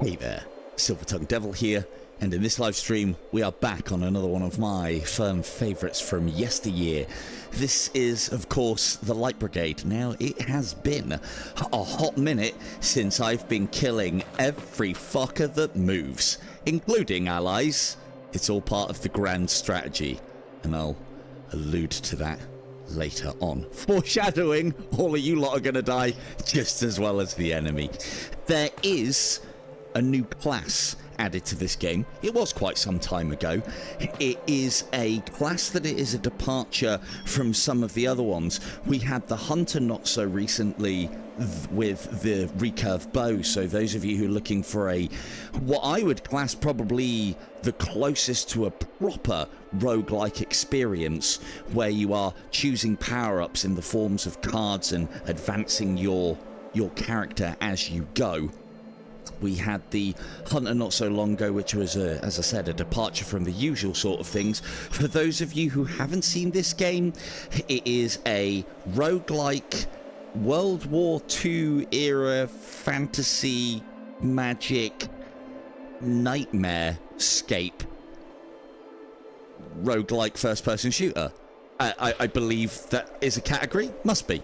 Hey there, Silver-Tongued Devil here, and in this live stream we are back on another one of my firm favourites from yesteryear. This is, of course, the Light Brigade. Now, it has been a hot minute since I've been killing every fucker that moves, including allies. It's all part of the grand strategy, and I'll allude to that later on. Foreshadowing, all of you lot are going to die just as well as the enemy. There is a new class added to this game. It was quite some time ago. It is a class that it is a departure from some of the other ones. We had the Hunter not so recently with the recurve bow, so those of you who are looking for what I would class probably the closest to a proper roguelike experience, where you are choosing power-ups in the forms of cards and advancing your character as you go. We had the Hunter not so long ago, which was, as I said, a departure from the usual sort of things. For those of you who haven't seen this game, it is a roguelike World War II era fantasy magic nightmare scape roguelike first-person shooter. I believe that is a category. Must be.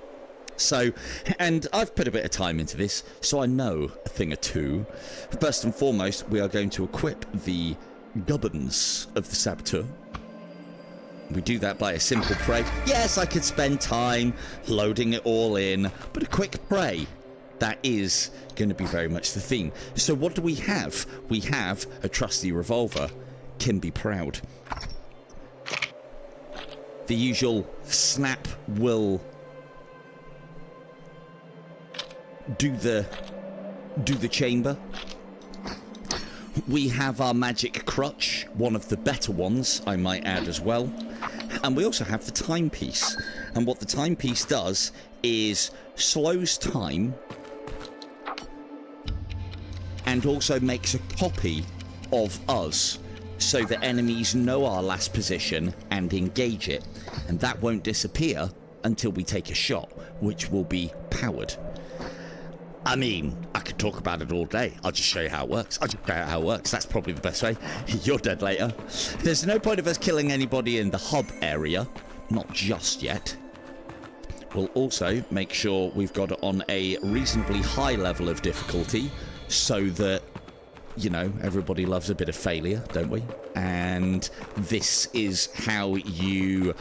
So, and I've put a bit of time into this, so I know a thing or two. First and foremost, we are going to equip the gubbins of the saboteur. We do that by a simple pray. Yes, I could spend time loading it all in, but a quick pray, that is going to be very much the theme. So what do we have? We have a trusty revolver. Can be proud. The usual snap will do the chamber. We have our magic crutch, one of the better ones, I might add as well. And we also have the timepiece. And what the timepiece does is slows time and also makes a copy of us, so that enemies know our last position and engage it. And that won't disappear until we take a shot, which will be powered. I mean, I could talk about it all day. I'll just show you how it works. That's probably the best way. You're dead later. There's no point of us killing anybody in the hub area. Not just yet. We'll also make sure we've got it on a reasonably high level of difficulty, so that, you know, everybody loves a bit of failure, don't we? And this is how you,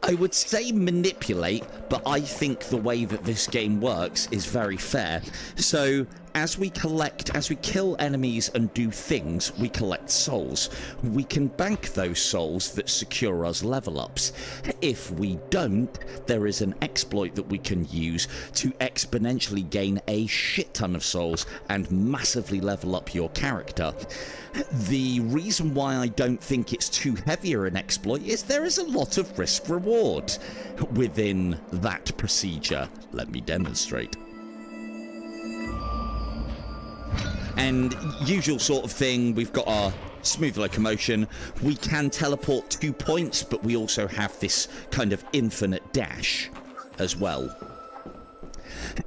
I would say, manipulate, but I think the way that this game works is very fair. So as we kill enemies and do things, we collect souls. We can bank those souls that secure us level ups. If we don't, there is an exploit that we can use to exponentially gain a shit ton of souls and massively level up your character. The reason why I don't think it's too heavier an exploit is there is a lot of risk reward within that procedure. Let me demonstrate. And usual sort of thing, we've got our smooth locomotion. We can teleport 2 points, but we also have this kind of infinite dash as well.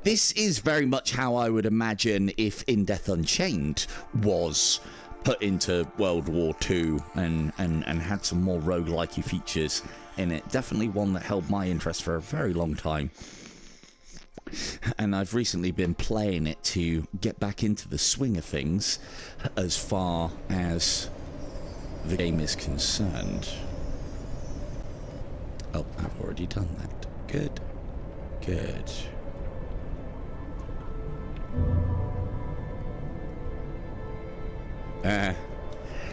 This is very much how I would imagine if In Death Unchained was put into World War II and had some more roguelike features in it. Definitely one that held my interest for a very long time. And I've recently been playing it to get back into the swing of things as far as the game is concerned. Oh, I've already done that. Good. Good.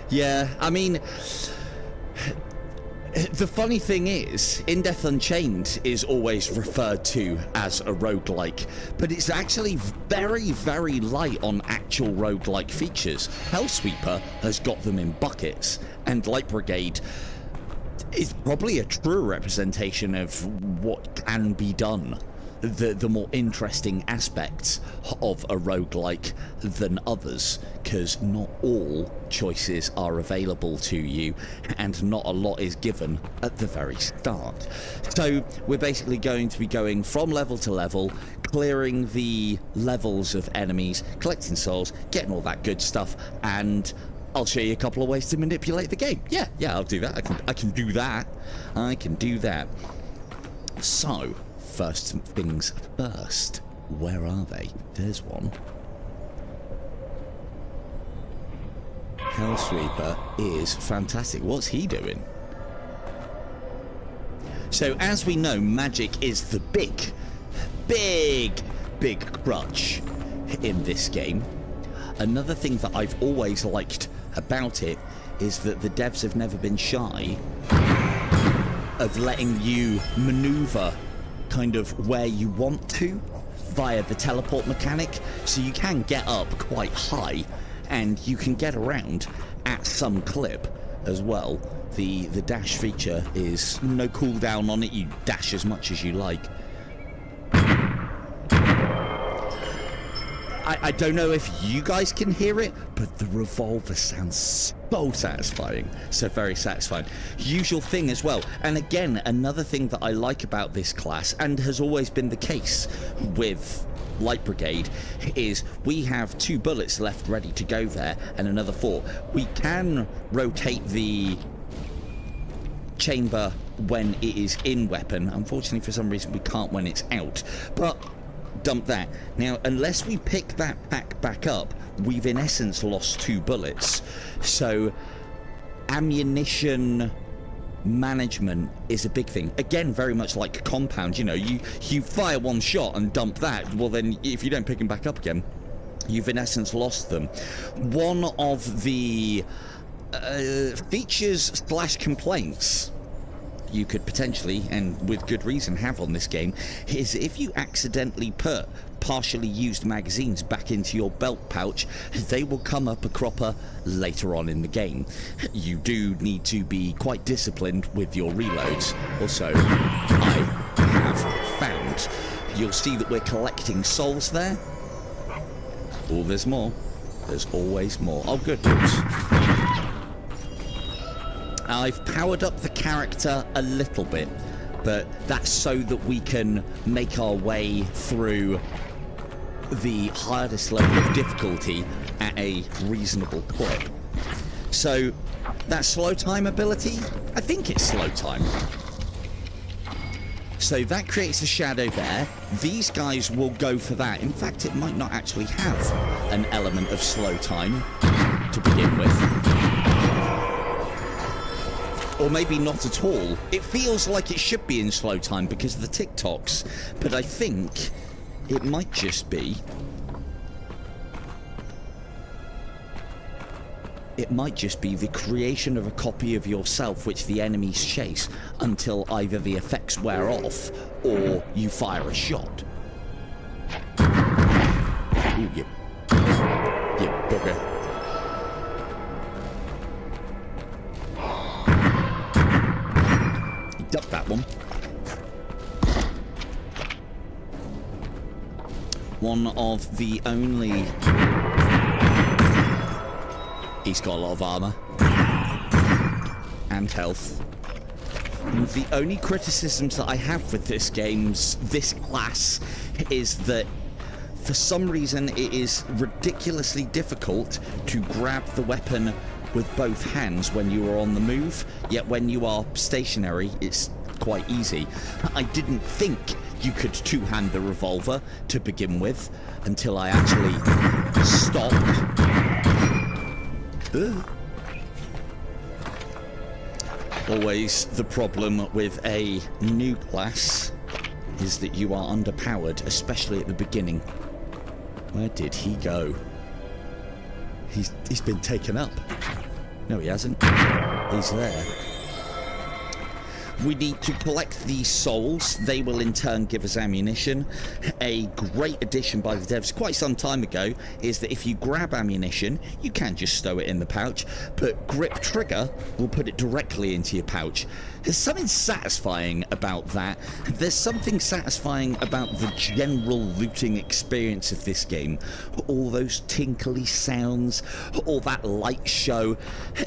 Yeah, I mean, the funny thing is, In Death Unchained is always referred to as a roguelike, but it's actually very, very light on actual roguelike features. Hellsweeper has got them in buckets, and Light Brigade is probably a true representation of what can be done the more interesting aspects of a roguelike than others, because not all choices are available to you and not a lot is given at the very start. So we're basically going to be going from level to level, clearing the levels of enemies, collecting souls, getting all that good stuff, and I'll show you a couple of ways to manipulate the game. Yeah, I'll do that. I can do that. I can do that. So, first things first. Where are they? There's one. Hellsweeper is fantastic. What's he doing? So, as we know, magic is the big crutch in this game. Another thing that I've always liked about it is that the devs have never been shy of letting you maneuver kind of where you want to via the teleport mechanic, so you can get up quite high and you can get around at some clip as well. The dash feature is no cooldown on it, you dash as much as you like. I don't know if you guys can hear it, but the revolver sounds so satisfying. So very satisfying. Usual thing as well. And again, another thing that I like about this class, and has always been the case with Light Brigade, is we have 2 bullets left ready to go there and another 4. We can rotate the chamber when it is in weapon. Unfortunately, for some reason, we can't when it's out. But dump that. Now, unless we pick that pack back up, we've in essence lost 2 bullets. So ammunition management is a big thing. Again, very much like Compound, you know, you fire 1 shot and dump that. Well, then if you don't pick them back up again, you've in essence lost them. One of the features / complaints you could potentially, and with good reason, have on this game is if you accidentally put partially used magazines back into your belt pouch, they will come up a cropper later on in the game. You do need to be quite disciplined with your reloads. Also, I have found, you'll see that we're collecting souls there. Oh, there's more. There's always more. Oh, good news. I've powered up the character a little bit, but that's so that we can make our way through the hardest level of difficulty at a reasonable clip. So, that slow time ability, I think it's slow time. So that creates a shadow there. These guys will go for that. In fact, it might not actually have an element of slow time to begin with. Or maybe not at all. It feels like it should be in slow time because of the TikToks, but I think it might just be... It might just be the creation of a copy of yourself which the enemies chase until either the effects wear off or you fire a shot. Ooh, you bugger. Duck that one. One of the only... He's got a lot of armor. And health. One of the only criticisms that I have with this class is that for some reason it is ridiculously difficult to grab the weapon with both hands when you are on the move, yet when you are stationary, it's quite easy. I didn't think you could two-hand the revolver to begin with until I actually stopped. Always the problem with a new class is that you are underpowered, especially at the beginning. Where did he go? He's been taken up. No, he hasn't. He's there. We need to collect these souls. They will in turn give us ammunition. A great addition by the devs quite some time ago is that if you grab ammunition, you can just stow it in the pouch, but grip trigger will put it directly into your pouch. There's something satisfying about that. There's something satisfying about the general looting experience of this game. All those tinkly sounds, all that light show.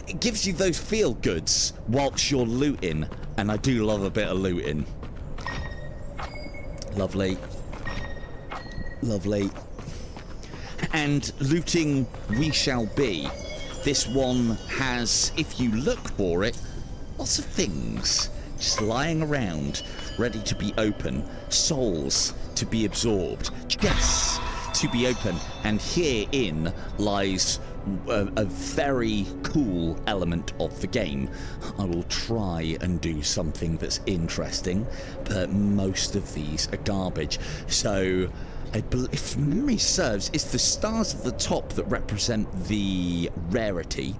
It gives you those feel-goods whilst you're looting, and I do love a bit of looting. Lovely. Lovely. And looting we shall be. This one has, if you look for it, lots of things just lying around, ready to be open. Souls to be absorbed. Chests to be open. And herein lies a very cool element of the game. I will try and do something that's interesting, but most of these are garbage. So, if memory serves, it's the stars at the top that represent the rarity.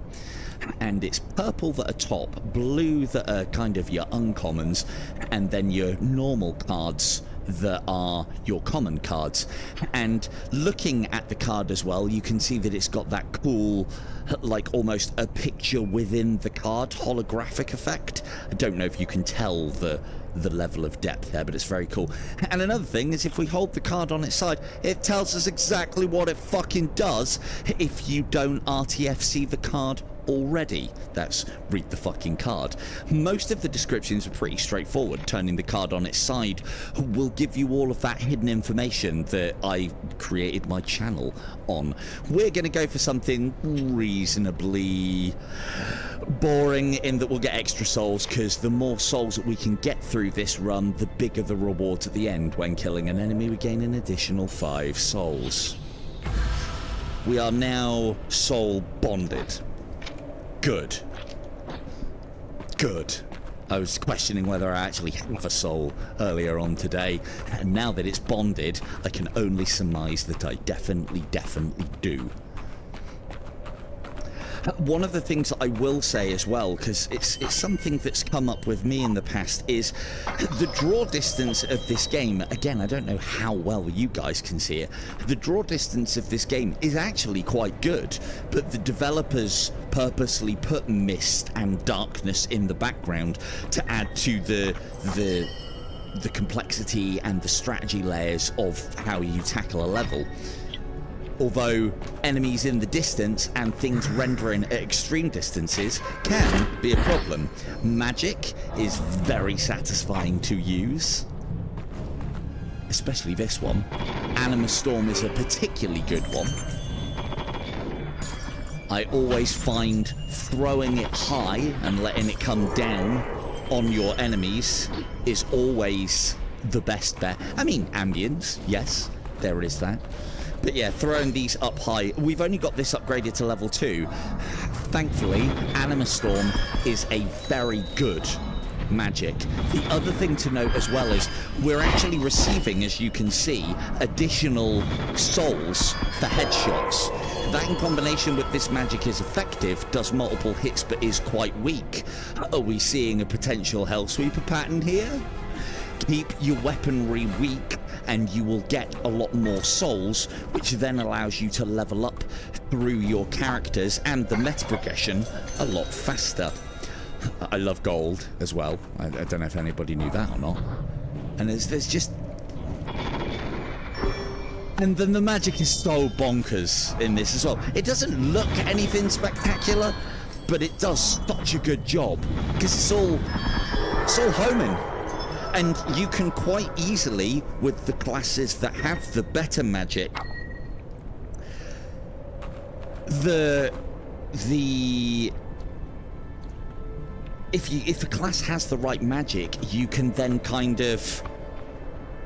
And it's purple that are top, blue that are kind of your uncommons, and then your normal cards that are your common cards. And looking at the card as well, you can see that it's got that cool, like almost a picture within the card holographic effect. I don't know if you can tell the level of depth there, but it's very cool. And another thing is, if we hold the card on its side, it tells us exactly what it fucking does if you don't RTFC the card already. That's read the fucking card. Most of the descriptions are pretty straightforward. Turning the card on its side will give you all of that hidden information that I created my channel on. We're going to go for something reasonably boring in that we'll get extra souls, because the more souls that we can get through this run, the bigger the rewards at the end. When killing an enemy, we gain an additional 5 souls. We are now soul bonded. Good. Good. I was questioning whether I actually have a soul earlier on today, and now that it's bonded, I can only surmise that I definitely do. One of the things that I will say as well, because it's something that's come up with me in the past, is the draw distance of this game. Again, I don't know how well you guys can see it. The draw distance of this game is actually quite good, but the developers purposely put mist and darkness in the background to add to the complexity and the strategy layers of how you tackle a level. Although enemies in the distance and things rendering at extreme distances can be a problem. Magic is very satisfying to use, especially this one. Anima Storm is a particularly good one. I always find throwing it high and letting it come down on your enemies is always the best bet. I mean, ambience, yes, there is that. But yeah, throwing these up high. We've only got this upgraded to level 2. Thankfully, Anima Storm is a very good magic. The other thing to note as well is we're actually receiving, as you can see, additional souls for headshots. That in combination with this magic is effective, does multiple hits but is quite weak. Are we seeing a potential Hellsweeper pattern here? Keep your weaponry weak and you will get a lot more souls, which then allows you to level up through your characters and the meta progression a lot faster. I love gold as well. I don't know if anybody knew that or not. And there's just... And then the magic is so bonkers in this as well. It doesn't look anything spectacular, but it does such a good job, because it's all homing. And you can quite easily, with the classes that have the better magic, if a class has the right magic, you can then kind of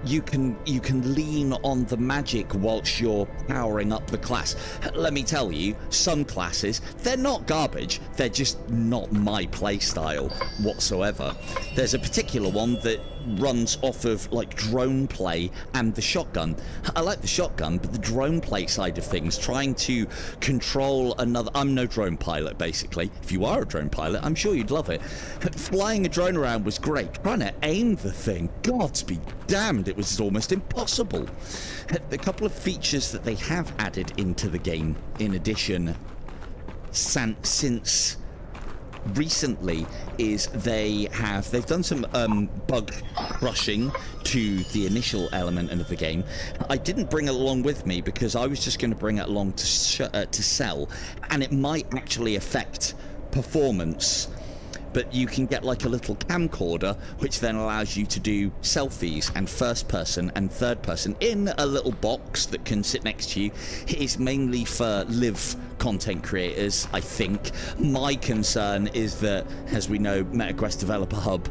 you can lean on the magic whilst you're powering up the class. Let me tell you, some classes, they're not garbage, they're just not my play style whatsoever. There's a particular one that runs off of like drone play and the shotgun. I like the shotgun, but the drone play side of things, trying to control another... I'm no drone pilot, basically. If you are a drone pilot, I'm sure you'd love it. Flying a drone around was great. Trying to aim the thing, gods be damned, it was almost impossible. A couple of features that they have added into the game, in addition, since recently, is they've done some bug rushing to the initial element of the game. I didn't bring it along with me because I was just going to bring it along to sell, and it might actually affect performance. But you can get like a little camcorder, which then allows you to do selfies and first person and third person in a little box that can sit next to you. It is mainly for live content creators, I think. My concern is that, as we know, MetaQuest Developer Hub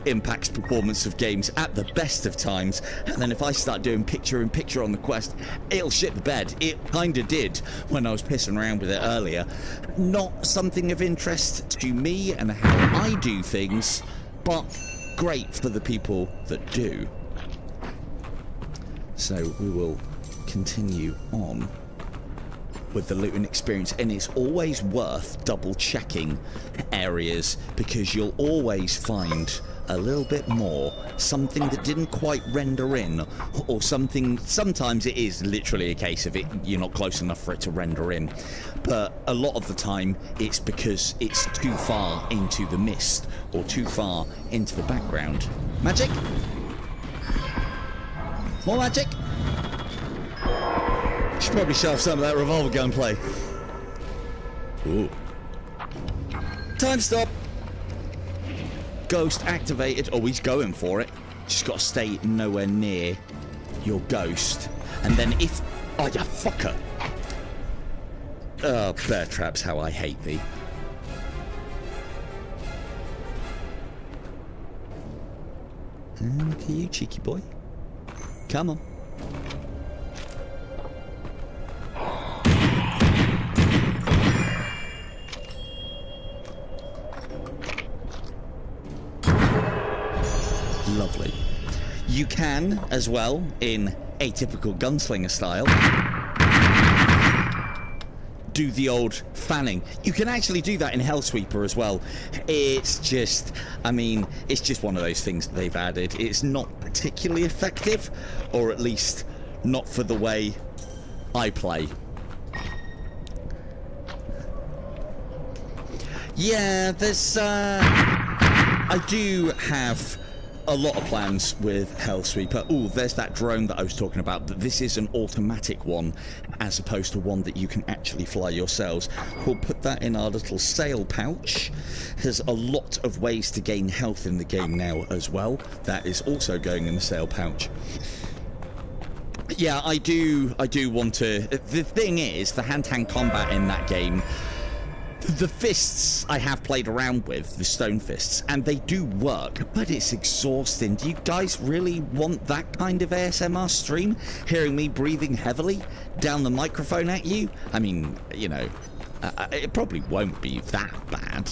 impacts performance of games at the best of times, and then if I start doing picture-in-picture on the Quest, it'll shit the bed. It kinda did when I was pissing around with it earlier. Not something of interest to me and how I do things, but great for the people that do. So we will continue on with the looting experience, and it's always worth double checking areas because you'll always find a little bit more, something that didn't quite render in, or something. Sometimes it is literally a case of it, you're not close enough for it to render in, but a lot of the time it's because it's too far into the mist or too far into the background. Magic? More magic? Should probably show off some of that Revolver gunplay. Ooh. Time stop. Ghost activated. Oh, he's going for it. Just got to stay nowhere near your ghost. And then if... Oh, you fucker. Oh, bear traps, how I hate thee. Look at you, cheeky boy. Come on. Lovely. You can, as well, in atypical gunslinger style, do the old fanning. You can actually do that in Hellsweeper as well. It's just, I mean, it's just one of those things that they've added. It's not particularly effective, or at least not for the way I play. Yeah, there's, I do have a lot of plans with Hellsweeper. Ooh, there's that drone that I was talking about, but this is an automatic one as opposed to one that you can actually fly yourselves. We'll put that in our little sail pouch. There's a lot of ways to gain health in the game now as well. That is also going in the sail pouch. Yeah, I do want to... The thing is, the hand-to-hand combat in that game, the fists I have played around with, the stone fists, and they do work, but it's exhausting. Do you guys really want that kind of ASMR stream? Hearing me breathing heavily down the microphone at you? I mean, you know, it probably won't be that bad.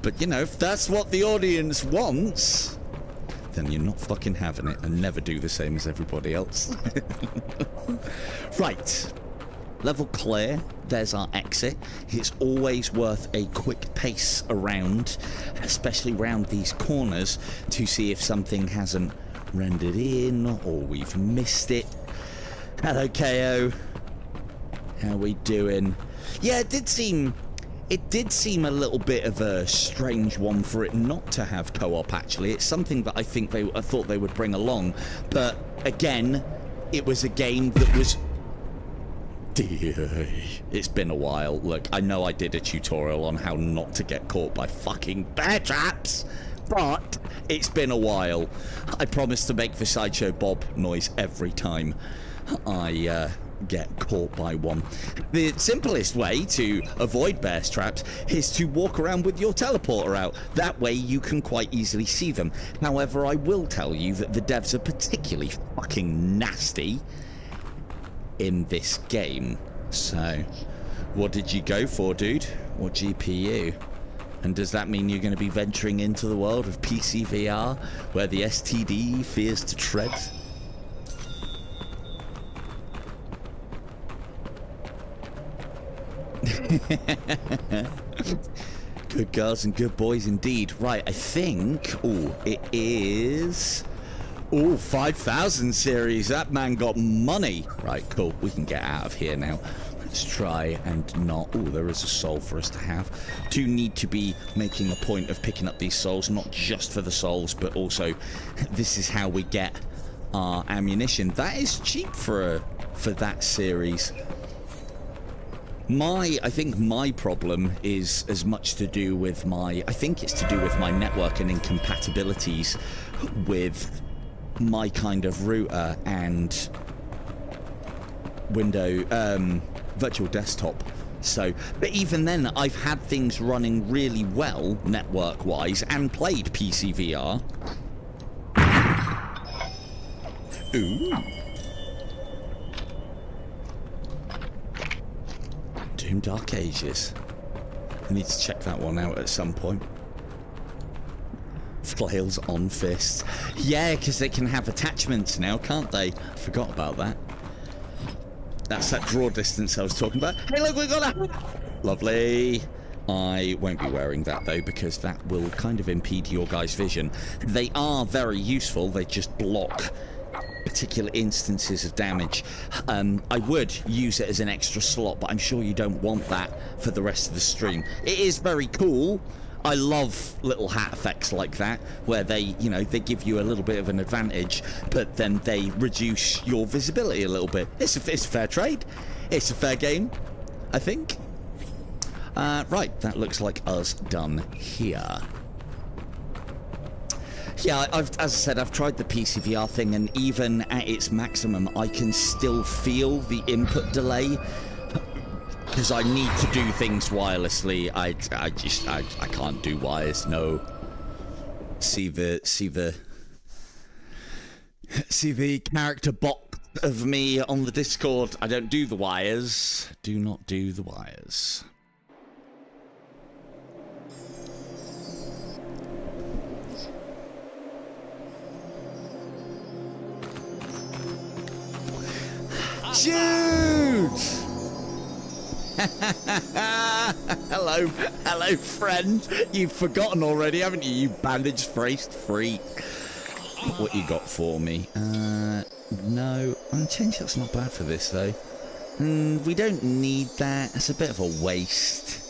But, you know, if that's what the audience wants, then you're not fucking having it, and never do the same as everybody else. Right. Level clear, there's our exit. It's always worth a quick pace around, especially around these corners, to see if something hasn't rendered in or we've missed it. Hello, KO. How we doing? Yeah, it did seem a little bit of a strange one for it not to have co-op, actually. It's something that I thought they would bring along, but again, it was a game that was... It's been a while. Look, I know I did a tutorial on how not to get caught by fucking bear traps, but it's been a while. I promise to make the Sideshow Bob noise every time I get caught by one. The simplest way to avoid bear traps is to walk around with your teleporter out. That way you can quite easily see them. However, I will tell you that the devs are particularly fucking nasty in this game. So, what did you go for, dude? What GPU? And does that mean you're going to be venturing into the world of PC VR, where the STD fears to tread? Good girls and good boys indeed. Right, I think... Oh, it is... Oh, 5,000 series. That man got money. Right, cool. We can get out of here now. Let's try and not... Oh, there is a soul for us to have. Do need to be making a point of picking up these souls, not just for the souls, but also this is how we get our ammunition. That is cheap for that series. I think my problem is as much to do with I think it's to do with my network and incompatibilities with my kind of router and virtual desktop. So, but even then, I've had things running really well network-wise and played PC VR. Ooh. Doom Dark Ages. I need to check that one out at some point. Flails on fists. Yeah, because they can have attachments now, can't they? I forgot about that. That's that draw distance I was talking about. Hey, look, we got a... Lovely. I won't be wearing that, though, because that will kind of impede your guys' vision. They are very useful. They just block particular instances of damage. I would use it as an extra slot, but I'm sure you don't want that for the rest of the stream. It is very cool. I love little hat effects like that, where they, you know, they give you a little bit of an advantage, but then they reduce your visibility a little bit. It's a fair trade. It's a fair game, I think. Right, that looks like us done here. Yeah, as I said, I've tried the PCVR thing, and even at its maximum, I can still feel the input delay because I need to do things wirelessly. I can't do wires. No. See the character bot of me on the Discord. I don't do the wires. Do not do the wires. Shoot! hello, friend. You've forgotten already, haven't you? You bandage-faced freak. What you got for me? No. Change shot's not bad for this though. We don't need that. It's a bit of a waste.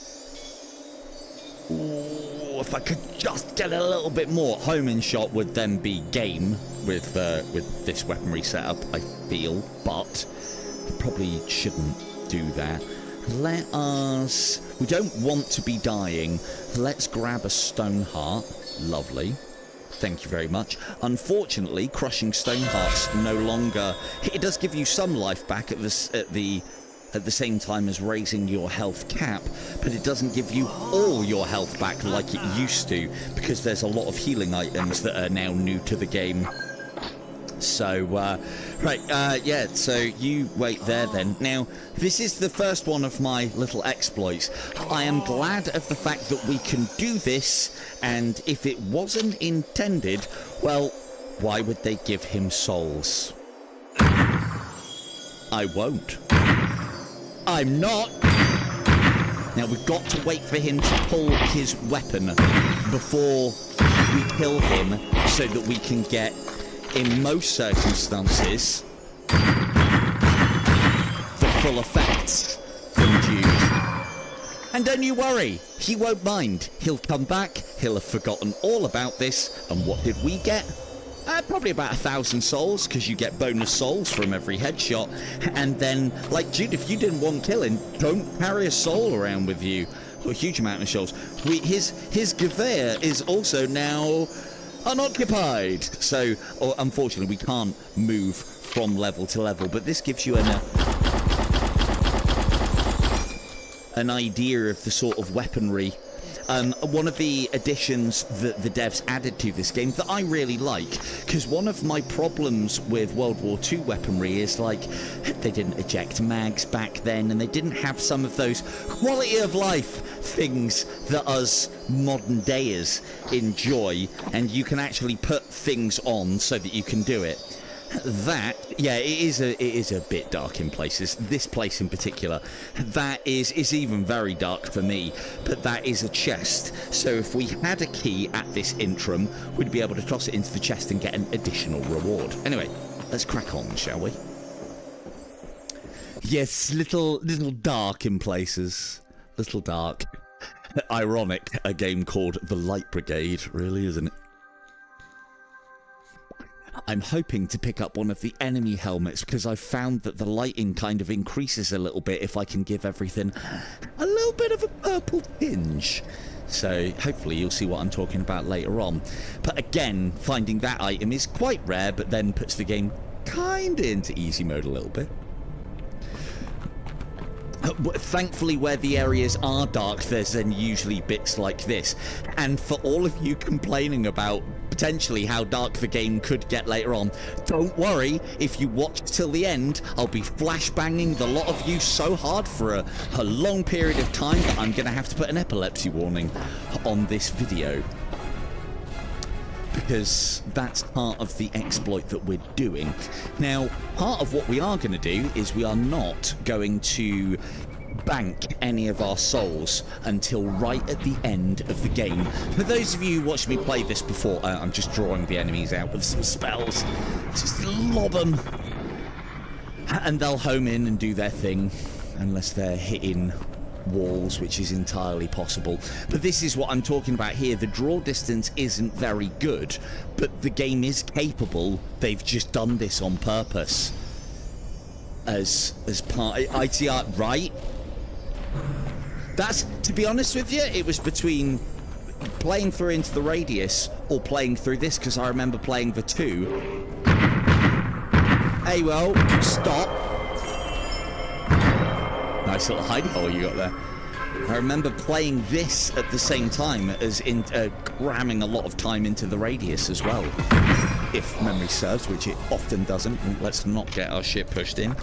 Ooh, if I could just get a little bit more. Homing shot would then be game with this weaponry setup, I feel, but probably shouldn't do that. Let us... We don't want to be dying. Let's grab a stone heart. Lovely. Thank you very much. Unfortunately, crushing stone hearts no longer... It does give you some life back at the same time as raising your health cap, but it doesn't give you all your health back like it used to, because there's a lot of healing items that are now new to the game. So, right, yeah, so you wait there then. Now, this is the first one of my little exploits. I am glad of the fact that we can do this, and if it wasn't intended, well, why would they give him souls? I won't. I'm not. Now, we've got to wait for him to pull his weapon before we kill him so that we can get... in most circumstances, the full effects from Jude. And don't you worry, he won't mind. He'll come back, he'll have forgotten all about this, and what did we get? Probably about 1,000 souls, because you get bonus souls from every headshot. And then, like Jude, if you didn't want killing, don't carry a soul around with you. A huge amount of souls. His gewehr is also now... unoccupied. So, unfortunately, we can't move from level to level, but this gives you an idea of the sort of weaponry. One of the additions that the devs added to this game that I really like, because one of my problems with World War II weaponry is, like, they didn't eject mags back then, and they didn't have some of those quality of life things that us modern dayers enjoy, and you can actually put things on so that you can do it. That, yeah, it is a bit dark in places. This place in particular, that is even very dark for me, but that is a chest. So if we had a key at this interim, we'd be able to toss it into the chest and get an additional reward. Anyway, let's crack on, shall we? Yes, little dark in places. Little dark. Ironic, a game called the Light Brigade, really, isn't it? I'm hoping to pick up one of the enemy helmets because I've found that the lighting kind of increases a little bit if I can give everything a little bit of a purple tinge. So hopefully you'll see what I'm talking about later on. But again, finding that item is quite rare, but then puts the game kind of into easy mode a little bit. Thankfully, where the areas are dark, there's then usually bits like this. And for all of you complaining about potentially how dark the game could get later on, don't worry, if you watch till the end, I'll be flashbanging the lot of you so hard for a long period of time that I'm going to have to put an epilepsy warning on this video. Because that's part of the exploit that we're doing. Now, part of what we are going to do is we are not going to bank any of our souls until right at the end of the game. For those of you who watched me play this before, I'm just drawing the enemies out with some spells. Just lob them. And they'll home in and do their thing, unless they're hitting walls, which is entirely possible. But this is what I'm talking about here. The draw distance isn't very good, but the game is capable. They've just done this on purpose as part ITR, right? That's, to be honest with you, it was between playing through into the radius or playing through this, because I remember playing the two. Hey, well, stop. Nice little hidey hole you got there. I remember playing this at the same time as in cramming a lot of time into the radius as well. If memory serves, which it often doesn't. Let's not get our shit pushed in.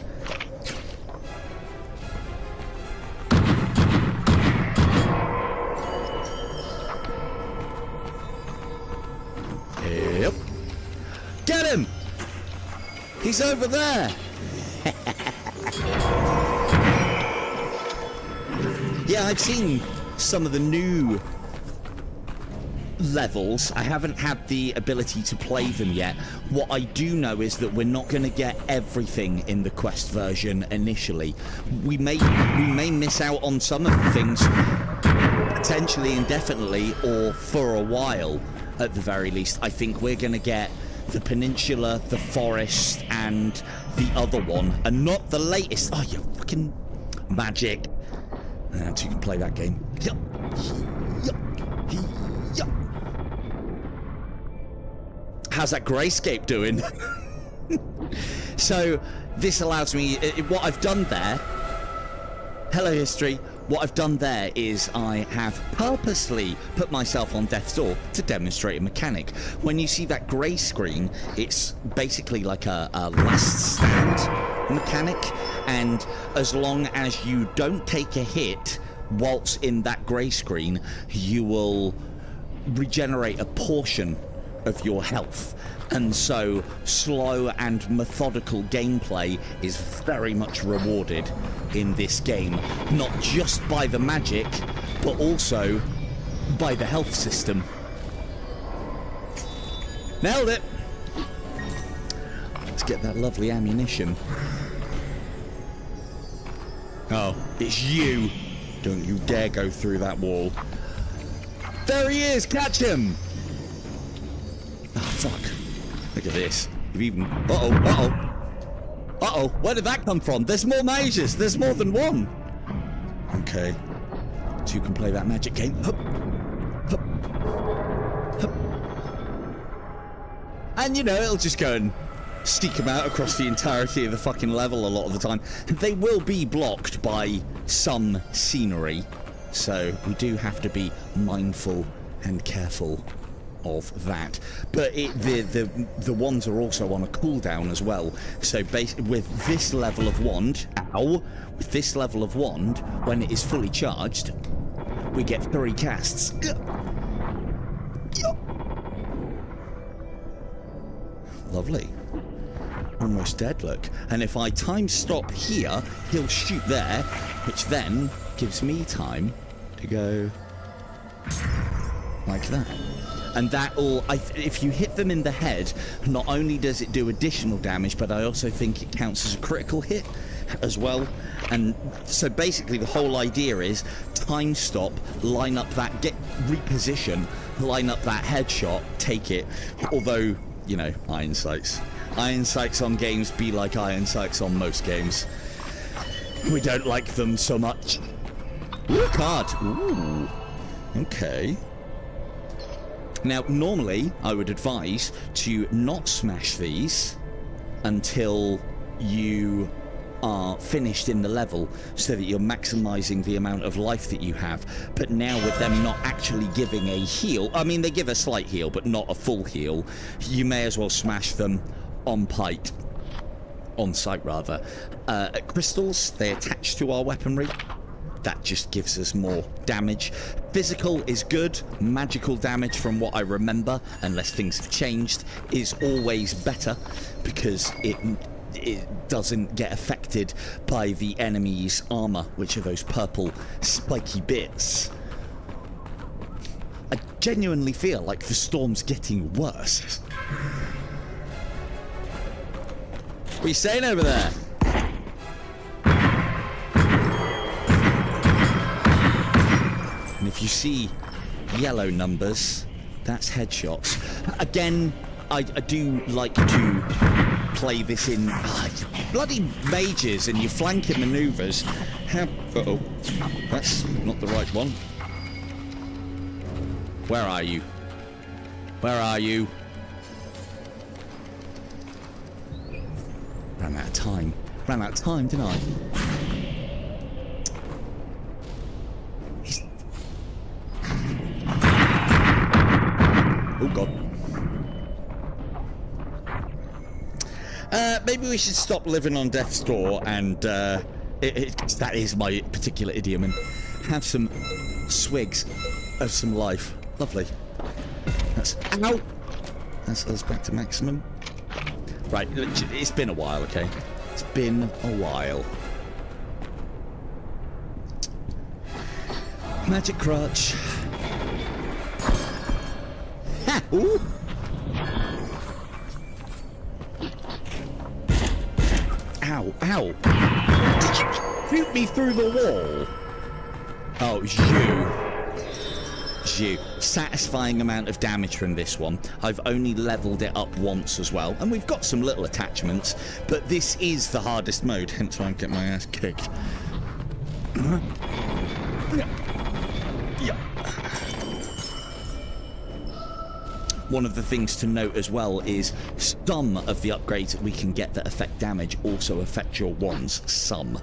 Yep. Get him! He's over there! Yeah, I've seen some of the new levels. I haven't had the ability to play them yet. What I do know is that we're not going to get everything in the Quest version initially. We may miss out on some of the things, potentially indefinitely, or for a while at the very least. I think we're going to get the Peninsula, the Forest, and the other one, and not the latest. Oh, you fucking magic. And so you can play that game. How's that Grayscape doing? So this allows me, what I've done there, hello history, what I've done there is I have purposely put myself on death's door to demonstrate a mechanic. When you see that grey screen, it's basically like a last stand mechanic, and as long as you don't take a hit whilst in that grey screen, you will regenerate a portion of your health. And so slow and methodical gameplay is very much rewarded in this game, not just by the magic, but also by the health system. Nailed it! Let's get that lovely ammunition. Oh, it's you! Don't you dare go through that wall. There he is! Catch him! Oh, fuck. Look at this. You've even... Uh-oh, uh-oh. Uh-oh, where did that come from? There's more mages! There's more than one! Okay. So you can play that magic game. Hup. Hup. Hup. And, you know, it'll just go and stick them out across the entirety of the fucking level a lot of the time. They will be blocked by some scenery, so we do have to be mindful and careful of that. But the wands are also on a cooldown as well. So with this level of wand, with this level of wand, when it is fully charged, we get 3 casts. Lovely. Almost dead, look. And if I time stop here, he'll shoot there, which then gives me time to go like that. And that all, if you hit them in the head, not only does it do additional damage, but I also think it counts as a critical hit as well. And so basically the whole idea is time stop, line up that, reposition, line up that headshot, take it. Although, you know, iron sights. Iron sights on games be like iron sights on most games. We don't like them so much. Ooh, card. Ooh. Okay. Now, normally, I would advise to not smash these until you are finished in the level so that you're maximizing the amount of life that you have. But now with them not actually giving a heal, I mean, they give a slight heal, but not a full heal, you may as well smash them on sight rather. Crystals, they attach to our weaponry. That just gives us more damage. Physical is good. Magical damage, from what I remember, unless things have changed, is always better because it doesn't get affected by the enemy's armor, which are those purple spiky bits. I genuinely feel like the storm's getting worse. What are you saying over there? And if you see yellow numbers, that's headshots. Again, I do like to play this in bloody mages and your flanking maneuvers. Uh-oh, that's not the right one. Where are you? Where are you? Ran out of time. Ran out of time, didn't I? Oh god. Maybe we should stop living on death's door and that is my particular idiom, and have some swigs of some life. Lovely. That's ow. That's us back to maximum. Right, it's been a while, okay? It's been a while. Magic crutch. Ha! Ooh! Ow, ow. Did you shoot me through the wall? Oh, it was you. Satisfying amount of damage from this one. I've only leveled it up once as well, and we've got some little attachments, but this is the hardest mode, hence why I'm getting my ass kicked. Yeah. One of the things to note as well is some of the upgrades that we can get that affect damage also affect your wands. Some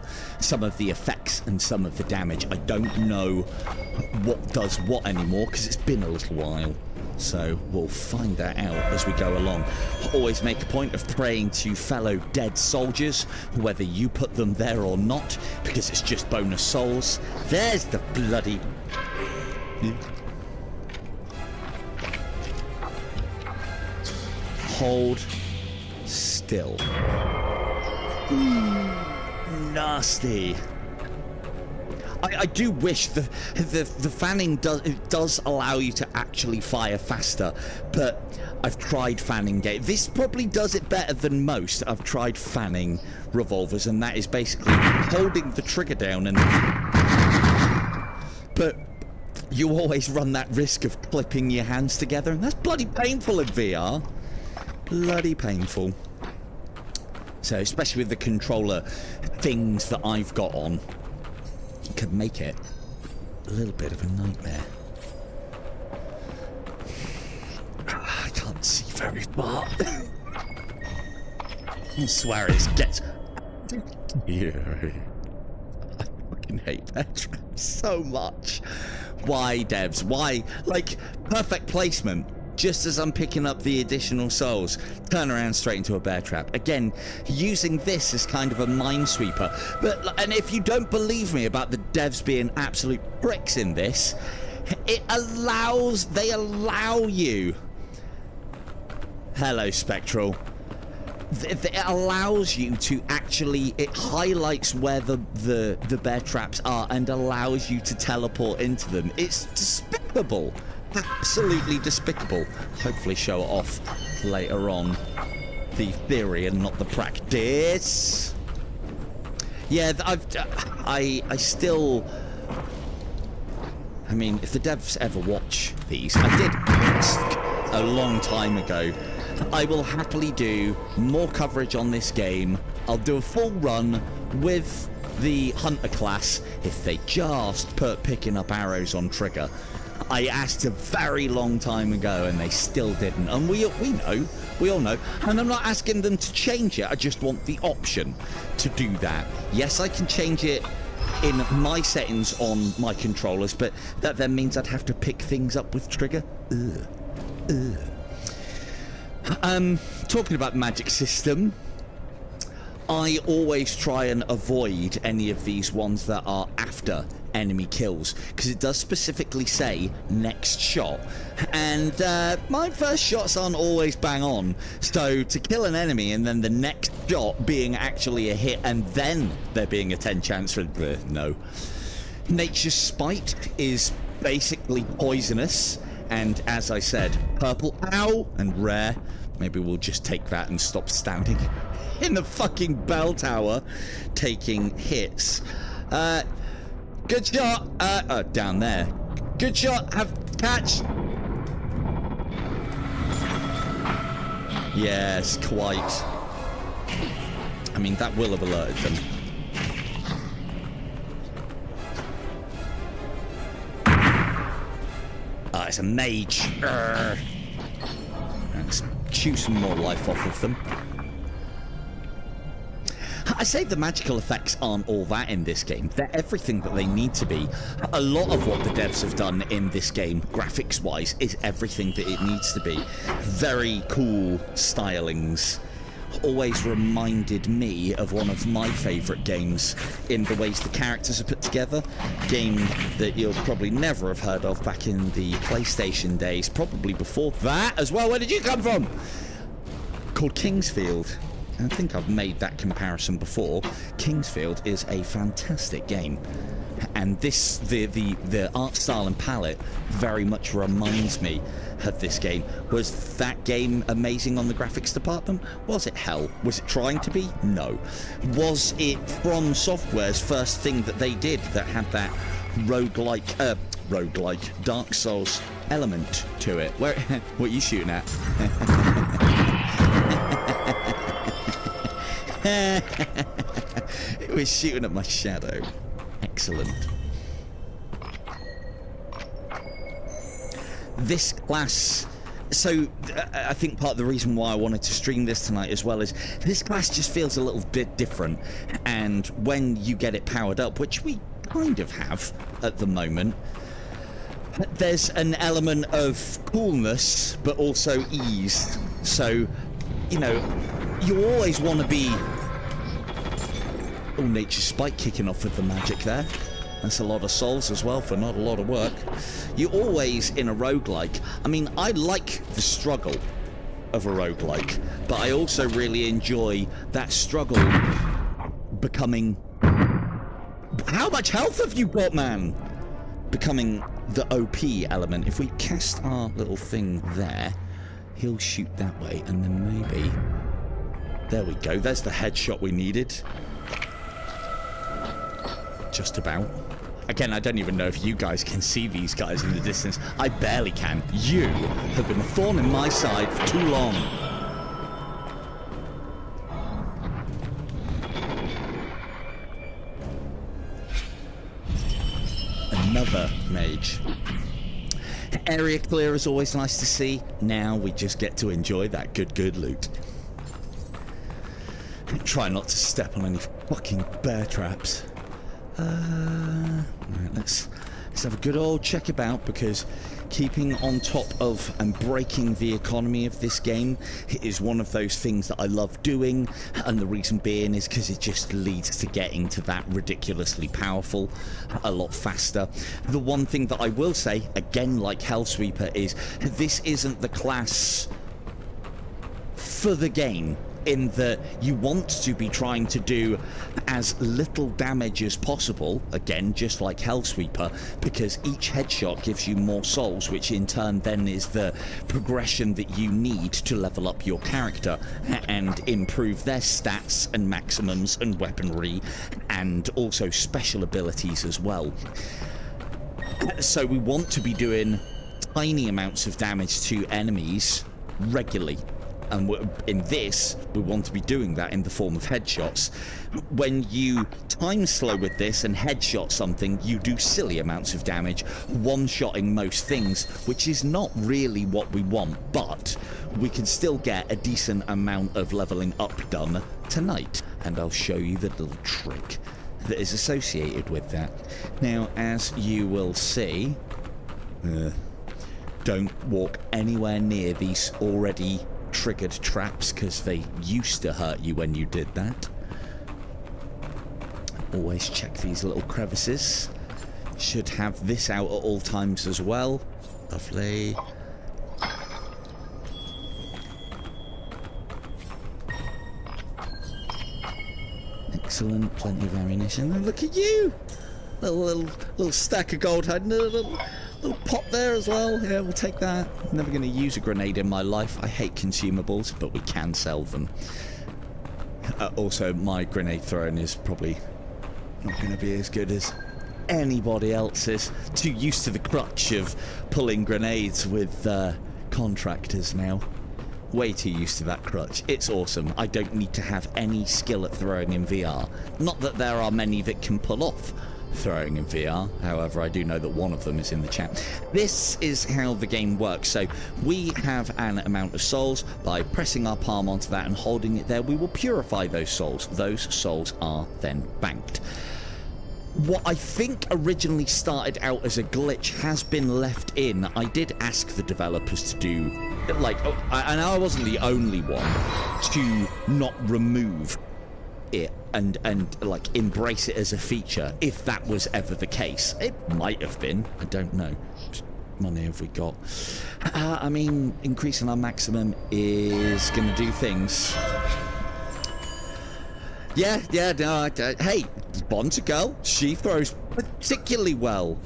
of the effects and some of the damage. I don't know what does what anymore because it's been a little while. So we'll find that out as we go along. Always make a point of praying to fellow dead soldiers, whether you put them there or not, because it's just bonus souls. There's the bloody... Hold still. Nasty. I do wish the fanning does allow you to actually fire faster, but I've tried fanning game. This probably does it better than most. I've tried fanning revolvers, and that is basically holding the trigger down, and but you always run that risk of clipping your hands together, and that's bloody painful in VR. Bloody painful. So especially with the controller things that I've got on, it could make it a little bit of a nightmare. I can't see very far. I swear it gets... Yeah. I fucking hate bear traps so much. Why, devs? Why? Like, perfect placement. just as I'm picking up the additional souls, turn around straight into a bear trap. Again, using this as kind of a minesweeper. And if you don't believe me about the devs being absolute pricks in this, they allow you. Hello, Spectral. It allows you to actually, it highlights where the bear traps are and allows you to teleport into them. It's despicable. Absolutely despicable. Hopefully show it off later on. The theory and not the practice. Yeah, I still... I mean, if the devs ever watch these, I did ask a long time ago, I will happily do more coverage on this game. I'll do a full run with the hunter class if they just put picking up arrows on trigger. I asked a very long time ago and they still didn't. And we all know. And I'm not asking them to change it. I just want the option to do that. Yes, I can change it in my settings on my controllers, but that then means I'd have to pick things up with trigger. Talking about magic system, I always try and avoid any of these ones that are after enemy kills, because it does specifically say next shot, and my first shots aren't always bang on. So to kill an enemy and then the next shot being actually a hit and then there being a 10 chance for no. Nature's Spite is basically poisonous, and as I said, purple ow and rare. Maybe we'll just take that and stop standing in the fucking bell tower taking hits. Good shot. Down there. Good shot. Catch. Yes, quite. I mean, that will have alerted them. It's a mage. Let's chew some more life off of them. I say the magical effects aren't all that in this game. They're everything that they need to be. A lot of what the devs have done in this game, graphics-wise, is everything that it needs to be. Very cool stylings. Always reminded me of one of my favourite games in the ways the characters are put together. Game that you'll probably never have heard of back in the PlayStation days, probably before that as well. Where did you come from? Called Kingsfield. I think I've made that comparison before. Kingsfield is a fantastic game, and this the art style and palette very much reminds me of this game. Was that game amazing on the graphics department? Was it hell? Was it trying to be? No. Was it From Software's first thing that they did that had that roguelike Dark Souls element to it? Where what are you shooting at? It was shooting at my shadow. Excellent. This class... So, I think part of the reason why I wanted to stream this tonight as well is this class just feels a little bit different. And when you get it powered up, which we kind of have at the moment, there's an element of coolness, but also ease. So, you know, you always want to be... Oh, Nature's Spite kicking off with the magic there. That's a lot of souls as well for not a lot of work. You always, in a roguelike... I mean, I like the struggle of a roguelike, but I also really enjoy that struggle becoming... How much health have you got, man? Becoming the OP element. If we cast our little thing there, he'll shoot that way, and then maybe... There we go. There's the headshot we needed. Just about. Again, I don't even know if you guys can see these guys in the distance. I barely can. You have been a thorn in my side for too long. Another mage. Area clear is always nice to see. Now we just get to enjoy that good loot. Try not to step on any fucking bear traps. Right, let's Let's have a good old check about, because keeping on top of and breaking the economy of this game is one of those things that I love doing, and the reason being is because it just leads to getting to that ridiculously powerful a lot faster. The one thing that I will say, again like Hellsweeper, is this isn't the class for the game, in that you want to be trying to do as little damage as possible, again just like Hellsweeper, because each headshot gives you more souls, which in turn then is the progression that you need to level up your character and improve their stats and maximums and weaponry and also special abilities as well. So we want to be doing tiny amounts of damage to enemies regularly. And in this, we want to be doing that in the form of headshots. When you time slow with this and headshot something, you do silly amounts of damage, one-shotting most things, which is not really what we want, but we can still get a decent amount of leveling up done tonight. And I'll show you the little trick that is associated with that. Now, as you will see, don't walk anywhere near these already triggered traps, because they used to hurt you when you did that. Always check these little crevices. Should have this out at all times as well. Lovely. Excellent, plenty of ammunition. And look at you! Little stack of gold. Little pop there as well. Yeah, we'll take that. Never going to use a grenade in my life. I hate consumables, but we can sell them. Also, my grenade throwing is probably not going to be as good as anybody else's. Too used to the crutch of pulling grenades with contractors now. Way too used to that crutch. It's awesome. I don't need to have any skill at throwing in VR. Not that there are many that can pull off throwing in VR, however I do know that one of them is in the chat. This is how the game works. So we have an amount of souls. By pressing our palm onto that and holding it there, we will purify those souls. Those souls are then banked. What I think originally started out as a glitch has been left in. I did ask the developers to do, like, and I wasn't the only one to not remove it and like embrace it as a feature, if that was ever the case. It might have been, I don't know. What money have we got? I mean, increasing our maximum is gonna do things. Yeah, no, hey, Bond's a girl. She throws particularly well.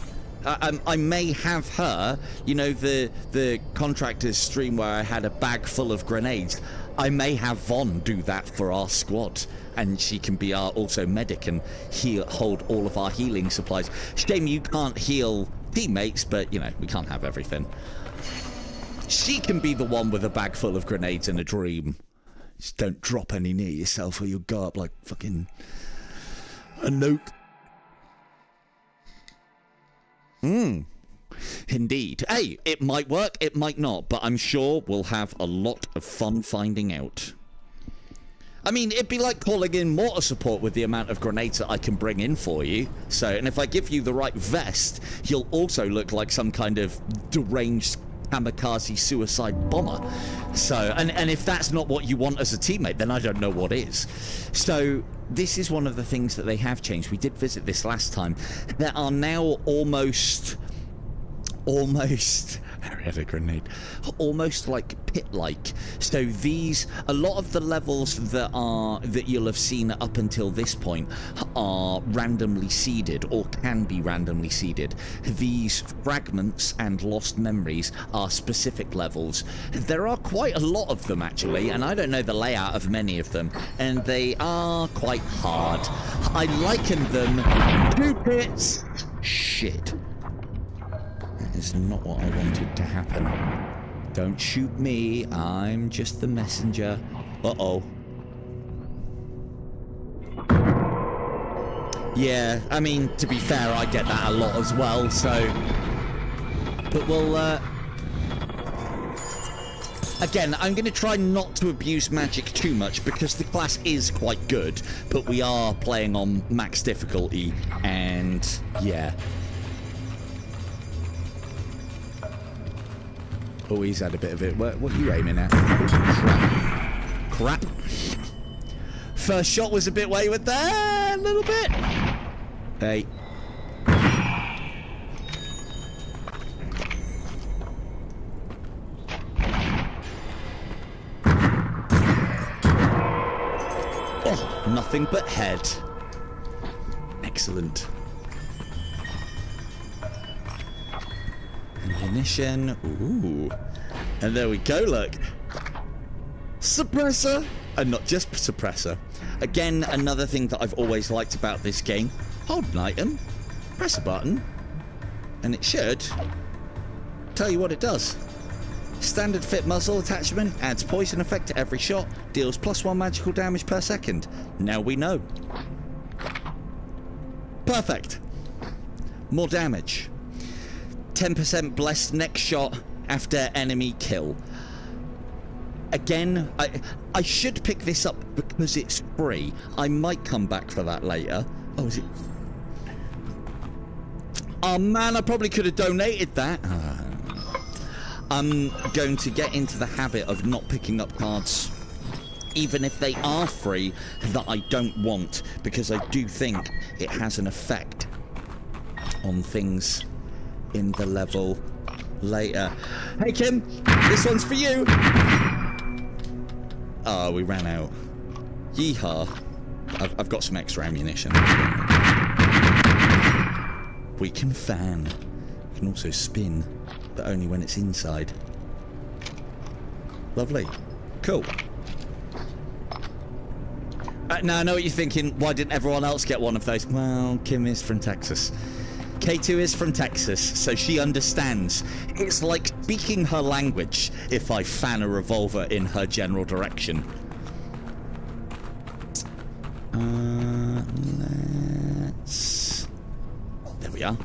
I may have her, you know, the contractor's stream where I had a bag full of grenades. I may have Vaughn do that for our squad, and she can be our also medic and hold all of our healing supplies. Shame you can't heal teammates, but, you know, we can't have everything. She can be the one with a bag full of grenades in a dream. Just don't drop any near yourself or you'll go up like fucking a nuke. Indeed. Hey, it might work, it might not, but I'm sure we'll have a lot of fun finding out. I mean, it'd be like calling in mortar support with the amount of grenades that I can bring in for you. So, and if I give you the right vest, you'll also look like some kind of deranged kamikaze suicide bomber. So, and if that's not what you want as a teammate, then I don't know what is. So, this is one of the things that they have changed. We did visit this last time. There are now almost I had a grenade. Almost like pit-like. So these, a lot of the levels that you'll have seen up until this point are randomly seeded, or can be randomly seeded. These fragments and lost memories are specific levels. There are quite a lot of them actually, and I don't know the layout of many of them, and they are quite hard. I liken them to pits. Shit. Is not what I wanted to happen. Don't shoot me, I'm just the messenger. Uh-oh. Yeah, I mean, to be fair, I get that a lot as well, so... But we'll, again, I'm going to try not to abuse magic too much, because the class is quite good, but we are playing on max difficulty, and, yeah. Oh, he's had a bit of it. What are you aiming at? Crap. First shot was a bit wayward there, a little bit. Hey. Oh, nothing but head. Excellent. Ammunition. Ooh. And there we go, look. Suppressor. And not just suppressor. Again, another thing that I've always liked about this game. Hold an item, press a button, and it should tell you what it does. Standard fit muzzle attachment, adds poison effect to every shot, deals +1 magical damage per second. Now we know. Perfect. More damage. 10% blessed next shot after enemy kill. Again, I should pick this up because it's free. I might come back for that later. Oh, is it? Oh man, I probably could have donated that. I'm going to get into the habit of not picking up cards, even if they are free, that I don't want, because I do think it has an effect on things in the level later. Hey Kim, this one's for you. Oh, we ran out. Yeehaw. I've got some extra ammunition. We can fan. We can also spin, but only when it's inside. Lovely. Cool. Now I know what you're thinking. Why didn't everyone else get one of those? Well, Kim is from Texas. K2 is from Texas, so she understands. It's like speaking her language if I fan a revolver in her general direction. Let's... There we are.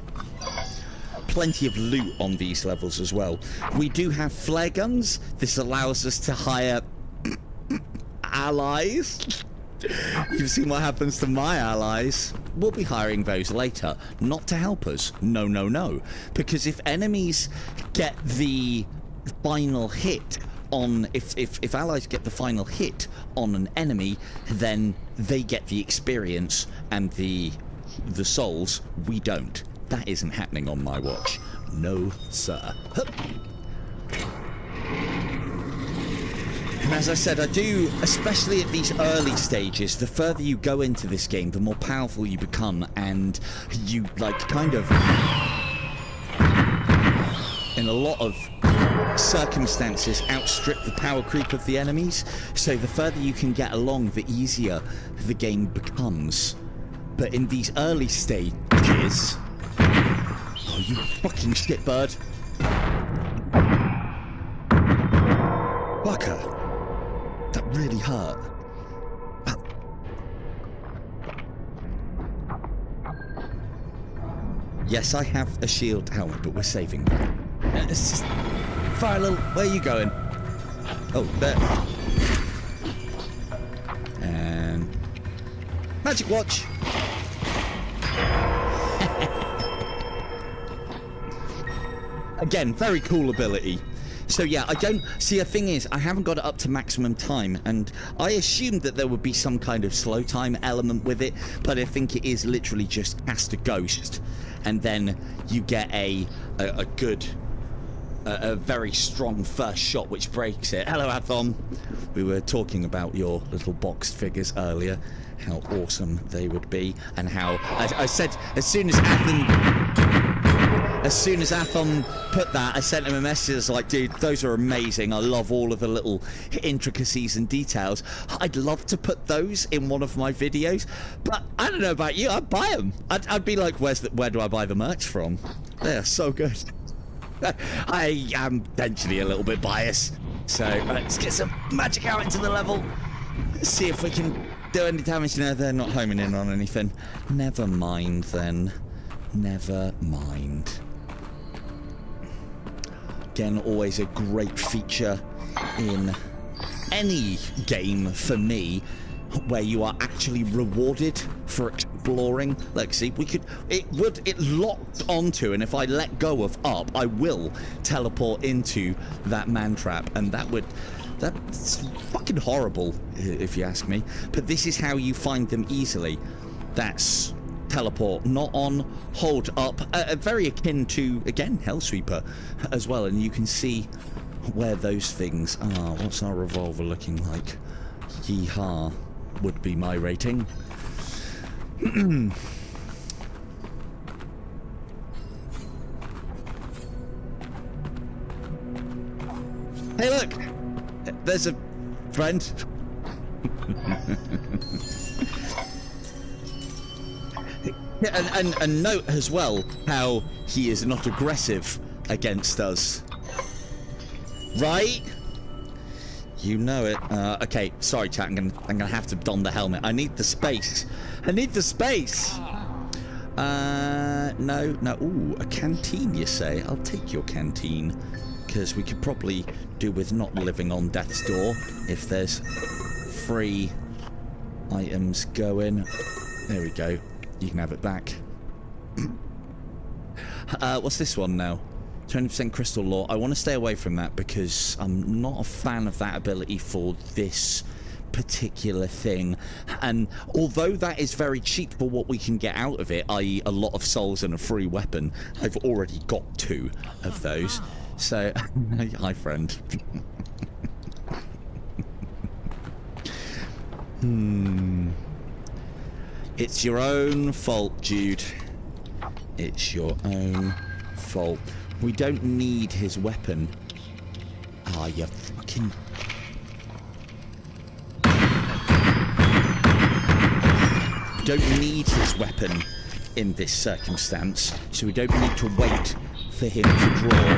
Plenty of loot on these levels as well. We do have flare guns. This allows us to hire allies. You've seen what happens to my allies. We'll be hiring those later, not to help us. No, no, no. Because if enemies get the final hit on... If allies get the final hit on an enemy, then they get the experience and the souls. We don't. That isn't happening on my watch. No, sir. Hup. And as I said, I do, especially at these early stages, the further you go into this game, the more powerful you become, and you, like, kind of, in a lot of circumstances, outstrip the power creep of the enemies. So the further you can get along, the easier the game becomes. But in these early stages... Oh, you fucking shitbird. Fucker. That really hurt. Yes, I have a shield helmet, but we're saving them. It's just... Fire a little... Where are you going? Oh, there. And... Magic watch! Again, very cool ability. So yeah, I don't... See, the thing is, I haven't got it up to maximum time, and I assumed that there would be some kind of slow time element with it, but I think it is literally just cast a ghost, and then you get a good... a very strong first shot which breaks it. Hello, Athom. We were talking about your little boxed figures earlier, how awesome they would be, and how... I said, as soon as Athom put that, I sent him a message like, dude, those are amazing. I love all of the little intricacies and details. I'd love to put those in one of my videos, but I don't know about you, I'd buy them. I'd be like, where do I buy the merch from? They're so good. I am potentially a little bit biased. So let's get some magic out into the level. See if we can do any damage. No, they're not homing in on anything. Never mind then. Never mind. Again, always a great feature in any game for me where you are actually rewarded for exploring. Like, see, it locked onto, and if I let go of up, I will teleport into that man trap, and that's fucking horrible, if you ask me. But this is how you find them easily. That's teleport, not on, hold up, very akin to, again, Hellsweeper as well, and you can see where those things are. What's our revolver looking like? Yeehaw would be my rating. Hey, look! There's a friend. And note as well how he is not aggressive against us. Right? You know it. Okay, sorry chat, I'm gonna have to don the helmet. I need the space. I need the space! No. Ooh, a canteen, you say? I'll take your canteen. Because we could probably do with not living on death's door if there's free items going. There we go. You can have it back. What's this one now? 20% crystal lore. I want to stay away from that because I'm not a fan of that ability for this particular thing. And although that is very cheap for what we can get out of it, i.e. a lot of souls and a free weapon, I've already got 2 of those. So, hi friend. It's your own fault, Jude. It's your own fault. We don't need his weapon. Ah, you fucking... We don't need his weapon in this circumstance, so we don't need to wait for him to draw.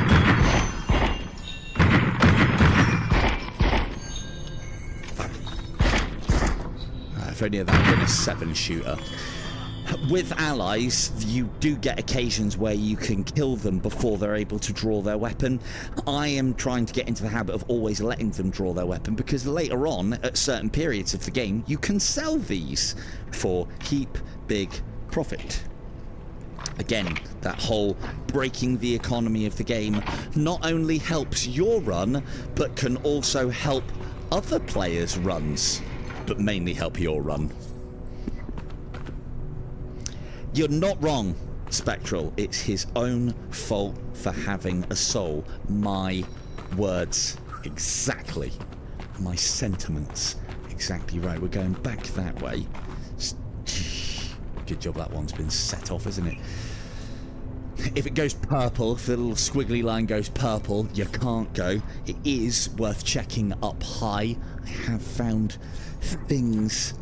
If only that had been a 7-shooter. With allies, you do get occasions where you can kill them before they're able to draw their weapon. I am trying to get into the habit of always letting them draw their weapon, because later on, at certain periods of the game, you can sell these for heap big profit. Again, that whole breaking the economy of the game not only helps your run, but can also help other players' runs, but mainly help your run. You're not wrong, Spectral. It's his own fault for having a soul. My words exactly. My sentiments exactly right. We're going back that way. Good job that one's been set off, isn't it? If it goes purple, if the little squiggly line goes purple, you can't go. It is worth checking up high. I have found things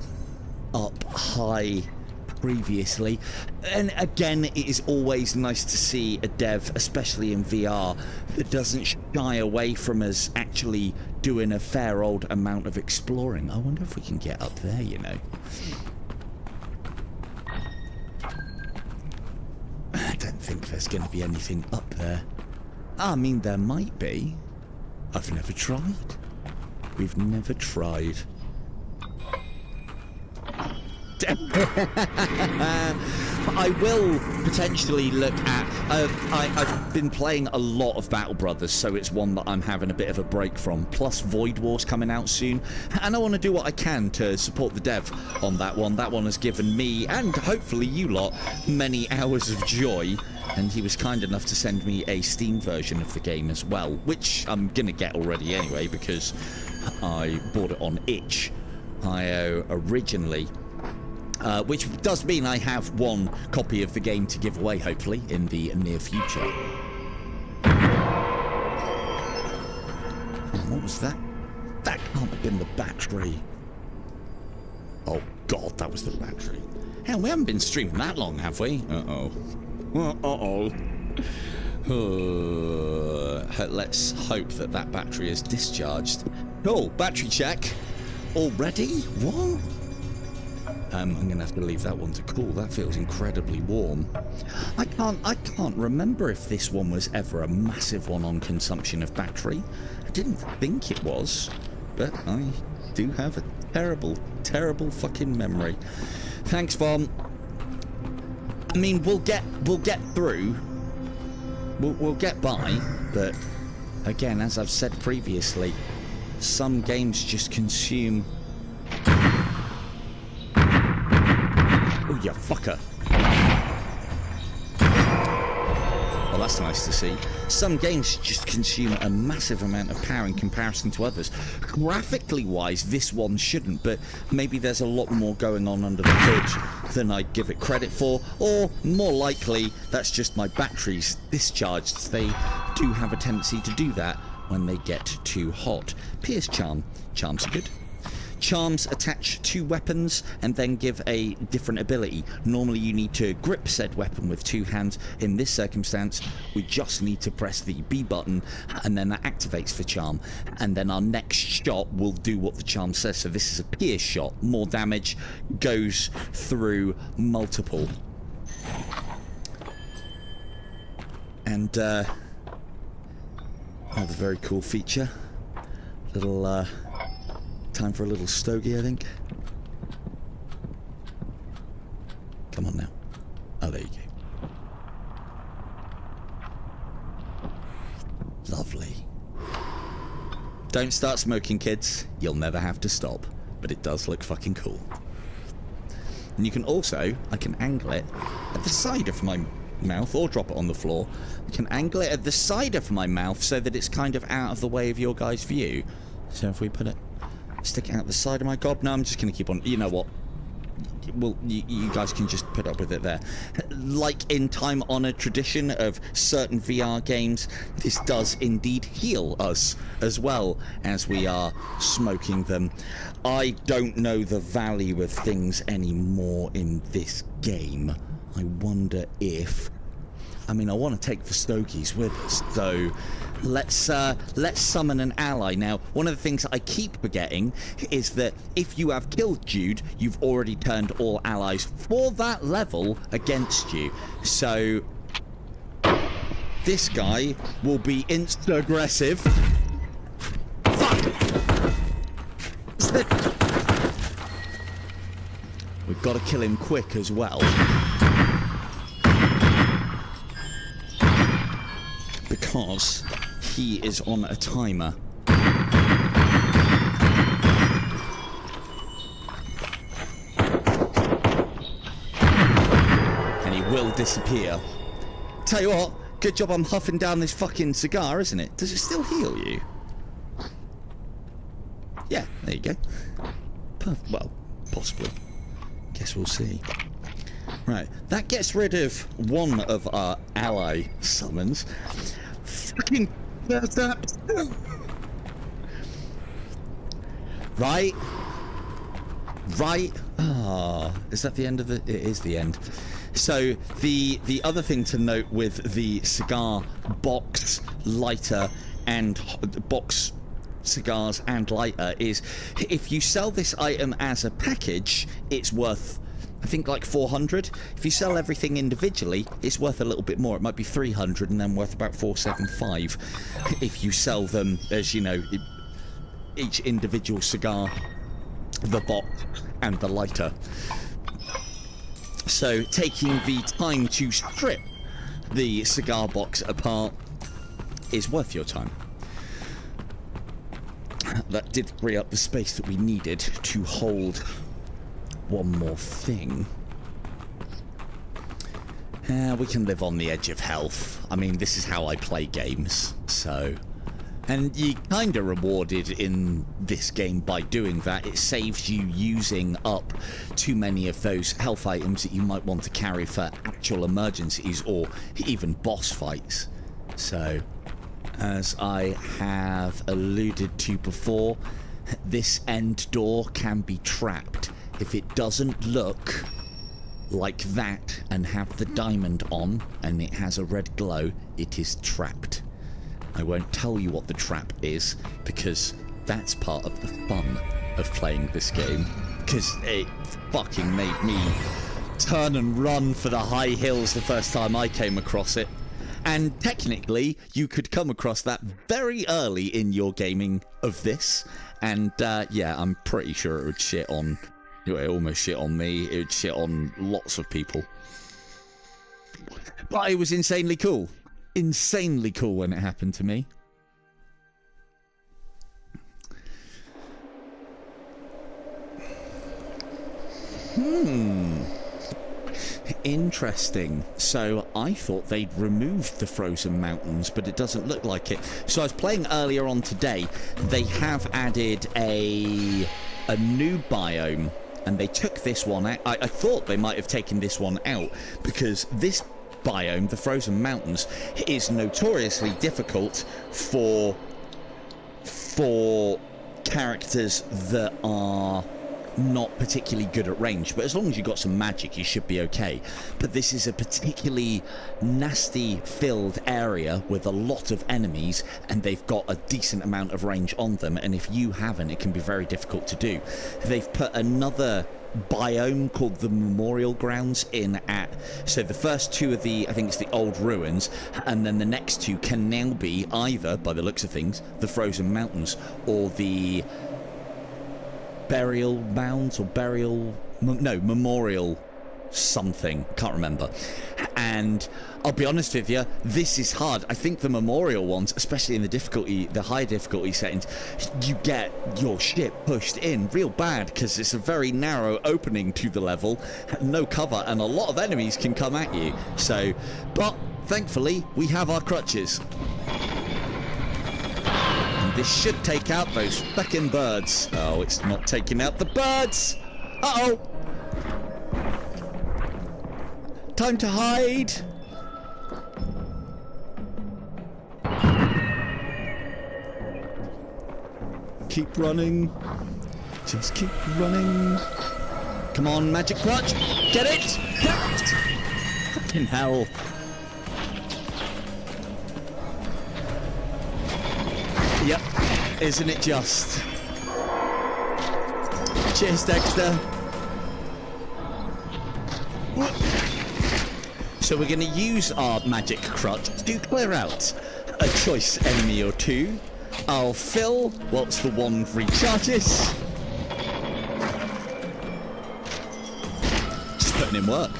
up high previously, and again, it is always nice to see a dev, especially in VR, that doesn't shy away from us actually doing a fair old amount of exploring. I wonder if we can get up there, you know. I don't think there's going to be anything up there. I mean, there might be. I've never tried. We've never tried. I will potentially look at... I've been playing a lot of Battle Brothers, so it's one that I'm having a bit of a break from. Plus Void War's coming out soon, and I want to do what I can to support the dev on that one. That one has given me, and hopefully you lot, many hours of joy. And he was kind enough to send me a Steam version of the game as well, which I'm going to get already anyway, because I bought it on itch.io originally. Which does mean I have one copy of the game to give away, hopefully, in the near future. What was that? That can't have been the battery. Oh, God, that was the battery. Hell, we haven't been streaming that long, have we? Uh-oh. Let's hope that that battery is discharged. Cool, battery check. Already? What? I'm going to have to leave that one to cool. That feels incredibly warm. I can't remember if this one was ever a massive one on consumption of battery. I didn't think it was, but I do have a terrible, terrible fucking memory. Thanks, Vom. I mean, we'll get through. We'll get by, but again, as I've said previously, some games just consume. Oh, you fucker. Well, that's nice to see. Some games just consume a massive amount of power in comparison to others. Graphically wise, this one shouldn't, but maybe there's a lot more going on under the hood than I give it credit for, or more likely, that's just my batteries discharged. They do have a tendency to do that when they get too hot. Pierce charm. Charms are good. Charms attach to weapons and then give a different ability. Normally you need to grip said weapon with 2 hands. In this circumstance, we just need to press the B button and then that activates the charm. And then our next shot will do what the charm says. So this is a pierce shot. More damage, goes through multiple. And another very cool feature. Little time for a little stogie, I think. Come on now. Oh, there you go. Lovely. Don't start smoking, kids. You'll never have to stop. But it does look fucking cool. And you can also, I can angle it at the side of my mouth or drop it on the floor. I can angle it at the side of my mouth so that it's kind of out of the way of your guys' view. So if we put it, stick it out the side of my gob. No, I'm just going to keep on. You know what? Well, you guys can just put up with it there. Like in time-honored tradition of certain VR games, this does indeed heal us as well as we are smoking them. I don't know the value of things anymore in this game. I wonder if... I mean, I want to take the stogies with us, so let's summon an ally. Now, one of the things I keep forgetting is that if you have killed Jude, you've already turned all allies for that level against you. So this guy will be insta-aggressive. Fuck! We've got to kill him quick as well. Because he is on a timer. And he will disappear. Tell you what, good job I'm huffing down this fucking cigar, isn't it? Does it still heal you? Yeah, there you go. Well, possibly. Guess we'll see. Right, that gets rid of one of our ally summons. Fucking right. Ah, is that the end of the? It is the end. So the other thing to note with the cigar box lighter and box cigars and lighter is if you sell this item as a package, it's worth, I think, like 400. If you sell everything individually, it's worth a little bit more. It might be 300 and then worth about 475 if you sell them as, you know, each individual cigar, the box and the lighter. So taking the time to strip the cigar box apart is worth your time. That did free up the space that we needed to hold one more thing. We can live on the edge of health. I mean, this is how I play games, so... And you kind of rewarded in this game by doing that. It saves you using up too many of those health items that you might want to carry for actual emergencies or even boss fights. So, as I have alluded to before, this end door can be trapped. If it doesn't look like that and have the diamond on and it has a red glow, it is trapped. I won't tell you what the trap is because that's part of the fun of playing this game, because it fucking made me turn and run for the high hills the first time I came across it. And technically, you could come across that very early in your gaming of this. And yeah, I'm pretty sure it would shit on... It almost shit on me. It would shit on lots of people. But it was insanely cool. Insanely cool when it happened to me. Interesting. So I thought they'd removed the frozen mountains, but it doesn't look like it. So I was playing earlier on today. They have added a new biome, and they took this one out. I thought they might have taken this one out because this biome, the frozen mountains, is notoriously difficult for characters that are not particularly good at range, but as long as you've got some magic, you should be okay. But this is a particularly nasty filled area with a lot of enemies, and they've got a decent amount of range on them, and if you haven't, it can be very difficult to do. They've put another biome called the memorial grounds in at, so the first two of the, I think it's the old ruins, and then the next two can now be either, by the looks of things, the frozen mountains or the burial mounds, or memorial something, can't remember. And I'll be honest with you, this is hard. I think the memorial ones, especially in the high difficulty settings, you get your shit pushed in real bad because it's a very narrow opening to the level, no cover, and a lot of enemies can come at you. So, but thankfully we have our crutches. This should take out those fucking birds. Oh, it's not taking out the birds! Uh-oh! Time to hide! Keep running. Just keep running. Come on, magic crutch! Get it! Get it! Fucking hell. Yep, isn't it just? Cheers, Dexter. So we're going to use our magic crutch to clear out a choice enemy or two. I'll fill whilst the one recharges. Just putting in work.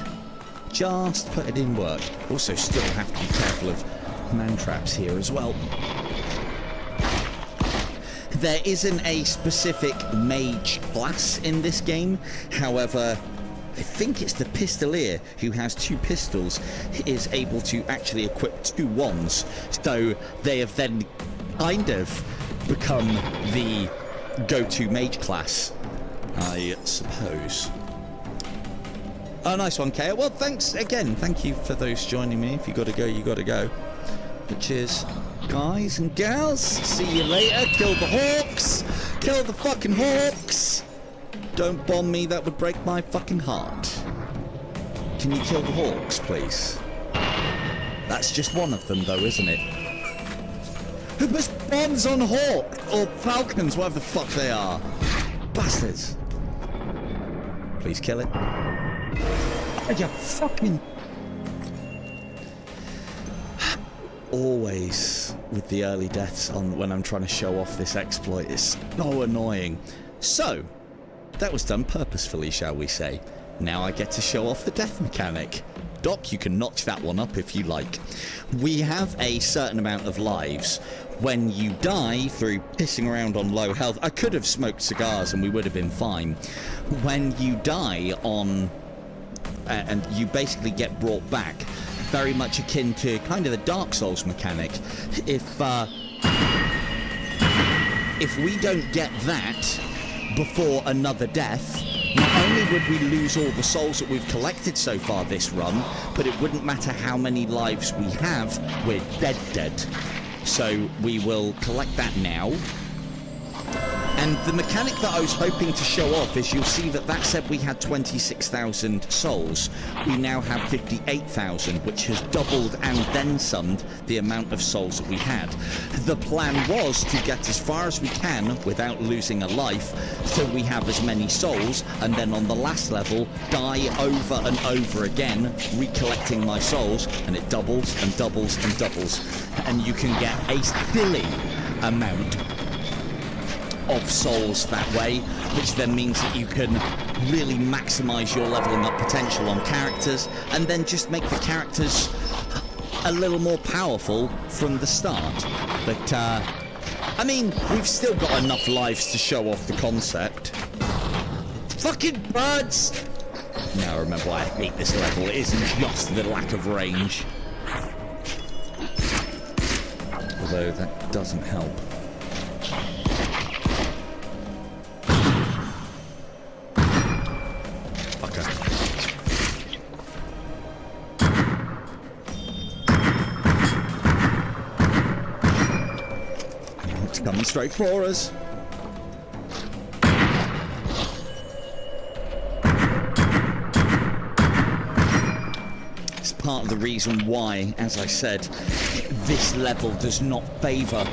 Just putting in work. Also still have to be careful of man traps here as well. There isn't a specific mage class in this game. However, I think it's the pistolier who has two pistols is able to actually equip two wands. So they have then kind of become the go-to mage class, I suppose. Oh, nice one, Kaya. Well, thanks again. Thank you for those joining me. If you got to go, you got to go. But cheers, guys and gals. See you later. Kill the hawks. Kill the fucking hawks. Don't bomb me. That would break my fucking heart. Can you kill the hawks, please? That's just one of them, though, isn't it? Who puts bombs on hawk or falcons, whatever the fuck they are? Bastards. Please kill it. Oh, you fucking... Always with the early deaths on when I'm trying to show off this exploit. It's so annoying. So, that was done purposefully, shall we say. Now I get to show off the death mechanic. Doc, you can notch that one up if you like. We have a certain amount of lives. When you die through pissing around on low health, I could have smoked cigars and we would have been fine. When you die on... and you basically get brought back, very much akin to kind of the Dark Souls mechanic. If we don't get that before another death, not only would we lose all the souls that we've collected so far this run, but it wouldn't matter how many lives we have, we're dead. So we will collect that now. And the mechanic that I was hoping to show off is you'll see that said we had 26,000 souls. We now have 58,000, which has doubled and then summed the amount of souls that we had. The plan was to get as far as we can without losing a life, so we have as many souls, and then on the last level, die over and over again, recollecting my souls, and it doubles and doubles and doubles. And you can get a silly amount of souls that way, which then means that you can really maximize your leveling up potential on characters, and then just make the characters a little more powerful from the start. But I mean, we've still got enough lives to show off the concept. Fucking birds! Now I remember why I hate this level. It isn't just the lack of range, although that doesn't help. Coming straight for us. It's part of the reason why, as I said, this level does not favour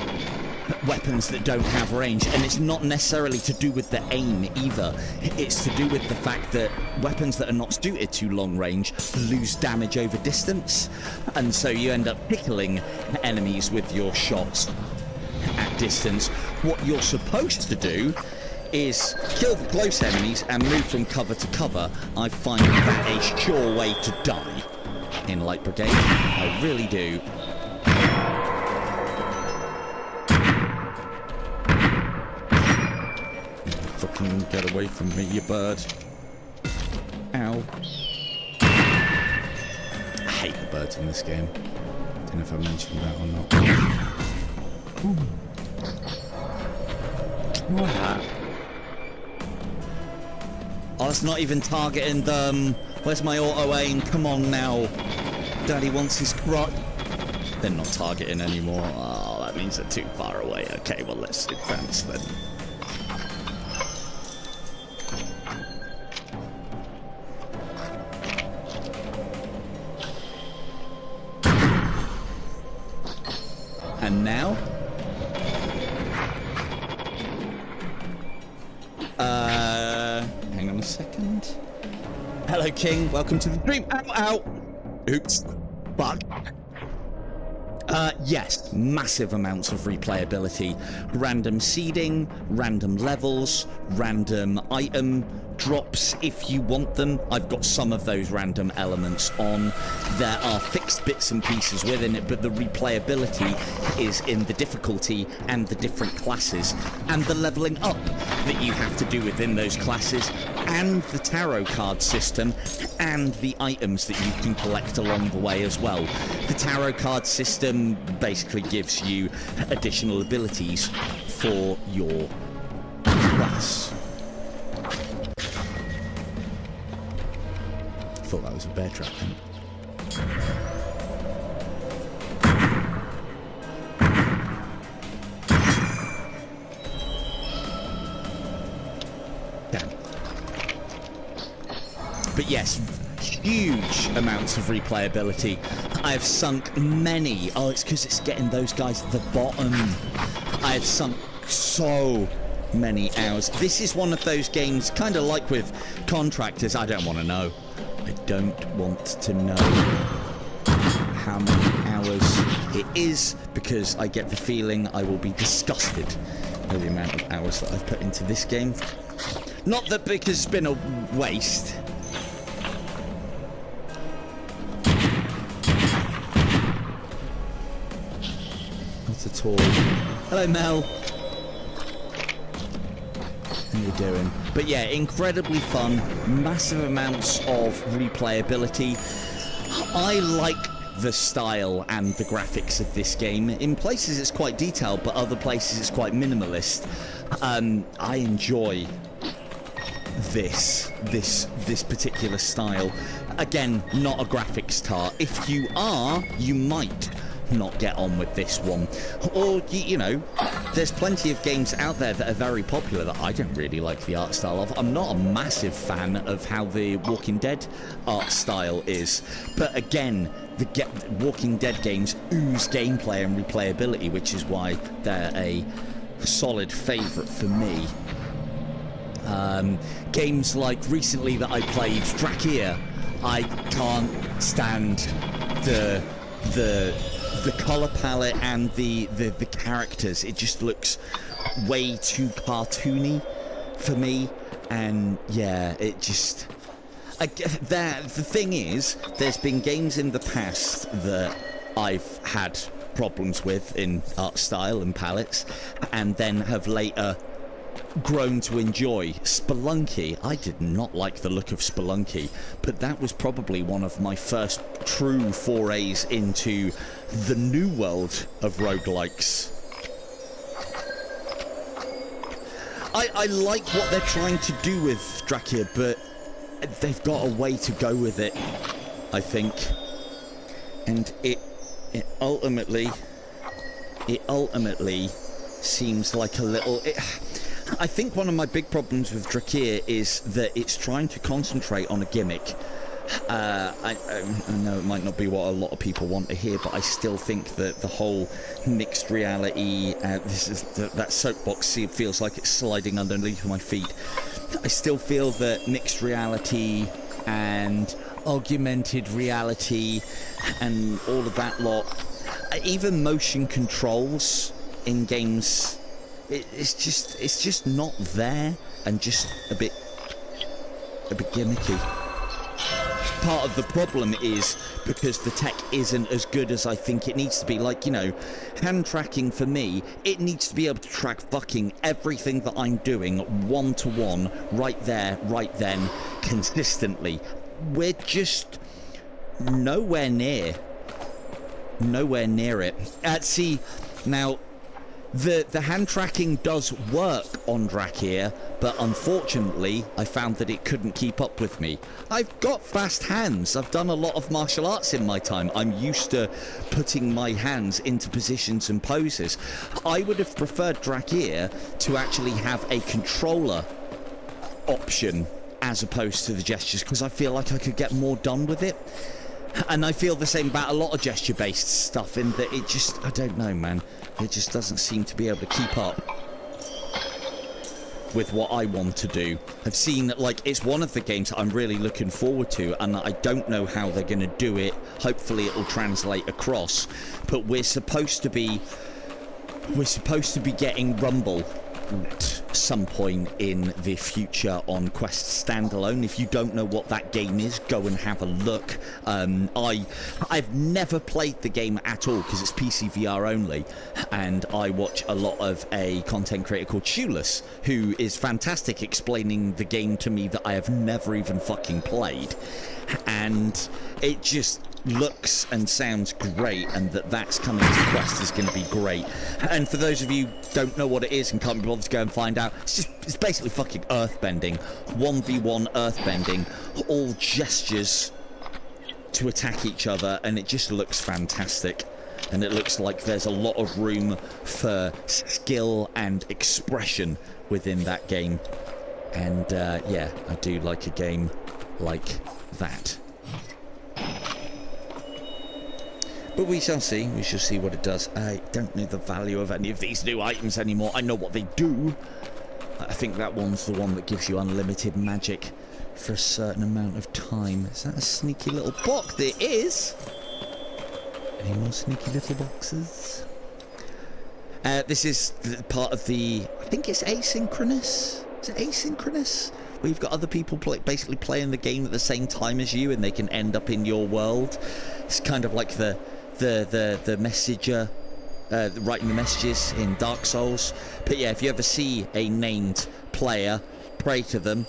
weapons that don't have range, and it's not necessarily to do with the aim either. It's to do with the fact that weapons that are not suited to long range lose damage over distance, and so you end up pickling enemies with your shots at distance. What you're supposed to do is kill the close enemies and move from cover to cover. I find that a sure way to die in Light Brigade. I really do. Fucking get away from me, you bird. Ow. I hate the birds in this game. Don't know if I mentioned that or not. Ooh. What? Oh, it's not even targeting them. Where's my auto aim? Come on now. Daddy wants his crotch. They're not targeting anymore. Oh, that means they're too far away. Okay, well, let's advance then. And now? Hang on a second. Hello, King. Welcome to the stream. Ow, ow. Oops. Fuck. Yes, massive amounts of replayability. Random seeding, random levels, random item drops if you want them. I've got some of those random elements on. There are fixed bits and pieces within it, but the replayability is in the difficulty and the different classes and the leveling up that you have to do within those classes, and the tarot card system and the items that you can collect along the way as well. The tarot card system basically gives you additional abilities for your class. Thought that was a bear trap then. Damn. But yes, huge amounts of replayability. I have sunk many. Oh, it's because it's getting those guys at the bottom. I have sunk so many hours. This is one of those games, kind of like with Contractors. I don't want to know. I don't want to know how many hours it is, because I get the feeling I will be disgusted by the amount of hours that I've put into this game. Not that because it's been a waste. Not at all. Hello, Mel. How you doing? But yeah, incredibly fun, massive amounts of replayability. I like the style and the graphics of this game. In places it's quite detailed, but other places it's quite minimalist. I enjoy this particular style. Again, not a graphics tar. If you are, you might not get on with this one. Or, you know, there's plenty of games out there that are very popular that I don't really like the art style of. I'm not a massive fan of how the Walking Dead art style is. But again, the Walking Dead games ooze gameplay and replayability, which is why they're a solid favourite for me. Games like recently that I played, Drakir, I can't stand the colour palette and the characters. It just looks way too cartoony for me, and yeah, it just... the thing is, there's been games in the past that I've had problems with in art style and palettes, and then have later grown to enjoy. Spelunky, I did not like the look of Spelunky, but that was probably one of my first true forays into the new world of roguelikes. I like what they're trying to do with Drakir, but they've got a way to go with it, I think. And it ultimately seems like a little... I think one of my big problems with Drakir is that it's trying to concentrate on a gimmick. I know it might not be what a lot of people want to hear, but I still think that the whole mixed reality, that soapbox feels like it's sliding underneath my feet. I still feel that mixed reality and augmented reality and all of that lot, even motion controls in games, it's just not there, and just a bit gimmicky. Part of the problem is because the tech isn't as good as I think it needs to be. Like, you know, hand tracking for me, it needs to be able to track fucking everything that I'm doing one-to-one, right there, right then, consistently. We're just nowhere near it. See, now, the hand tracking does work on Drakir, but unfortunately I found that it couldn't keep up with me. I've got fast hands. I've done a lot of martial arts in my time. I'm used to putting my hands into positions and poses. I would have preferred Drakir to actually have a controller option as opposed to the gestures, because I feel like I could get more done with it. And I feel the same about a lot of gesture-based stuff, in that it just, I don't know, man, it just doesn't seem to be able to keep up with what I want to do. I've seen that, like, it's one of the games that I'm really looking forward to, and I don't know how they're going to do it. Hopefully it'll translate across, but we're supposed to be getting Rumble at some point in the future on Quest standalone. If you don't know what that game is, go and have a look. I've never played the game at all because it's PC VR only, and I watch a lot of a content creator called Shoeless, who is fantastic explaining the game to me that I have never even fucking played, and it just looks and sounds great, and that's coming to Quest is going to be great. And for those of you who don't know what it is and can't be bothered to go and find out, it's basically fucking earthbending, 1v1 earthbending, all gestures to attack each other, and it just looks fantastic. And it looks like there's a lot of room for skill and expression within that game. And yeah, I do like a game like that. But we shall see. We shall see what it does. I don't know the value of any of these new items anymore. I know what they do. I think that one's the one that gives you unlimited magic for a certain amount of time. Is that a sneaky little box? There is. Any more sneaky little boxes? This is part of the... I think it's asynchronous. Is it asynchronous? Where you've got other people basically playing the game at the same time as you, and they can end up in your world. It's kind of like the messenger writing the messages in Dark Souls. But yeah, if you ever see a named player, pray to them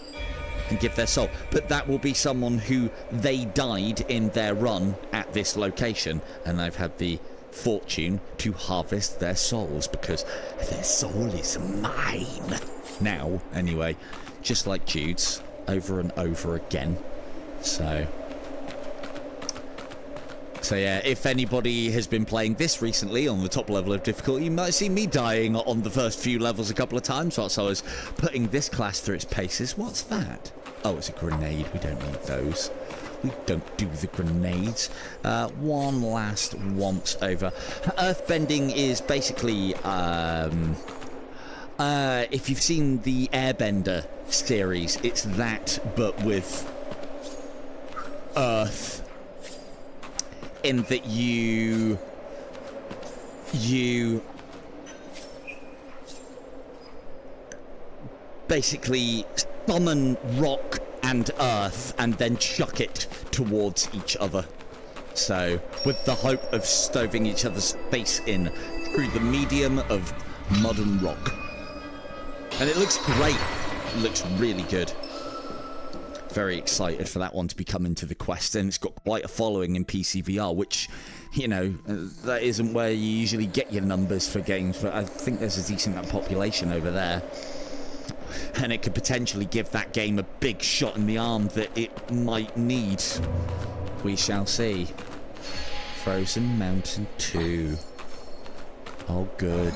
and give their soul. But that will be someone who they died in their run at this location, and I've had the fortune to harvest their souls because their soul is mine now. Anyway, just like Jude's, over and over again. So So yeah, if anybody has been playing this recently on the top level of difficulty, you might see me dying on the first few levels a couple of times whilst I was putting this class through its paces. What's that? Oh, it's a grenade. We don't need those. We don't do the grenades. One last once over. Earthbending is basically, if you've seen the Airbender series, it's that, but with Earth. In that you basically summon rock and earth and then chuck it towards each other. So, with the hope of stoving each other's face in through the medium of mud and rock. And it looks great. It looks really good. Very excited for that one to be coming to the Quest, and it's got quite a following in PC VR, which, you know, that isn't where you usually get your numbers for games, but I think there's a decent amount of population over there. And it could potentially give that game a big shot in the arm that it might need. We shall see. Frozen Mountain 2. Oh, good.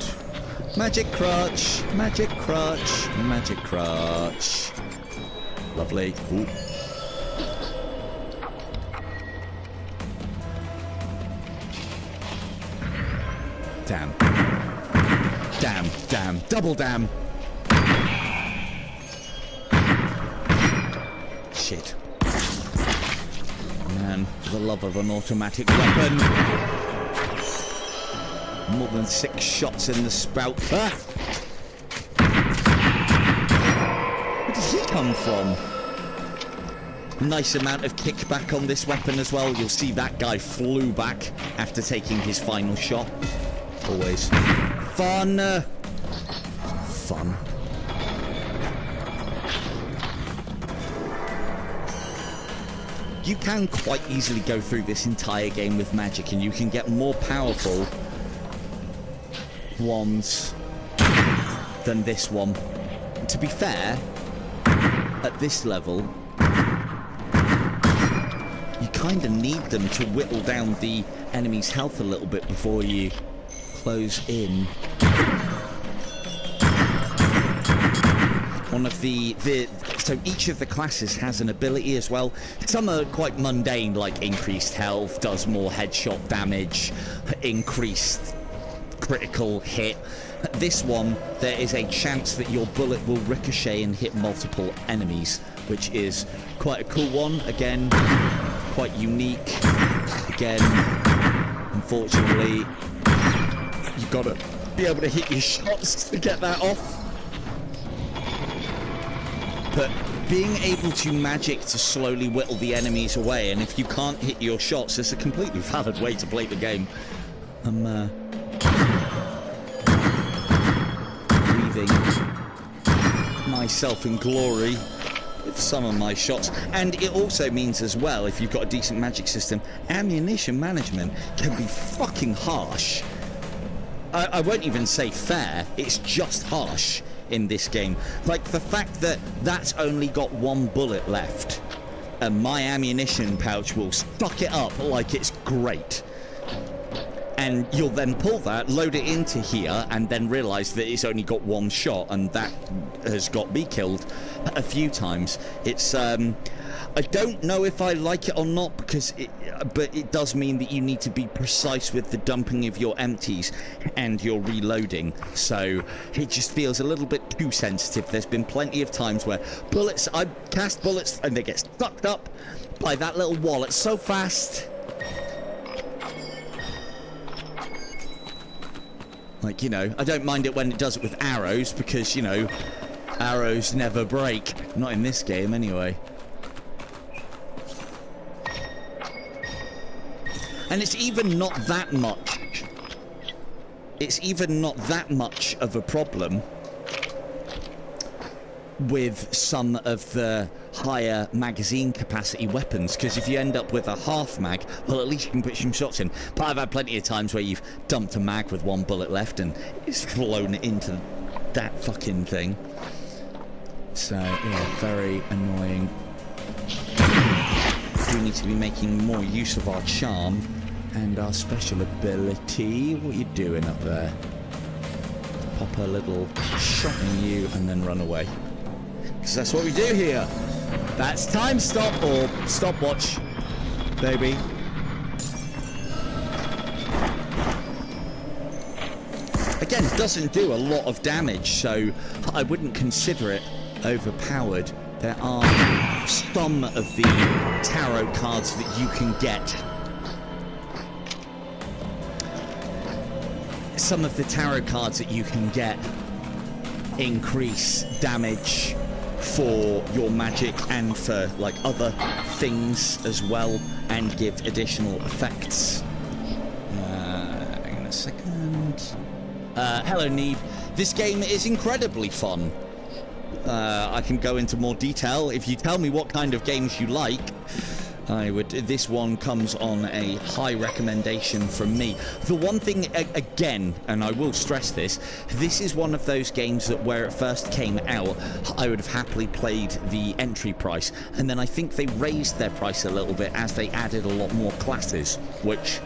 Magic crotch, magic crotch, magic crotch. Lovely. Ooh. Damn. Damn, damn, double damn. Shit. Man, for the love of an automatic weapon. More than 6 shots in the spout. Ah! Where did he come from? Nice amount of kickback on this weapon as well. You'll see that guy flew back after taking his final shot. Always fun. Fun. You can quite easily go through this entire game with magic, and you can get more powerful ones than this one. To be fair, at this level, you kind of need them to whittle down the enemy's health a little bit before you close in. One of so each of the classes has an ability as well. Some are quite mundane, like increased health, does more headshot damage, increased critical hit. This one, there is a chance that your bullet will ricochet and hit multiple enemies, which is quite a cool one. Again, quite unique. Again, unfortunately, you've got to be able to hit your shots to get that off. But being able to magic to slowly whittle the enemies away, and if you can't hit your shots, it's a completely valid way to play the game. I'm breathing myself in glory with some of my shots. And it also means as well, if you've got a decent magic system, ammunition management can be fucking harsh. I won't even say fair, it's just harsh in this game. Like the fact that that's only got 1 bullet left and my ammunition pouch will stock it up like it's great, and you'll then pull that, load it into here, and then realize that it's only got 1 shot, and that has got me killed a few times. It's I don't know if I like it or not, because but it does mean that you need to be precise with the dumping of your empties and your reloading, so it just feels a little bit too sensitive. There's been plenty of times where I cast bullets and they get sucked up by that little wallet so fast. Like, you know, I don't mind it when it does it with arrows, because, you know, arrows never break. Not in this game, anyway. And it's even not that much. It's even not that much of a problem with some of the higher magazine capacity weapons, because if you end up with a half mag, well, at least you can put some shots in. But I've had plenty of times where you've dumped a mag with 1 bullet left and it's flown into that fucking thing. So yeah, very annoying. We need to be making more use of our charm And our special ability. What are you doing up there? Pop a little shot on you and then run away. Because that's what we do here. That's time stop or stopwatch, baby. Again, doesn't do a lot of damage, so I wouldn't consider it overpowered. There are some of the tarot cards that you can get. Some of the tarot cards that you can get increase damage for your magic and for like other things as well, and give additional effects. Hang on a second. Hello, Neve. This game is incredibly fun. I can go into more detail if you tell me what kind of games you like. This one comes on a high recommendation from me. The one thing, again, and I will stress this, this is one of those games that where it first came out, I would have happily played the entry price, and then I think they raised their price a little bit as they added a lot more classes, which...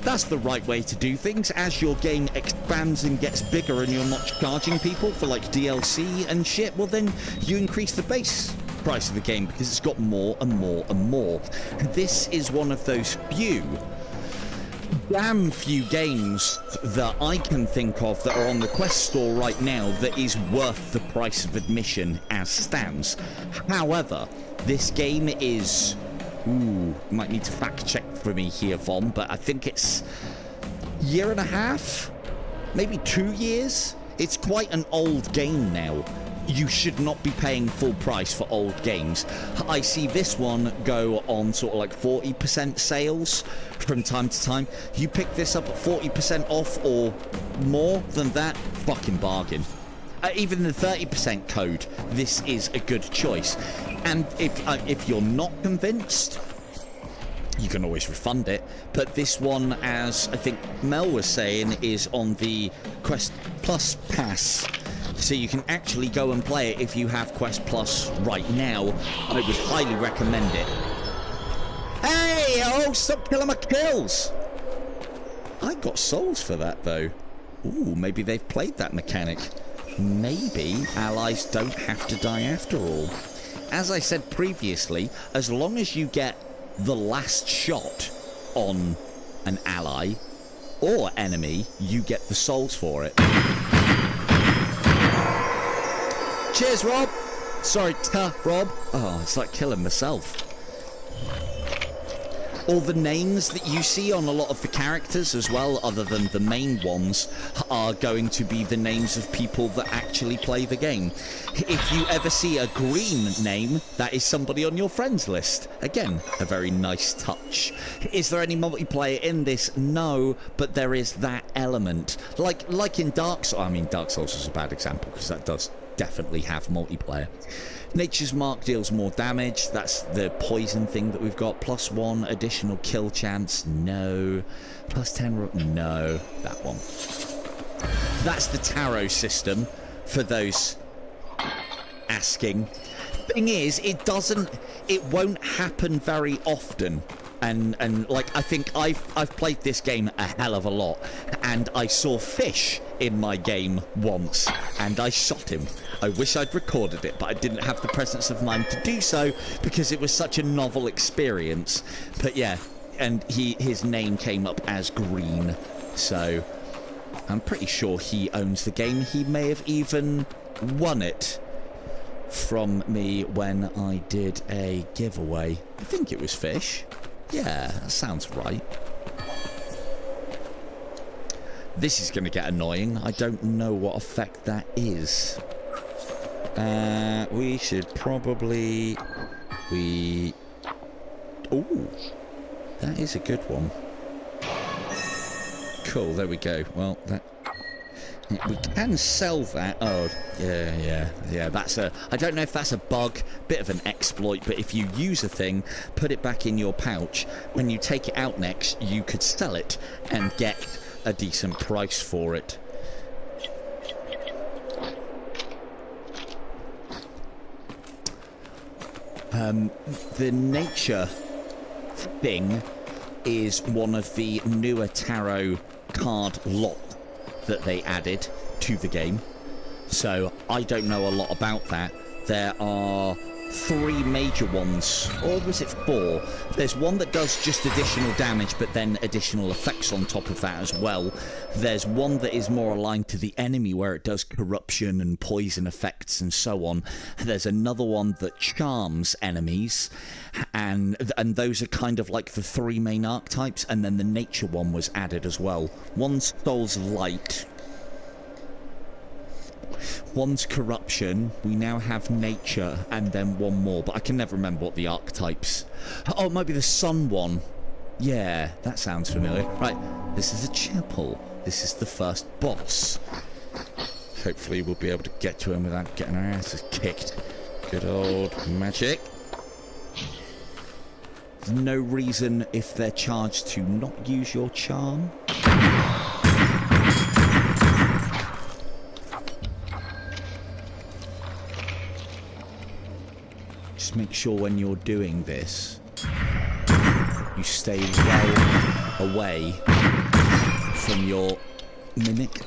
that's the right way to do things. As your game expands and gets bigger and you're not charging people for like DLC and shit, well then you increase the base price of the game because it's got more and more and more. This is one of those damn few games that I can think of that are on the Quest store right now that is worth the price of admission as stands. However, this game is... ooh, might need to fact check for me here, Vom, but I think it's a year and a half, maybe 2 years. It's quite an old game now. You should not be paying full price for old games. I see this one go on sort of like 40% sales from time to time. You pick this up at 40% off or more than that, fucking bargain. Even the 30% code, this is a good choice. And if you're not convinced, you can always refund it. But this one, as I think Mel was saying, is on the Quest Plus pass. So you can actually go and play it if you have Quest Plus right now. I would highly recommend it. Hey, oh, stop killing my kills! I got souls for that, though. Ooh, maybe they've played that mechanic. Maybe allies don't have to die after all. As I said previously, as long as you get the last shot on an ally or enemy, you get the souls for it. Cheers, Rob! Sorry, Rob. Oh, it's like killing myself. All the names that you see on a lot of the characters as well, other than the main ones, are going to be the names of people that actually play the game. If you ever see a green name, that is somebody on your friends list. Again, a very nice touch. Is there any multiplayer in this? No, but there is that element. Like in Dark Souls. I mean, Dark Souls is a bad example because that does definitely have multiplayer. Nature's Mark deals more damage. That's the poison thing that we've got. +1 additional kill chance. No. +10. No. That one. That's the tarot system for those asking. Thing is, it won't happen very often. And like, I think I've played this game a hell of a lot, and I saw fish in my game once, and I shot him. I wish I'd recorded it, but I didn't have the presence of mind to do so because it was such a novel experience. But yeah, and his name came up as Green, so I'm pretty sure he owns the game. He may have even won it from me when I did a giveaway. I think it was fish. Yeah, that sounds right. This is going to get annoying. I don't know what effect that is. We should probably... Ooh, that is a good one. Cool, there we go. Well, that... we can sell that. Oh, yeah. That's a... I don't know if that's a bug, bit of an exploit, but if you use a thing, put it back in your pouch, when you take it out next, you could sell it and get a decent price for it. The nature thing is one of the newer tarot card lot that they added to the game. So I don't know a lot about that. There are 3 major ones, or was it 4? There's one that does just additional damage, but then additional effects on top of that as well. There's one that is more aligned to the enemy, where it does corruption and poison effects and so on. There's another one that charms enemies, and those are kind of like the 3 main archetypes, and then the nature one was added as well. One's Souls of Light, one's corruption, we now have nature, and then one more, but I can never remember what the archetypes. Oh, it might be the sun one. Yeah, that sounds familiar. Right, this is a chapel. This is the first boss. Hopefully we'll be able to get to him without getting our asses kicked. Good old magic. There's no reason, if they're charged, to not use your charm. Just make sure when you're doing this, you stay well away from your mimic.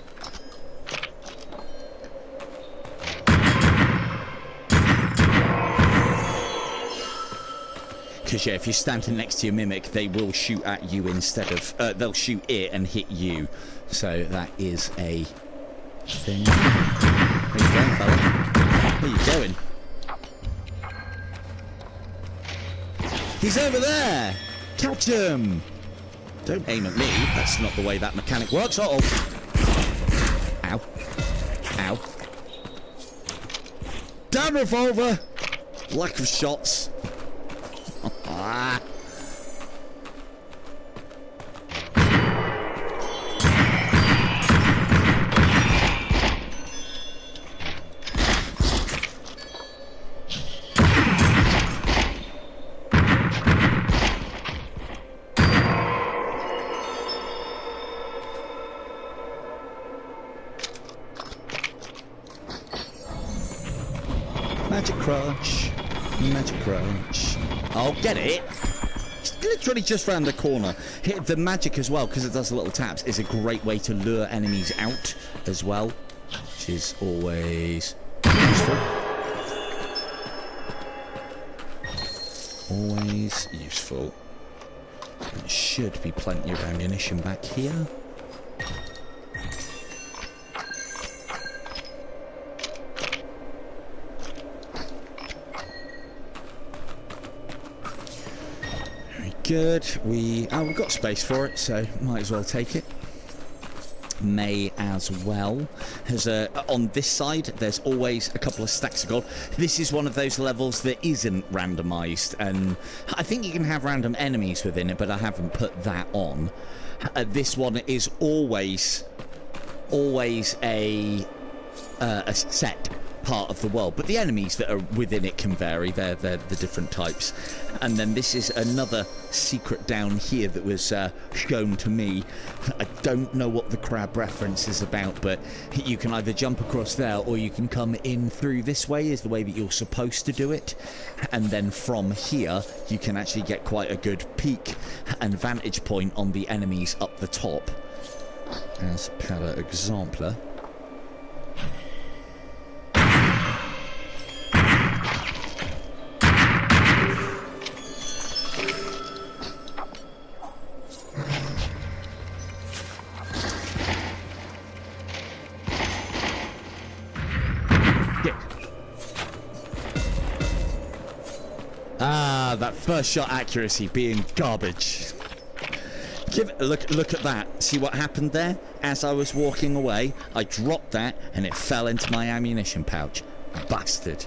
Because, yeah, if you're standing next to your mimic, they will shoot at you instead of... they'll shoot it and hit you. So that is a thing. Where you going, fella? Where you going? He's over there! Catch him! Don't aim at me. That's not the way that mechanic works. Uh-oh. Ow. Ow. Damn revolver! Lack of shots. Ah. Magic crunch. Magic crunch. I'll get it. It's literally just round the corner. Hit the magic as well, because it does little taps, is a great way to lure enemies out as well, which is always useful. Always useful. There should be plenty of ammunition back here. Good. We've got space for it, so might as well take it. May as well. On this side, there's always a couple of stacks of gold. This is one of those levels that isn't randomized, and I think you can have random enemies within it, but I haven't put that on. This one is always a set part of the world, but the enemies that are within it can vary. They're the different types. And then this is another secret down here that was shown to me. I don't know what the crab reference is about, but you can either jump across there or you can come in through this way, is the way that you're supposed to do it, and then from here you can actually get quite a good peek and vantage point on the enemies up the top, as per exemple. That first shot accuracy being garbage. Look at that. See what happened there? As I was walking away, I dropped that and it fell into my ammunition pouch. Bastard.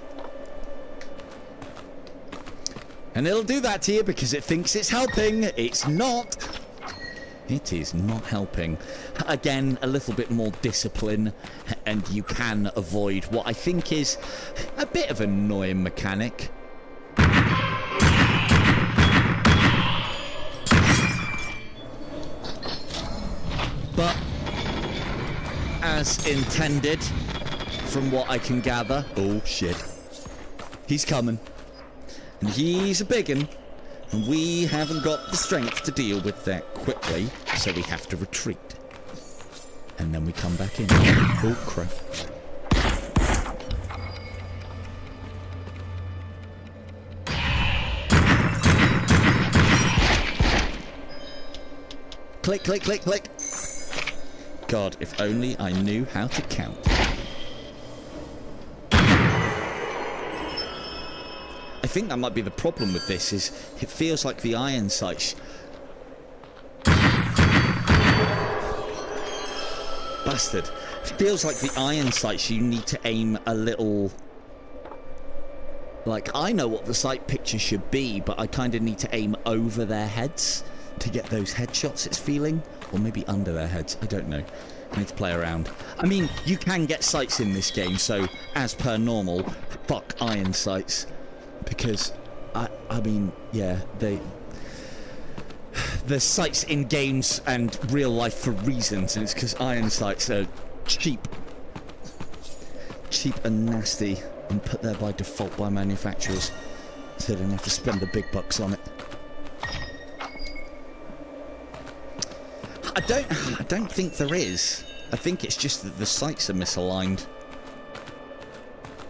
And it'll do that to you because it thinks it's helping. It's not. It is not helping. Again, a little bit more discipline and you can avoid what I think is a bit of an annoying mechanic. But as intended, from what I can gather... Oh, shit. He's coming. And he's a big un. And we haven't got the strength to deal with that quickly, so we have to retreat. And then we come back in. Oh, crap. Click, click, click, click. God, if only I knew how to count. I think that might be the problem with this, is it feels like the iron sights... Bastard. It feels like the iron sights you need to aim a little... Like, I know what the sight picture should be, but I kind of need to aim over their heads to get those headshots it's feeling. Or maybe under their heads, I don't know. I need to play around. I mean, you can get sights in this game, so as per normal, fuck iron sights. Because, I mean, yeah, there's sights in games and real life for reasons, and it's because iron sights are cheap and nasty, and put there by default by manufacturers, so they don't have to spend the big bucks on it. I don't think there is. I think it's just that the sights are misaligned.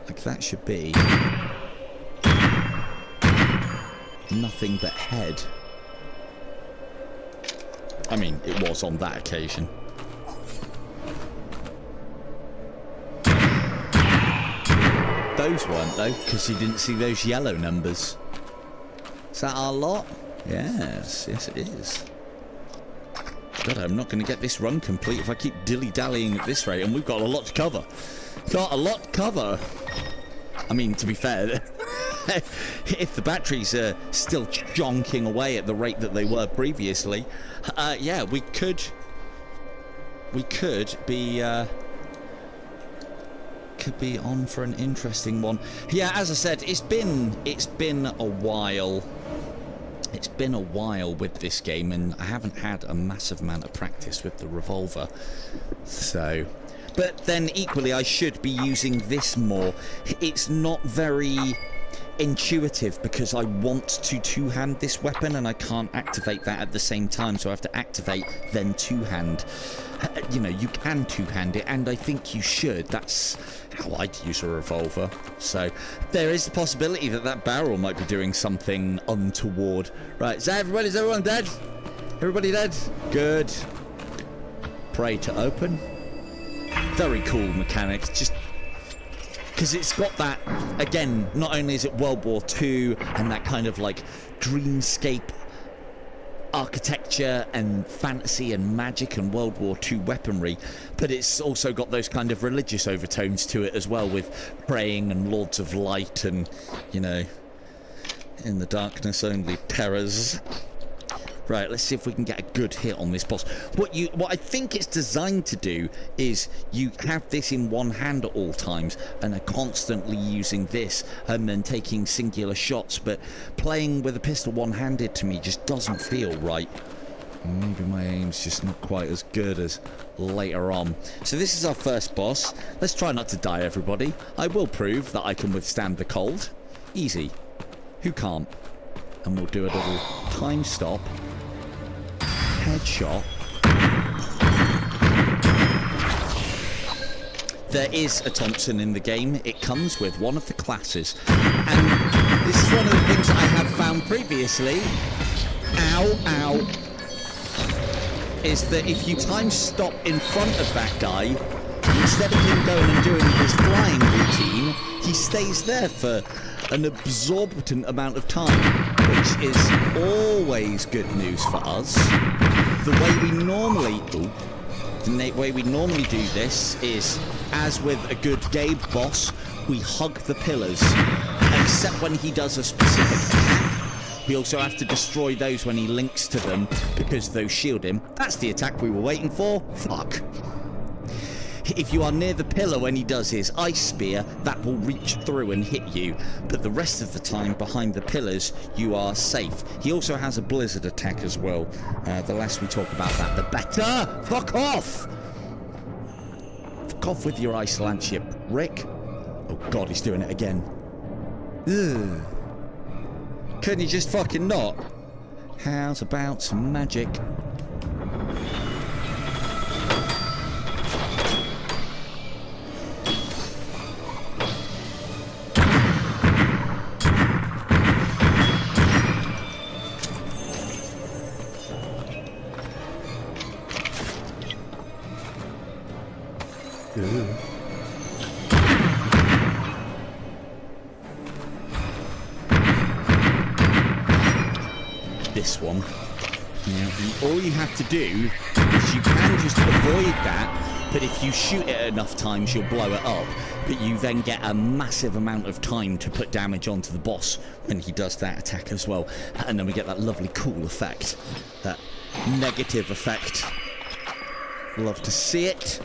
Like that should be nothing but head. I mean, it was on that occasion. Those weren't, though, because you didn't see those yellow numbers. Is that our lot? Yes, yes it is. God, I'm not going to get this run complete if I keep dilly-dallying at this rate, and we've got a lot to cover. Got a lot to cover. I mean, to be fair, if the batteries are still jonking away at the rate that they were previously, yeah, we could be on for an interesting one. Yeah, as I said, it's been a while. It's been a while with this game, and I haven't had a massive amount of practice with the Revolver. So, but then equally, I should be using this more. It's not very intuitive because I want to two-hand this weapon and I can't activate that at the same time, so I have to activate then two-hand. You know, you can two-hand it, and I think you should. That's how I'd use a revolver. So there is the possibility that that barrel might be doing something untoward. Right, is everyone dead? Everybody dead? Good. Pray to open. Very cool mechanics, just because it's got that, again, not only is it World War II and that kind of like dreamscape architecture and fantasy and magic and World War II weaponry, but it's also got those kind of religious overtones to it as well, with praying and Lords of Light and, you know, in the darkness only terrors. Right, let's see if we can get a good hit on this boss. What I think it's designed to do is you have this in one hand at all times and are constantly using this and then taking singular shots, but playing with a pistol one-handed to me just doesn't feel right. Maybe my aim's just not quite as good as later on. So this is our first boss. Let's try not to die, everybody. I will prove that I can withstand the cold. Easy. Who can't? And we'll do a little time stop. Headshot. There is a Thompson in the game. It comes with one of the classes, and this is one of the things that I have found previously. Ow, is that if you time stop in front of that guy, instead of him going and doing his flying routine, he stays there for an absorbent amount of time, which is always good news for us. The way we normally do this is, as with a good Gabe boss, we hug the pillars, except when he does a specific attack. We also have to destroy those when he links to them, because those shield him. That's the attack we were waiting for. Fuck. If you are near the pillar when he does his ice spear, that will reach through and hit you, but the rest of the time behind the pillars you are safe. He also has a blizzard attack as well. The less we talk about that, the better. Fuck off! Fuck off with your ice lance, you prick. Oh god, he's doing it again. Ugh. Couldn't you just fucking not? How's about some magic? Ooh. This one. Now, all you have to do is you can just avoid that, but if you shoot it enough times, you'll blow it up. But you then get a massive amount of time to put damage onto the boss when he does that attack as well. And then we get that lovely cool effect, that negative effect. Love to see it.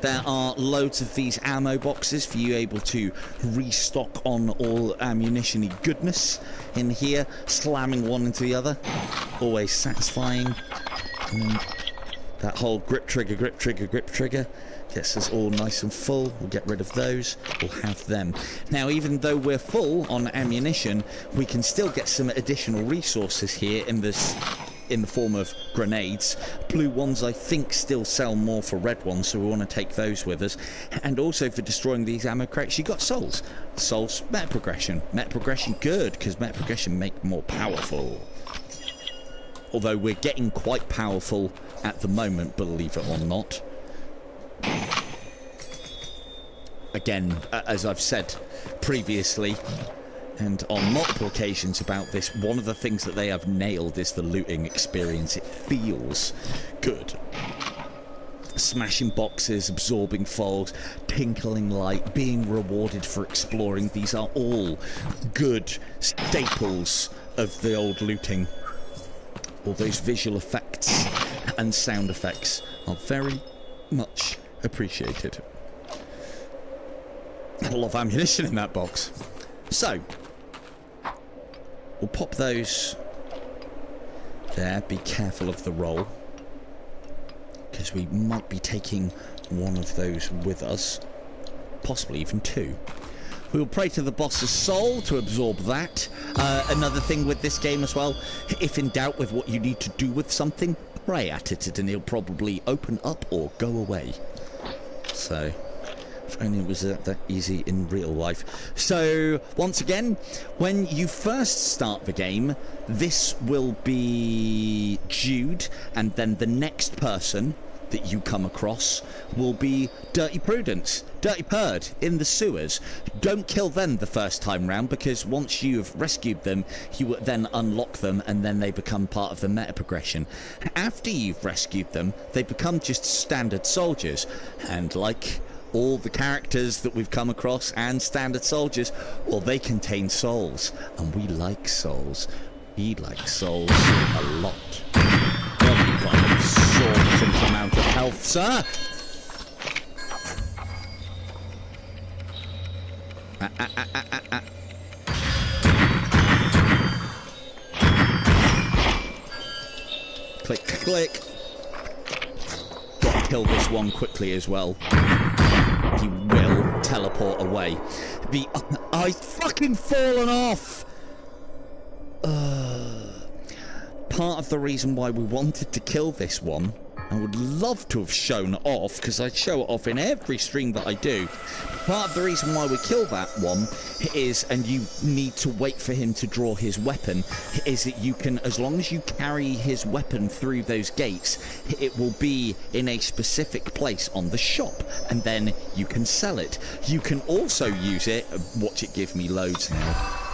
There are loads of these ammo boxes for you able to restock on all ammunition-y goodness in here, slamming one into the other. Always satisfying. And that whole grip trigger gets us all nice and full. We'll get rid of those. We'll have them. Now, even though we're full on ammunition, we can still get some additional resources here in this, in the form of grenades. Blue ones, I think, still sell more for red ones, so we want to take those with us. And also for destroying these ammo crates, you got souls. Souls, meta progression. Meta progression, good, because meta progression make more powerful. Although we're getting quite powerful at the moment, believe it or not. Again, as I've said previously, and on multiple occasions about this, one of the things that they have nailed is the looting experience. It feels good. Smashing boxes, absorbing foes, tinkling light, being rewarded for exploring. These are all good staples of the old looting. All those visual effects and sound effects are very much appreciated. A lot of ammunition in that box. So, we'll pop those there. Be careful of the roll, because we might be taking one of those with us, possibly even two. We'll pray to the boss's soul to absorb that. Another thing with this game as well, if in doubt with what you need to do with something, pray at it and it'll probably open up or go away. So, if only it was that easy in real life. So, once again, when you first start the game, this will be Jude, and then the next person that you come across will be Dirty Prudence, Dirty Purd in the sewers. Don't kill them the first time round, because once you've rescued them, you will then unlock them, and then they become part of the meta progression. After you've rescued them, they become just standard soldiers, and like all the characters that we've come across and standard soldiers, well, they contain souls, and we like souls. We like souls a lot. Well, you've got an exorbitant amount of health, sir. Click, click. Got to kill this one quickly as well. He will teleport away. I've fucking fallen off! Part of the reason why we wanted to kill this one, I would love to have shown it off, because I show it off in every stream that I do. Part of the reason why we kill that one is, and you need to wait for him to draw his weapon, is that you can, as long as you carry his weapon through those gates, it will be in a specific place on the shop, and then you can sell it. You can also use it, watch it give me loads now.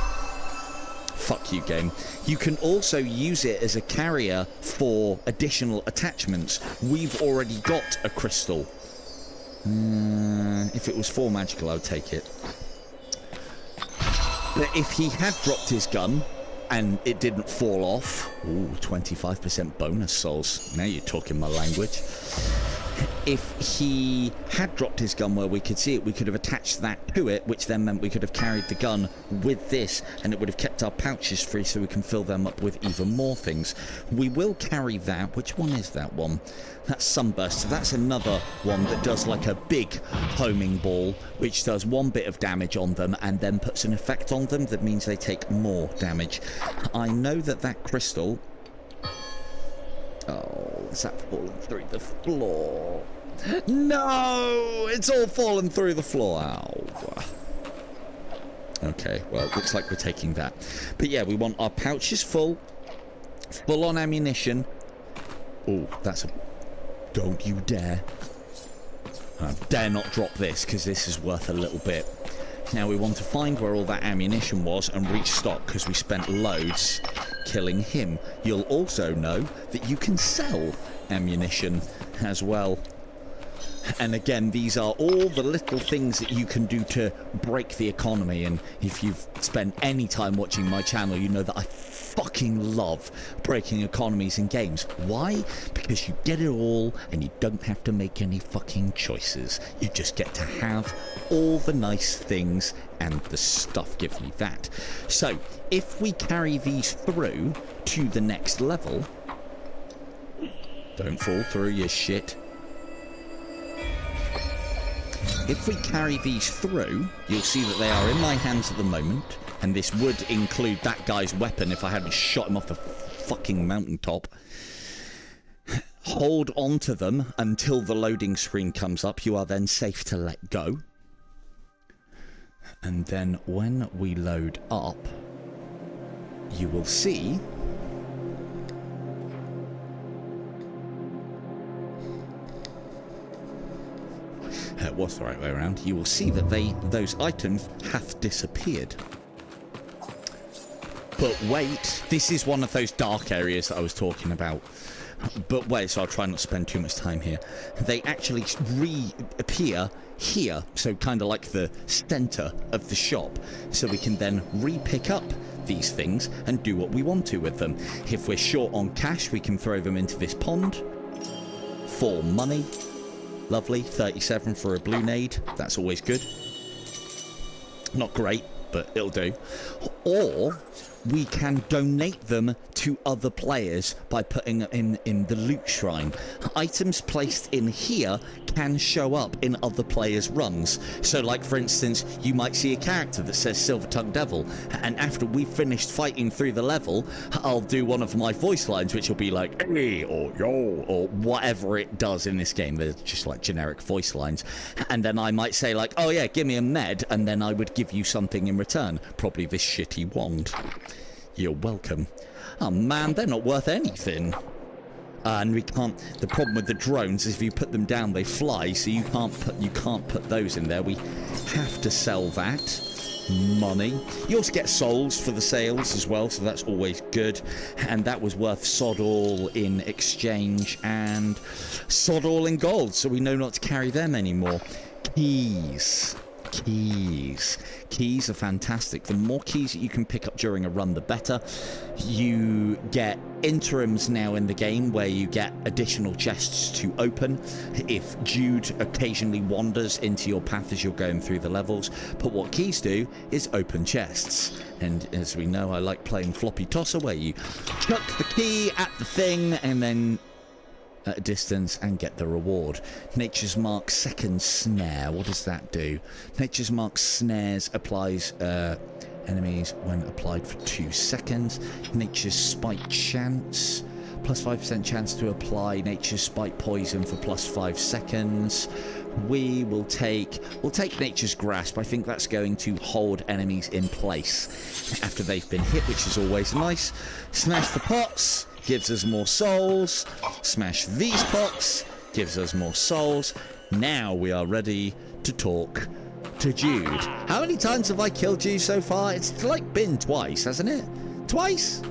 Fuck you, game. You can also use it as a carrier for additional attachments. We've already got a crystal. If it was 4 magical, I would take it. But if he had dropped his gun and it didn't fall off, ooh, 25% bonus souls. Now you're talking my language. if he had dropped his gun where we could see it, we could have attached that to it, which then meant we could have carried the gun with this, and it would have kept our pouches free so we can fill them up with even more things. We will carry that. Which one is that one? That's Sunburst. So that's another one that does like a big homing ball, which does 1 bit of damage on them and then puts an effect on them that means they take more damage. I know that that crystal... Oh, is that falling through the floor? No! It's all fallen through the floor. Ow. Okay, well, it looks like we're taking that. But yeah, we want our pouches full on ammunition. Oh, that's a... Don't you dare. Dare not drop this, because this is worth a little bit. Now we want to find where all that ammunition was and restock, because we spent loads killing him. You'll also know that you can sell ammunition as well. And again, these are all the little things that you can do to break the economy. And if you've spent any time watching my channel, you know that I fucking love breaking economies in games. Why? Because you get it all and you don't have to make any fucking choices. You just get to have all the nice things, and the stuff gives me that. So if we carry these through to the next level... Don't fall through, you shit. If we carry these through, you'll see that they are in my hands at the moment, and this would include that guy's weapon if I hadn't shot him off the fucking mountaintop. Hold on to them until the loading screen comes up. You are then safe to let go. And then when we load up, you will see... It was the right way around. You will see that those items have disappeared. But wait, this is one of those dark areas that I was talking about. But wait, so I'll try not to spend too much time here. They actually reappear here, so kind of like the center of the shop, so we can then re-pick up these things and do what we want to with them. If we're short on cash, we can throw them into this pond for money. Lovely, 37 for a blue nade. That's always good. Not great, but it'll do. Or we can donate them to other players by putting them in the loot shrine. Items placed in here can show up in other players' runs. So like, for instance, you might see a character that says Silver-Tongued Devil, and after we've finished fighting through the level, I'll do one of my voice lines, which will be like, hey, or yo, or whatever it does in this game. They're just like generic voice lines. And then I might say like, oh yeah, give me a med, and then I would give you something in return. Probably this shitty wand. You're welcome. Oh man, they're not worth anything. And we can't... The problem with the drones is if you put them down, they fly, so you can't put those in there. We have to sell that. Money. You also get souls for the sales as well, so that's always good. And that was worth sod all in exchange and sod all in gold, so we know not to carry them anymore. Keys. Keys are fantastic. The more keys that you can pick up during a run, the better. You get interims now in the game where you get additional chests to open if Jude occasionally wanders into your path as you're going through the levels. But what keys do is open chests. And as we know, I like playing floppy tosser, where you chuck the key at the thing and then at a distance and get the reward. Nature's Mark second snare. What does that do? Nature's Mark snares applies enemies when applied for 2 seconds. Nature's Spite chance. Plus 5% chance to apply Nature's Spite poison for plus 5 seconds. We'll take Nature's Grasp. I think that's going to hold enemies in place after they've been hit, which is always nice. Smash the pots. Gives us more souls. Smash these pots. Gives us more souls. Now we are ready to talk to Jude. How many times have I killed you so far? It's like been twice, hasn't it? Twice?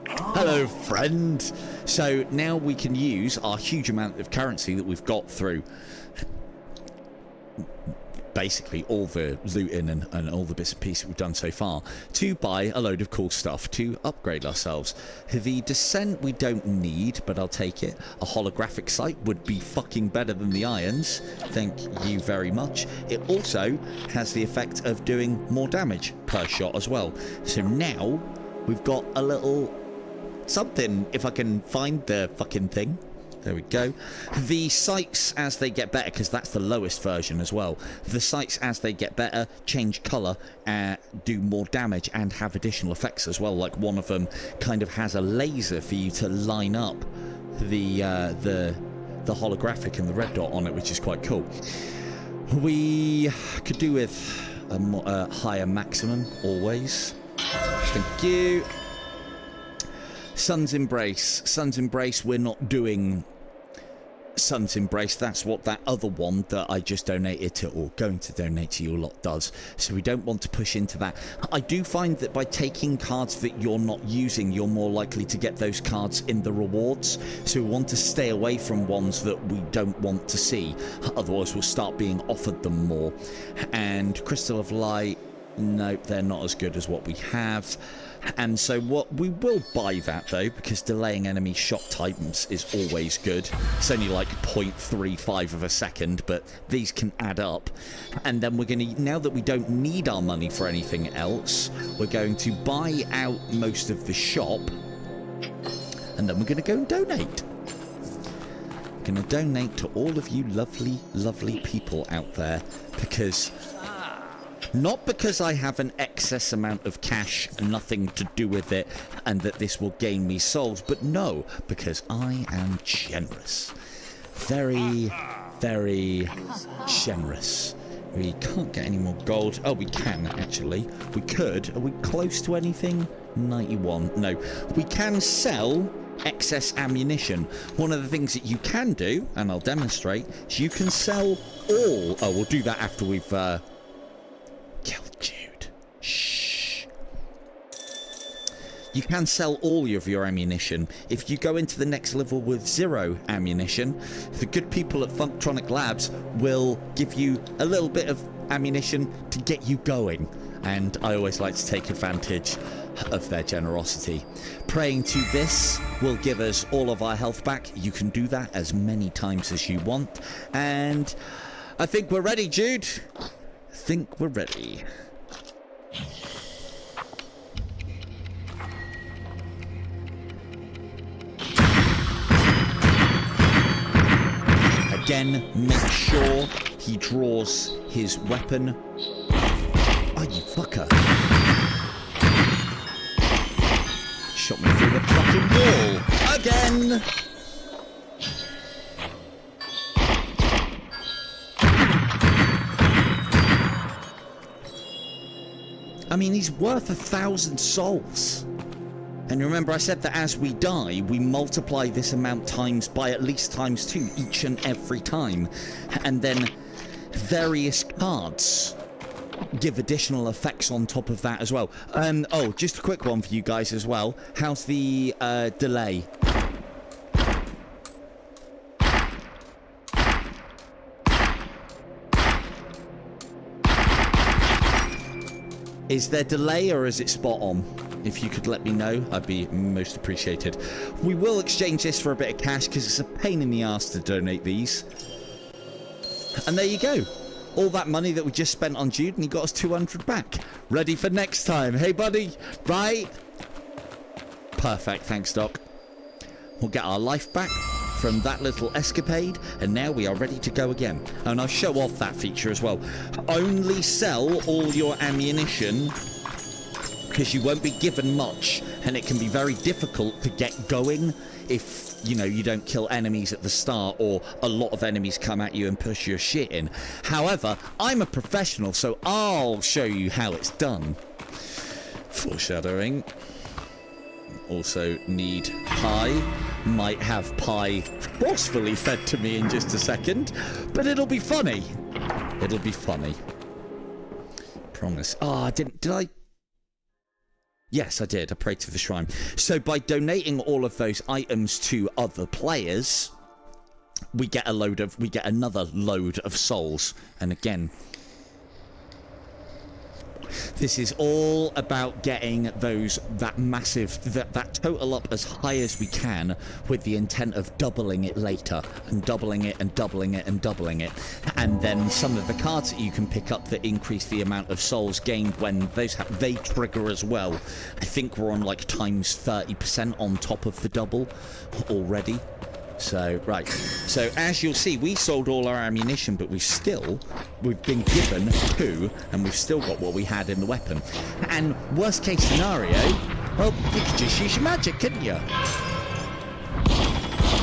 Hello, friend. So now we can use our huge amount of currency that we've got through basically all the looting and all the bits and pieces we've done so far to buy a load of cool stuff to upgrade ourselves. The descent we don't need, but I'll take it. A holographic sight would be fucking better than the irons. Thank you very much. It also has the effect of doing more damage per shot as well. So now we've got a little something, if I can find the fucking thing. There we go. The sights, as they get better, because that's the lowest version as well, the sights, as they get better, change colour, do more damage, and have additional effects as well. Like one of them kind of has a laser for you to line up the holographic and the red dot on it, which is quite cool. We could do with a higher maximum, always. Thank you. Sun's Embrace. Sun's Embrace, we're not doing Sun's Embrace. That's what that other one that I just donated to, or going to donate to you a lot, does. So we don't want to push into that. I do find that by taking cards that you're not using, you're more likely to get those cards in the rewards. So we want to stay away from ones that we don't want to see. Otherwise, we'll start being offered them more. And Crystal of Light, nope, they're not as good as what we have. And so what we will buy that though, because delaying enemy shot times is always good. It's only like 0.35 of a second, but these can add up. And then we're going to, now that we don't need our money for anything else, we're going to buy out most of the shop, and then we're going to go and donate. We're going to donate to all of you lovely, lovely people out there, because not because I have an excess amount of cash and nothing to do with it and that this will gain me souls, but no, because I am generous. Very, very generous. We can't get any more gold. Oh, we can, actually. We could. Are we close to anything? 91. No. We can sell excess ammunition. One of the things that you can do, and I'll demonstrate, is you can sell all... Oh, we'll do that after we've... Kill Jude. Shh. You can sell all of your ammunition. If you go into the next level with 0 ammunition, the good people at Funktronic Labs will give you a little bit of ammunition to get you going. And I always like to take advantage of their generosity. Praying to this will give us all of our health back. You can do that as many times as you want. And I think we're ready, Jude. I think we're ready. Again, make sure he draws his weapon. Oh, you fucker. Shot me through the fucking wall. Again! I mean, he's worth 1,000 souls. And remember, I said that as we die, we multiply this amount times by at least times 2 each and every time. And then various cards give additional effects on top of that as well. Oh, just a quick one for you guys as well. How's the delay? Is there delay or is it spot on? If you could let me know, I'd be most appreciated. We will exchange this for a bit of cash because it's a pain in the ass to donate these. And there you go. All that money that we just spent on Jude, and he got us 200 back. Ready for next time. Hey, buddy. Right? Perfect. Thanks, Doc. We'll get our life back from that little escapade, and now we are ready to go again. And I'll show off that feature as well. Only sell all your ammunition, because you won't be given much, and it can be very difficult to get going if, you know, you don't kill enemies at the start, or a lot of enemies come at you and push your shit in. However, I'm a professional, so I'll show you how it's done. Foreshadowing. Also need pie. Might have pie forcefully fed to me in just a second, but it'll be funny. It'll be funny. Promise. Oh, did I? Yes, I did. I prayed to the shrine. So by donating all of those items to other players, we get another load of souls. And again, This is all about getting that total up as high as we can, with the intent of doubling it later, and doubling it and doubling it and doubling it. And then some of the cards that you can pick up that increase the amount of souls gained when they trigger as well. I think we're on like times 30% on top of the double already. So, right. So, as you'll see, we sold all our ammunition, but we've been given 2, and we've still got what we had in the weapon. And worst case scenario, well, you could just use your magic, couldn't you?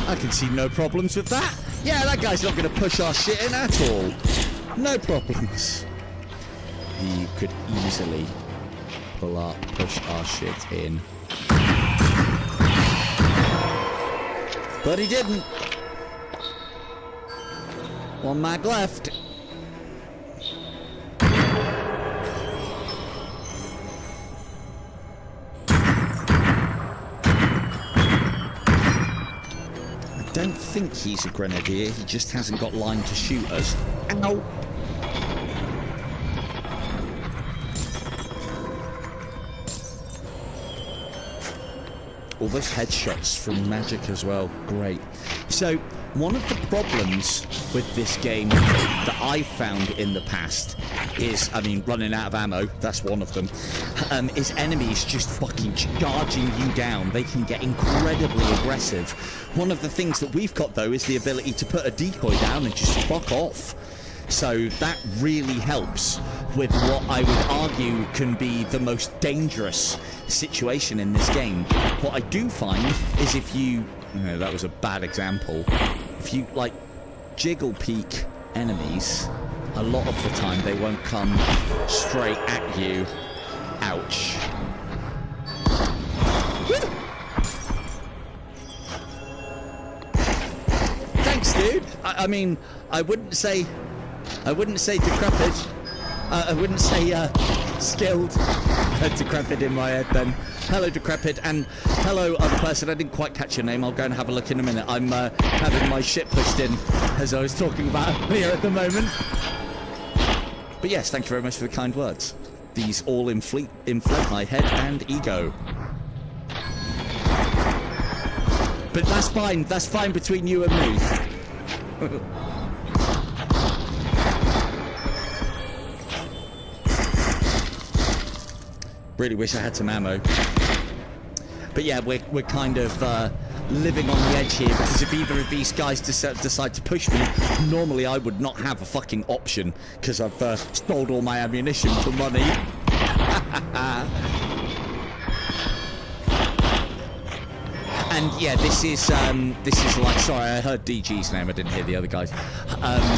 I can see no problems with that. Yeah, that guy's not going to push our shit in at all. No problems. You could easily push our shit in. But he didn't. One mag left. I don't think he's a grenadier. He just hasn't got line to shoot us. Ow! All those headshots from magic as well. Great. So, one of the problems with this game that I've found in the past is, I mean, running out of ammo, that's one of them, is enemies just fucking charging you down. They can get incredibly aggressive. One of the things that we've got, though, is the ability to put a decoy down and just fuck off. So that really helps with what I would argue can be the most dangerous situation in this game. What I do find is if you... No, that was a bad example. If you, like, jiggle peek enemies, a lot of the time they won't come straight at you. Ouch. Woo! Thanks, dude. I mean, I wouldn't say decrepit. I wouldn't say skilled. Decrepit in my head then. Hello, decrepit, and hello, other person. I didn't quite catch your name. I'll go and have a look in a minute. I'm having my shit pushed in, as I was talking about here at the moment. But yes, thank you very much for the kind words. These all inflate my head and ego. But that's fine. That's fine between you and me. Really wish I had some ammo. But yeah, we're kind of living on the edge here, because if either of these guys decide to push me, normally I would not have a fucking option, because I've stole all my ammunition for money. And yeah, this is like, sorry, I heard DG's name, I didn't hear the other guys.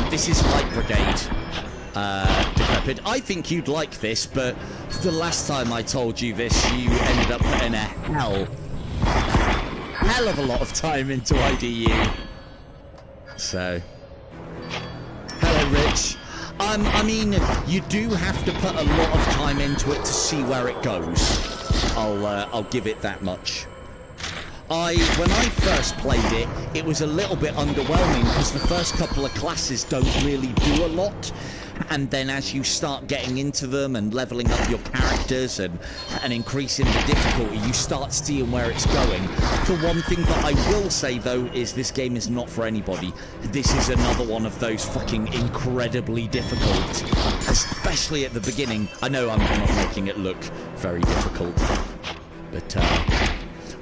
This is Light Brigade. Decrepit. I think you'd like this, but the last time I told you this, you ended up putting a hell of a lot of time into IDU. So, hello, Rich. I mean, you do have to put a lot of time into it to see where it goes. I'll give it that much. When I first played it, it was a little bit underwhelming because the first couple of classes don't really do a lot. And then as you start getting into them and leveling up your characters and increasing the difficulty, you start seeing where it's going. The one thing that I will say, though, is this game is not for anybody. This is another one of those fucking incredibly difficult, especially at the beginning. I know I'm not making it look very difficult, but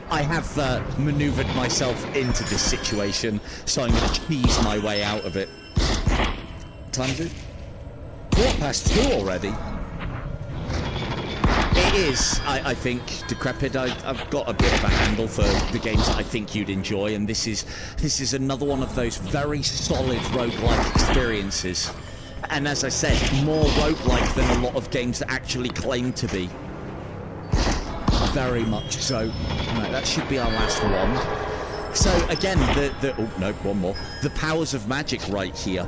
I have maneuvered myself into this situation, so I'm going to cheese my way out of it. What time is it? 2:15 already. It is, I think, Decrepit. I've got a bit of a handle for the games that I think you'd enjoy, and this is another one of those very solid roguelike experiences. And as I said, more roguelike than a lot of games that actually claim to be. Very much so. Right, that should be our last one. So again, oh no, one more. The powers of magic right here.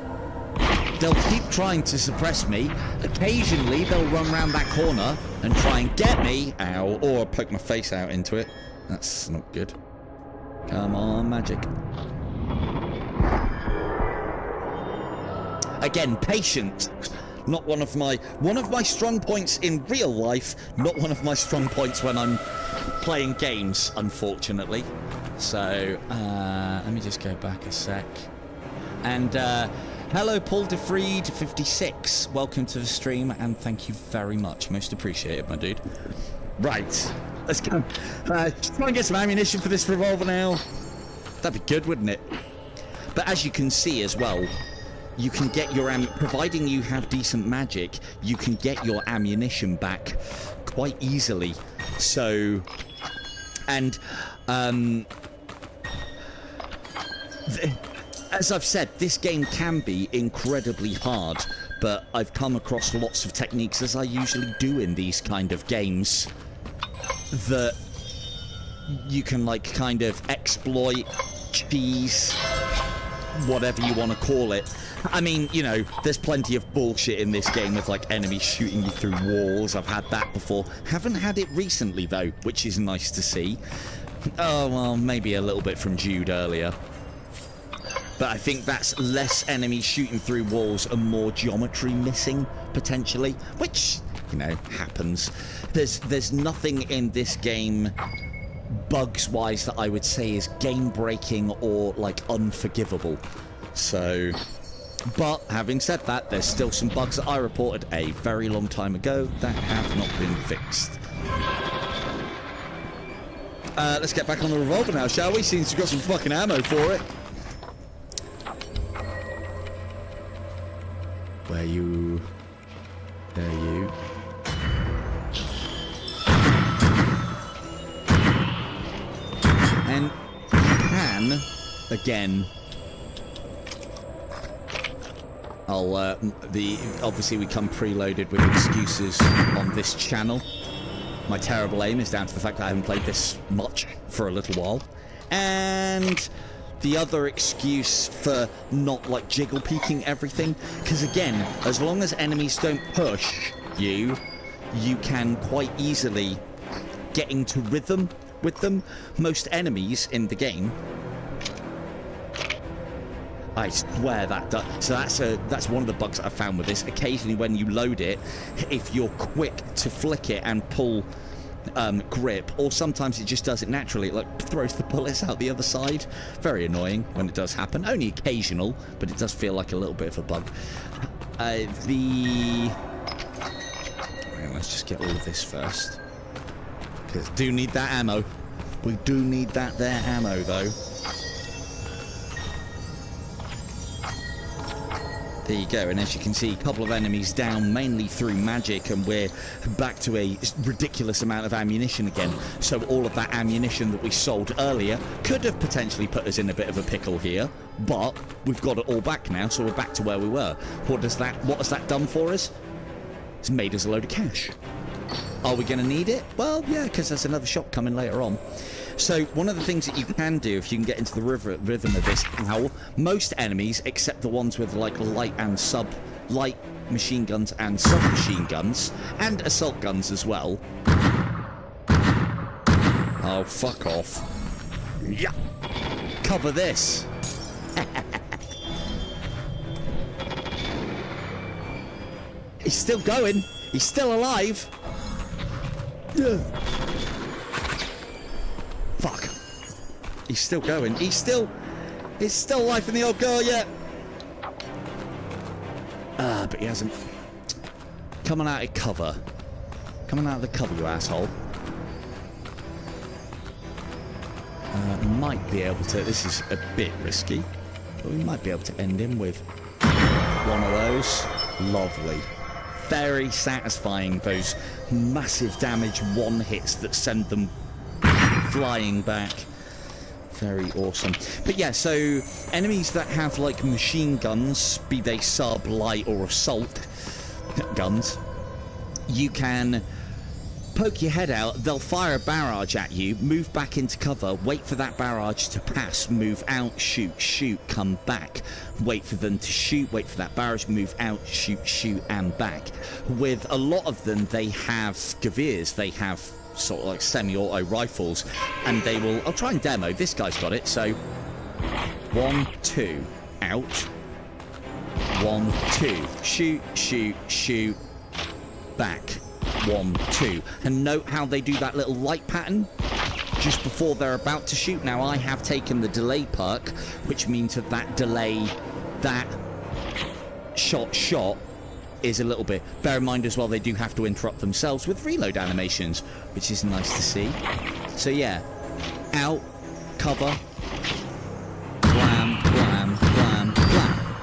They'll keep trying to suppress me. Occasionally, they'll run around that corner and try and get me. Ow. Or poke my face out into it. That's not good. Come on, magic. Again, patience. Not one of my strong points in real life, not one of my strong points when I'm playing games, unfortunately. So, let me just go back a sec. And, hello, Paul DeFreed 56. Welcome to the stream, and thank you very much. Most appreciated, my dude. Right, let's go. Try and get some ammunition for this revolver now. That'd be good, wouldn't it? But as you can see as well, you can get your providing you have decent magic, you can get your ammunition back quite easily. So, and as I've said, this game can be incredibly hard, but I've come across lots of techniques, as I usually do in these kind of games, that you can like kind of exploit, cheese, whatever you want to call it. I mean, you know, there's plenty of bullshit in this game with like enemies shooting you through walls. I've had that before. Haven't had it recently though, which is nice to see. Oh, well, maybe a little bit from Jude earlier. But I think that's less enemies shooting through walls and more geometry missing, potentially, which, you know, happens. There's nothing in this game, bugs-wise, that I would say is game-breaking or, like, unforgivable. So, but having said that, there's still some bugs that I reported a very long time ago that have not been fixed. Let's get back on the revolver now, shall we? Since we've got some fucking ammo for it. Where you... There you... And you can, again... obviously we come preloaded with excuses on this channel. My terrible aim is down to the fact that I haven't played this much for a little while. And the other excuse for not like jiggle peeking everything, because again, as long as enemies don't push you, you can quite easily get into rhythm with them. Most enemies in the game, I swear that does. So that's one of the bugs that I found with this. Occasionally when you load it, if you're quick to flick it and pull grip, or sometimes it just does it naturally, it like throws the bullets out the other side. Very annoying when it does happen. Only occasional, but it does feel like a little bit of a bug. Let's just get all of this first, because we do need that ammo. We do need that there ammo though. There you go, and as you can see, a couple of enemies down, mainly through magic, and we're back to a ridiculous amount of ammunition again. So all of that ammunition that we sold earlier could have potentially put us in a bit of a pickle here, but we've got it all back now, so we're back to where we were. What has that done for us? It's made us a load of cash. Are we going to need it? Well, yeah, because there's another shop coming later on. So one of the things that you can do if you can get into the rhythm of this, most enemies, except the ones with like light machine guns and submachine guns, and assault guns as well. Oh, fuck off. Yeah. Cover this. He's still going. He's still alive. Yeah. Fuck. He's still going. He's still life in the old girl yet. But he hasn't. Coming out of cover. Coming out of the cover, you asshole. Might be able to. This is a bit risky, but we might be able to end him with one of those. Lovely. Very satisfying, those massive damage one hits that send them flying back. Very awesome. But yeah, so enemies that have like machine guns, be they sub, light or assault guns, you can poke your head out, they'll fire a barrage at you, move back into cover, wait for that barrage to pass, move out, shoot, come back, wait for them to shoot, wait for that barrage, move out, shoot, and back. With a lot of them, they have Geweers, they have sort of like semi-auto rifles, and they will, I'll try and demo, this guy's got it, so 1, 2, out, 1, 2. Shoot, shoot, shoot. Back. 1, 2. And note how they do that little light pattern just before they're about to shoot. Now, I have taken the delay perk, which means that delay, that shot is a little bit. Bear in mind as well, they do have to interrupt themselves with reload animations, which is nice to see. So yeah, out, cover, blam, blam, blam, blam.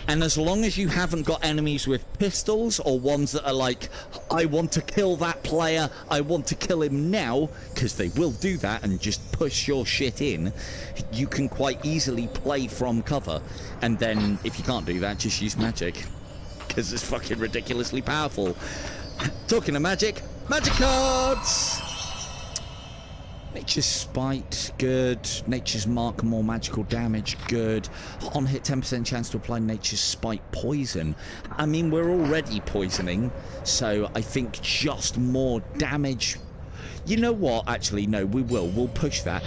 And as long as you haven't got enemies with pistols or ones that are like, I want to kill that player, I want to kill him now, because they will do that and just push your shit in, you can quite easily play from cover. And then if you can't do that, just use magic, because it's fucking ridiculously powerful. Talking of magic, magic cards! Nature's Spite, good. Nature's Mark, more magical damage, good. On hit, 10% chance to apply Nature's Spite poison. I mean, we're already poisoning, so I think just more damage. You know what? Actually, no, we will. We'll push that.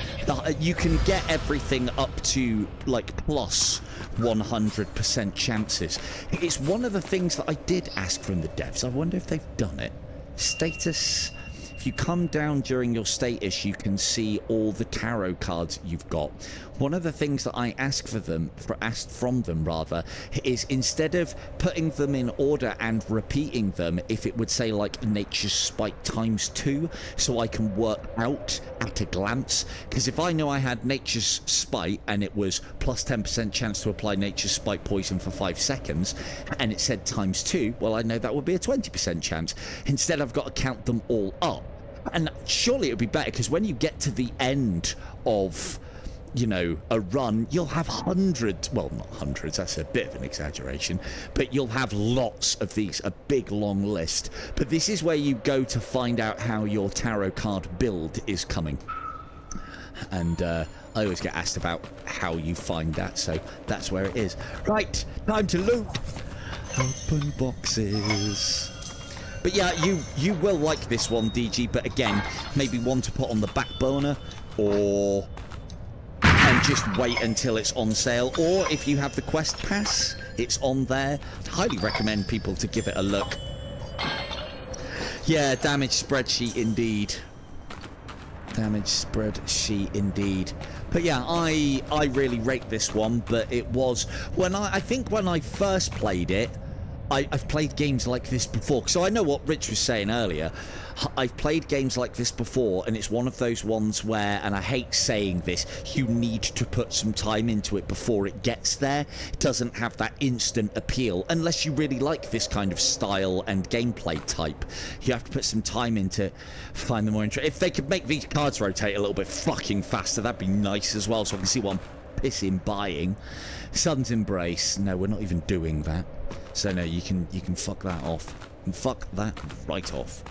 You can get everything up to, like, plus 100% chances. It's one of the things that I did ask from the devs. I wonder if they've done it. Status. If you come down during your status, you can see all the tarot cards you've got. One of the things that I asked from them is instead of putting them in order and repeating them, if it would say like Nature's Spite ×2, so I can work out at a glance. Because if I know I had Nature's Spite and it was plus 10% chance to apply Nature's Spite poison for 5 seconds, and it said ×2, well, I know that would be a 20% chance. Instead, I've got to count them all up. And surely it would be better, because when you get to the end of, you know, a run, you'll have hundreds, well, not hundreds, that's a bit of an exaggeration, but you'll have lots of these, a big long list. But this is where you go to find out how your tarot card build is coming. And I always get asked about how you find that, so that's where it is. Right, time to loot. Open boxes. But yeah, you will like this one, DG, but again, maybe one to put on the back burner, or and just wait until it's on sale. Or if you have the quest pass, it's on there. I'd highly recommend people to give it a look. Yeah, damage spreadsheet indeed. Damage spreadsheet indeed. But yeah, I really rate this one, but it was when I think when I first played it, I've played games like this before, so I know what Rich was saying earlier. I've played games like this before, and it's one of those ones where, and I hate saying this, you need to put some time into it before it gets there. It doesn't have that instant appeal, unless you really like this kind of style and gameplay type. You have to put some time into it, find the more interesting. If they could make these cards rotate a little bit fucking faster, that'd be nice as well, so I can see what I'm pissing buying. Sun's Embrace. No, we're not even doing that. So no, you can fuck that off. And fuck that right off.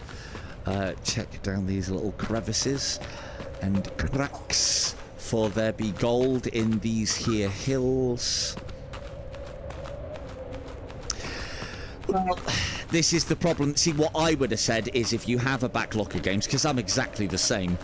Check down these little crevices and cracks, for there be gold in these here hills. Well, this is the problem. See, what I would have said is, if you have a backlog of games, because I'm exactly the same,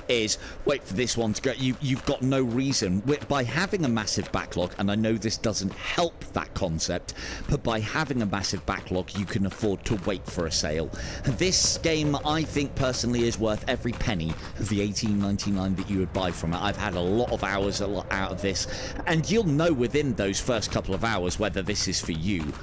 is wait for this one to go. You've got no reason by having a massive backlog, and I know this doesn't help that concept, but by having a massive backlog, you can afford to wait for a sale. This game, I think personally, is worth every penny of the $18.99 that you would buy from it. I've had a lot of hours out of this, and you'll know within those first couple of hours whether this is for you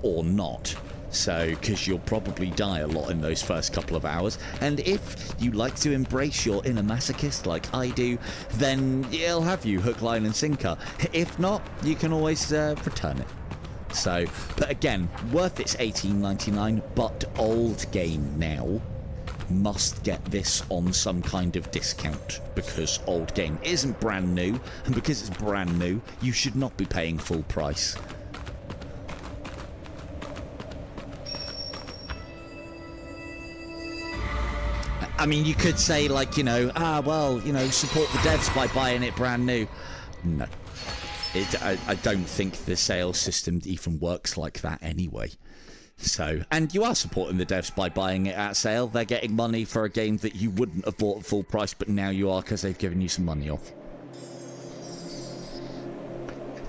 or not. So, because you'll probably die a lot in those first couple of hours, and if you like to embrace your inner masochist like I do, then it'll have you hook, line and sinker. If not, you can always return it. So, but again, worth its $18.99, but old game now must get this on some kind of discount, because old game isn't brand new, and because it's brand new, you should not be paying full price. I mean, you could say, like, you know, well, you know, support the devs by buying it brand new. No. I don't think the sales system even works like that anyway. So, and you are supporting the devs by buying it at sale. They're getting money for a game that you wouldn't have bought at full price, but now you are, because they've given you some money off.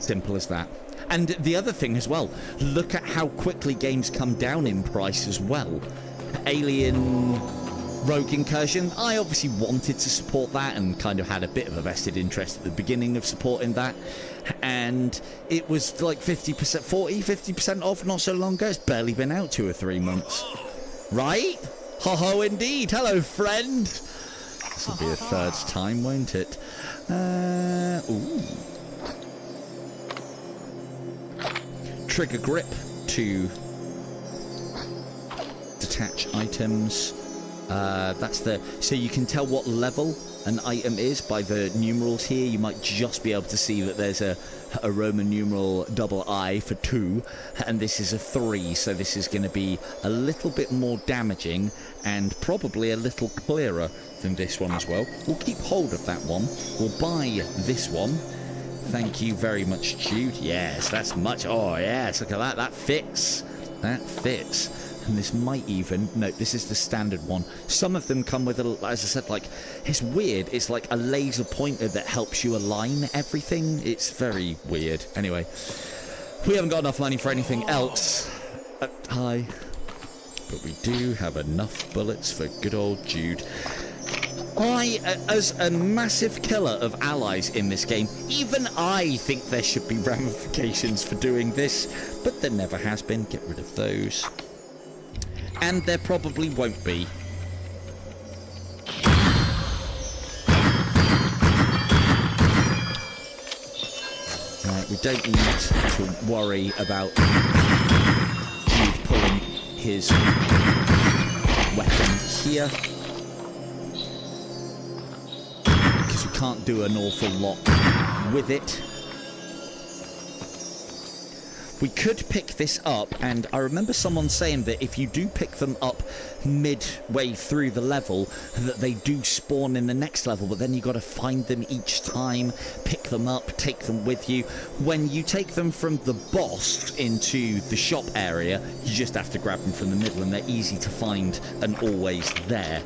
Simple as that. And the other thing as well, look at how quickly games come down in price as well. Alien Rogue Incursion, I obviously wanted to support that and kind of had a bit of a vested interest at the beginning of supporting that. And it was like 50%, 50% off not so long ago. It's barely been out 2 or 3 months. Right? Ho-ho indeed. Hello, friend. This will be a third time, won't it? Ooh. Trigger grip to detach items. That's the... So you can tell what level an item is by the numerals here. You might just be able to see that there's a Roman numeral I for 2, and this is a 3, so this is going to be a little bit more damaging and probably a little clearer than this one as well. We'll keep hold of that one. We'll buy this one. Thank you very much, Jude. Yes, that's much... Oh, yes, look at that. That fits. That fits. And this might even... No, this is the standard one. Some of them come with, a, as I said, like... It's weird. It's like a laser pointer that helps you align everything. It's very weird. Anyway, we haven't got enough money for anything else. Hi. But we do have enough bullets for good old Jude. As a massive killer of allies in this game, even I think there should be ramifications for doing this, but there never has been. Get rid of those. And there probably won't be. We don't need to worry about Jude pulling his weapon here, because we can't do an awful lot with it. We could pick this up, and I remember someone saying that if you do pick them up midway through the level, that they do spawn in the next level, but then you got to find them each time, pick them up, take them with you. When you take them from the boss into the shop area, you just have to grab them from the middle, and they're easy to find and always there.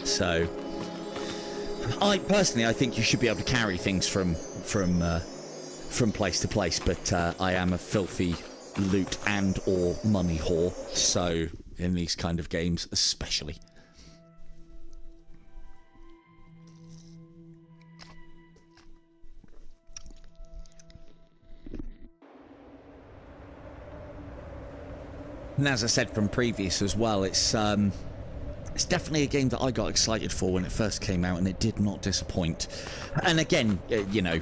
So, I think you should be able to carry things from place to place, but I am a filthy loot and or money whore, so in these kind of games especially. And as I said from previous as well, it's definitely a game that I got excited for when it first came out, and it did not disappoint. And again, you know,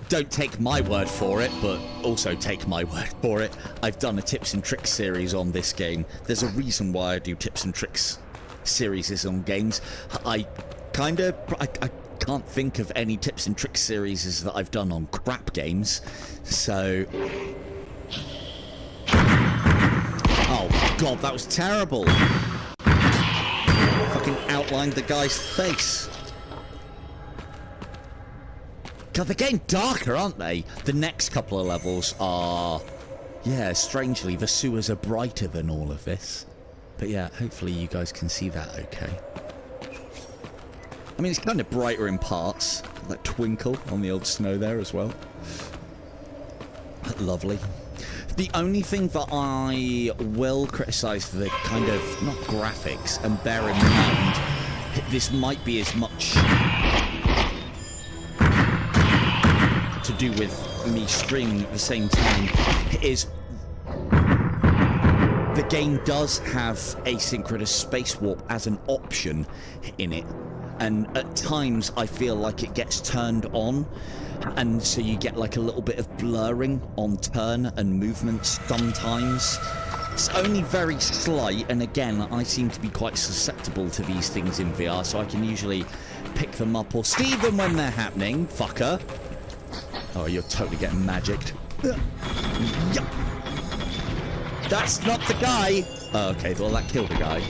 don't take my word for it, but also take my word for it. I've done a tips and tricks series on this game. There's a reason why I do tips and tricks series on games. I can't think of any tips and tricks series that I've done on crap games. So... Oh god, that was terrible. Fucking outlined the guy's face. God, they're getting darker, aren't they? The next couple of levels are... Yeah, strangely, the sewers are brighter than all of this. But yeah, hopefully you guys can see that okay. I mean, it's kind of brighter in parts. That twinkle on the old snow there as well. Lovely. The only thing that I will criticise for the kind of, not graphics, and bear in mind, this might be as much to do with me streaming at the same time, is the game does have asynchronous space warp as an option in it, and at times I feel like it gets turned on, and so you get like a little bit of blurring on turn and movements sometimes. It's only very slight, and again, I seem to be quite susceptible to these things in VR, so I can usually pick them up or see them when they're happening. Fucker. Oh, you're totally getting magicked. Yup. That's not the guy. Oh, okay, well, that killed the guy.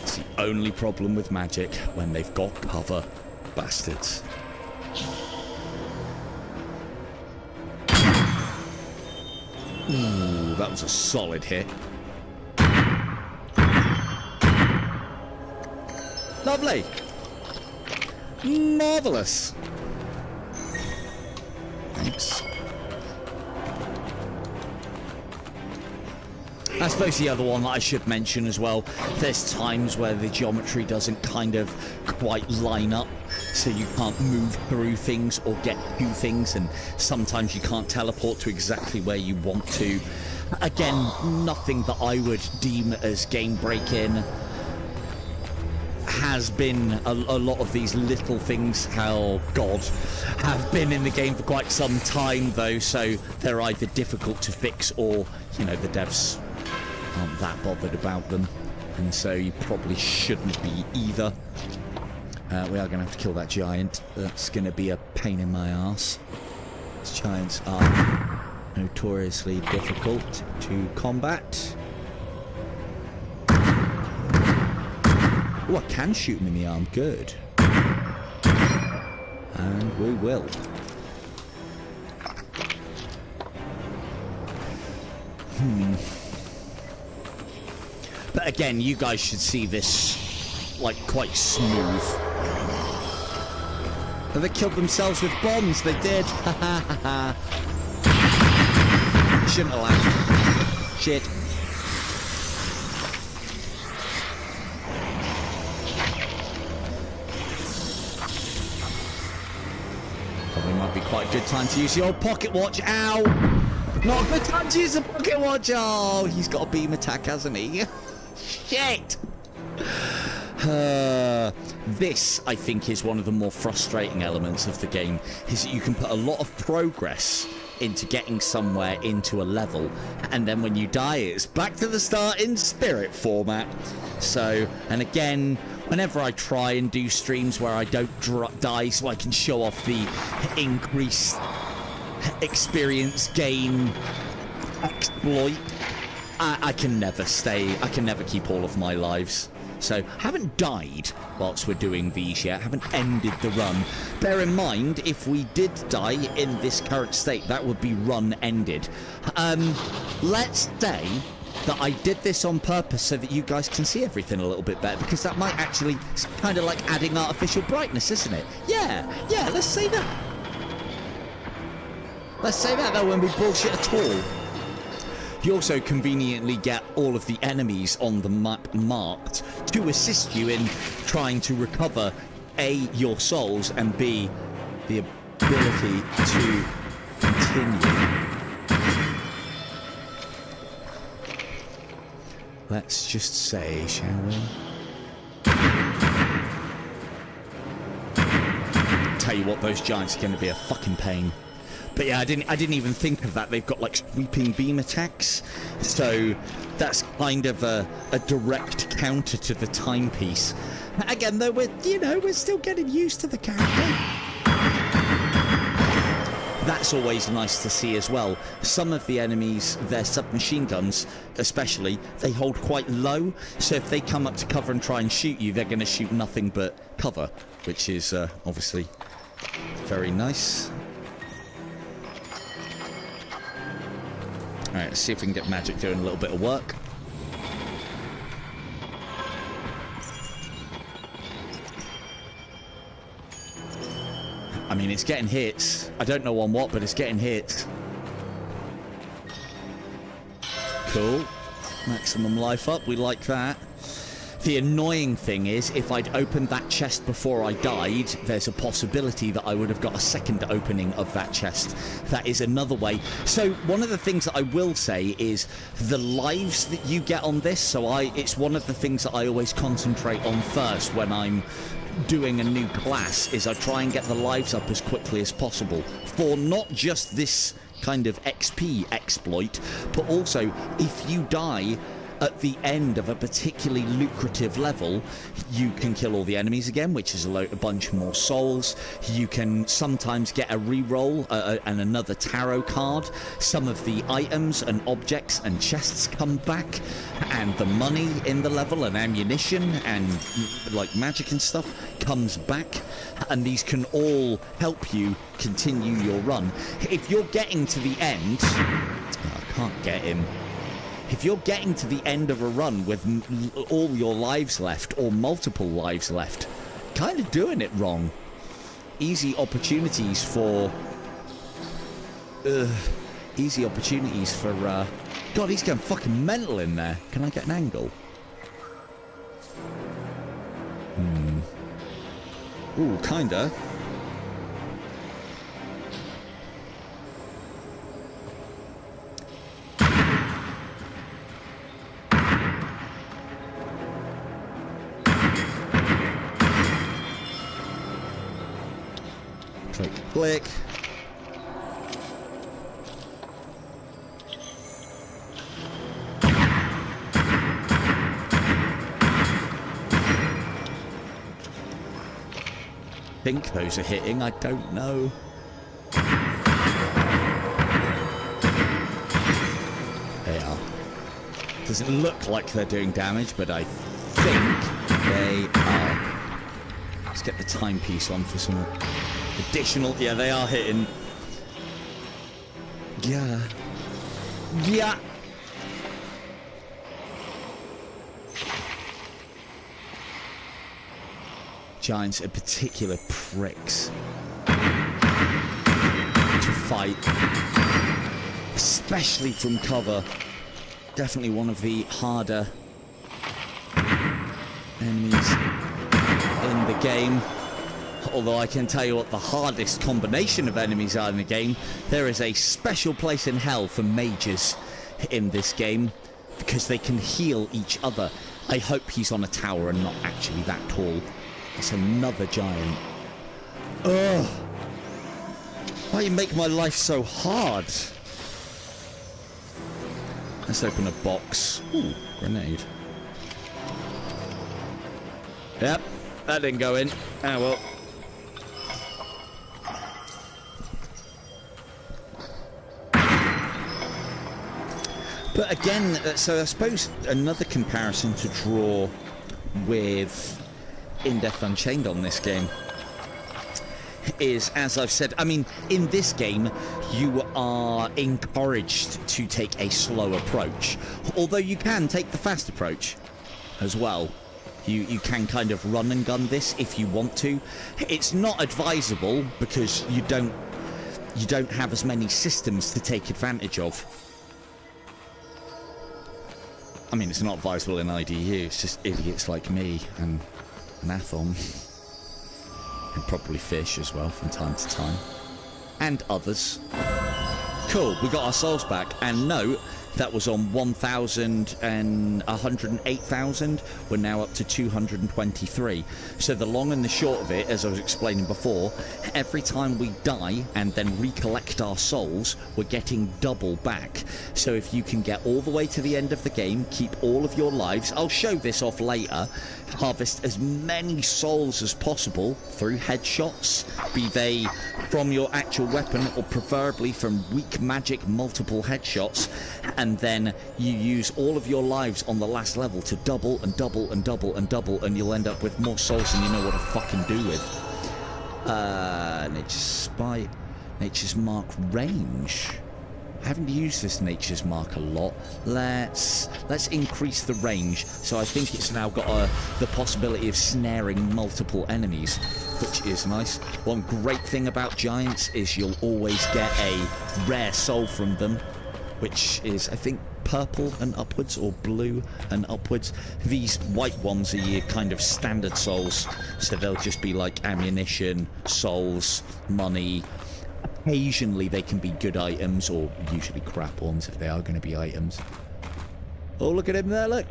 It's the only problem with magic when they've got cover. Bastards. Ooh, that was a solid hit. Lovely. Marvellous. giants. I suppose the other one that I should mention as well, there's times where the geometry doesn't kind of quite line up, so you can't move through things or get to things, and sometimes you can't teleport to exactly where you want to. Again, nothing that I would deem as game breaking. Has been a lot of these little things, have been in the game for quite some time though, so they're either difficult to fix or, you know, the devs aren't that bothered about them, and so you probably shouldn't be either. We are going to have to kill that giant. That's going to be a pain in my ass. These giants are notoriously difficult to combat. Oh, I can shoot him in the arm. Good. And we will. But again, you guys should see this, like, quite smooth. Have they killed themselves with bombs? They did. Shouldn't have laughed. Shit. Probably might be quite a good time to use the old pocket watch. Ow! Not a good time to use the pocket watch. Oh, he's got a beam attack, hasn't he? Shit! This, I think, is one of the more frustrating elements of the game, is that you can put a lot of progress into getting somewhere into a level, and then when you die, it's back to the start in spirit format. So, and again, whenever I try and do streams where I don't die so I can show off the increased experience gain exploit, I can never keep all of my lives. So, haven't died whilst we're doing these yet, haven't ended the run. Bear in mind, if we did die in this current state, that would be run ended. Let's say that I did this on purpose so that you guys can see everything a little bit better, because that might actually kind of like adding artificial brightness, isn't it? Yeah, let's say that. Let's say that, that won't be bullshit at all. You also conveniently get all of the enemies on the map marked to assist you in trying to recover A, your souls, and B, the ability to continue. Let's just say, shall we? Tell you what, those giants are going to be a fucking pain. But yeah, I didn't even think of that. They've got like sweeping beam attacks, so that's kind of a direct counter to the timepiece. Again, though, we're still getting used to the character. That's always nice to see as well. Some of the enemies, their submachine guns especially, they hold quite low, so if they come up to cover and try and shoot you, they're going to shoot nothing but cover, which is obviously very nice. Alright, let's see if we can get magic doing a little bit of work. I mean, it's getting hits. I don't know on what, but it's getting hits. Cool. Maximum life up, we like that. The annoying thing is, if I'd opened that chest before I died, there's a possibility that I would have got a second opening of that chest. That is another way. So one of the things that I will say is the lives that you get on this, it's one of the things that I always concentrate on first when I'm doing a new class, is I try and get the lives up as quickly as possible for not just this kind of XP exploit, but also if you die at the end of a particularly lucrative level, you can kill all the enemies again, which is a bunch more souls. You can sometimes get a reroll and another tarot card. Some of the items and objects and chests come back, and the money in the level and ammunition and like magic and stuff comes back, and these can all help you continue your run. If you're getting to the end, I can't get him. If you're getting to the end of a run with all your lives left, or multiple lives left, kind of doing it wrong. Easy opportunities for easy opportunities for... God, he's going fucking mental in there. Can I get an angle? Ooh, kinda. Click, click. I think those are hitting, I don't know. They are. Doesn't look like they're doing damage, but I think they are. Let's get the timepiece on for some additional... Yeah, they are hitting. Yeah. Yeah. Giants are particular pricks to fight, especially from cover. Definitely one of the harder enemies in the game. Although I can tell you what the hardest combination of enemies are in the game. There is a special place in hell for mages in this game because they can heal each other. I hope he's on a tower and not actually that tall. It's another giant. Ugh. Why you make my life so hard? Let's open a box. Ooh, grenade. Yep, that didn't go in. Ah, well. But again, so I suppose another comparison to draw with In Death Unchained on this game is, as I've said, I mean, in this game you are encouraged to take a slow approach, although you can take the fast approach as well. You can kind of run and gun this if you want to. It's not advisable because you don't have as many systems to take advantage of. I mean, it's not advisable in IDU, it's just idiots like me and Nathom, and probably Fish as well from time to time, and others. Cool, we got our souls back, and note that was on 1,000 and 108,000. We're now up to 223. So the long and the short of it, as I was explaining before, every time we die and then recollect our souls, we're getting double back. So if you can get all the way to the end of the game, keep all of your lives, I'll show this off later, harvest as many souls as possible through headshots, be they from your actual weapon or preferably from weak magic multiple headshots, and then you use all of your lives on the last level to double and double and double and double, and you'll end up with more souls than you know what to fucking do with. Nature's Spite, Nature's Mark range. I haven't used this Nature's Mark a lot. Let's increase the range. So I think it's now got the possibility of snaring multiple enemies, which is nice. One great thing about giants is you'll always get a rare soul from them, which is, I think, purple and upwards, or blue and upwards. These white ones are your kind of standard souls, so they'll just be like ammunition, souls, money. Occasionally they can be good items, or usually crap ones if they are going to be items. Oh, look at him there, look!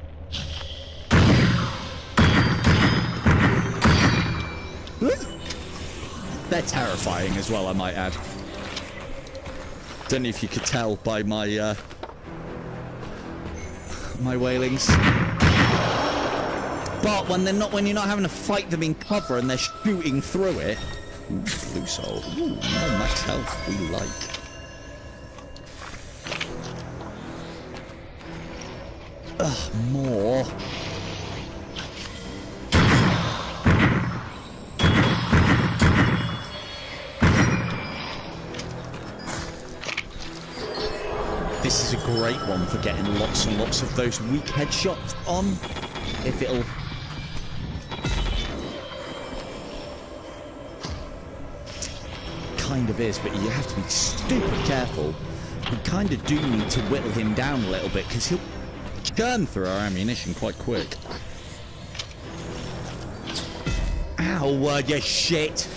They're terrifying as well, I might add. Don't know if you could tell by my my wailings. But when you're not having to fight them in cover and they're shooting through it. Ooh, blue soul. Ooh, more max health. We like. Ugh, more. This is a great one for getting lots and lots of those weak headshots on. If it'll... kind of is, but you have to be stupid careful. You kind of do need to whittle him down a little bit, because he'll churn through our ammunition quite quick. Ow, you shit!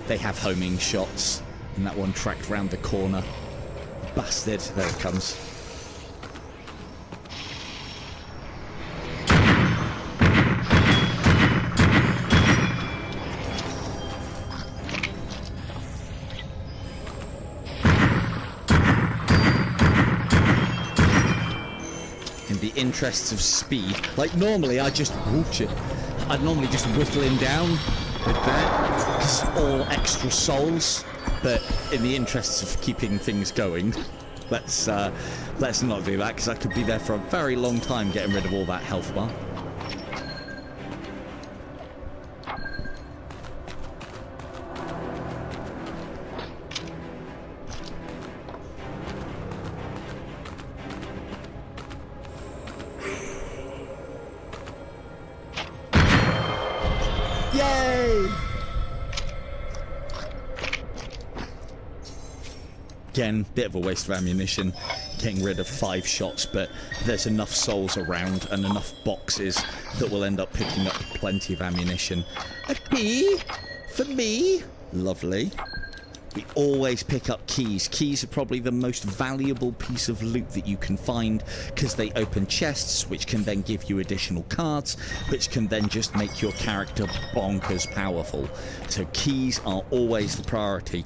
They have homing shots, and that one tracked round the corner. Bastard, there it comes. In the interests of speed, like normally I'd normally just whittle him down with that, because all extra souls. But in the interests of keeping things going, let's not do that, because I could be there for a very long time getting rid of all that health bar. Yay! Again, bit of a waste of ammunition, getting rid of 5 shots, but there's enough souls around and enough boxes that we'll end up picking up plenty of ammunition. A key for me. Lovely. We always pick up keys. Keys are probably the most valuable piece of loot that you can find, because they open chests, which can then give you additional cards, which can then just make your character bonkers powerful. So keys are always the priority.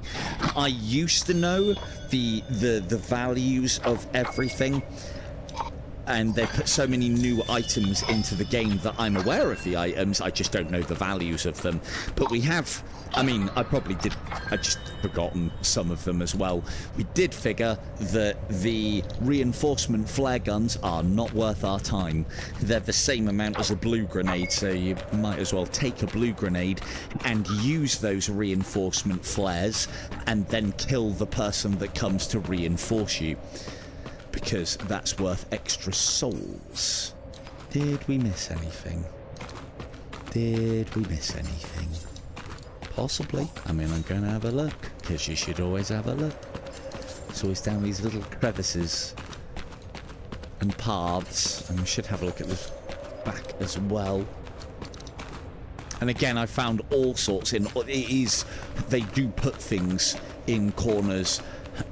I used to know the values of everything, and they put so many new items into the game that I'm aware of the items, I just don't know the values of them. But we have, I mean, I just forgotten some of them as well. We did figure that the reinforcement flare guns are not worth our time. They're the same amount as a blue grenade, so you might as well take a blue grenade and use those reinforcement flares and then kill the person that comes to reinforce you, because that's worth extra souls. Did we miss anything? Did we miss anything? Possibly. I mean, I'm going to have a look, because you should always have a look. It's always down these little crevices and paths, and we should have a look at the back as well. And again, I found all sorts in. They do put things in corners,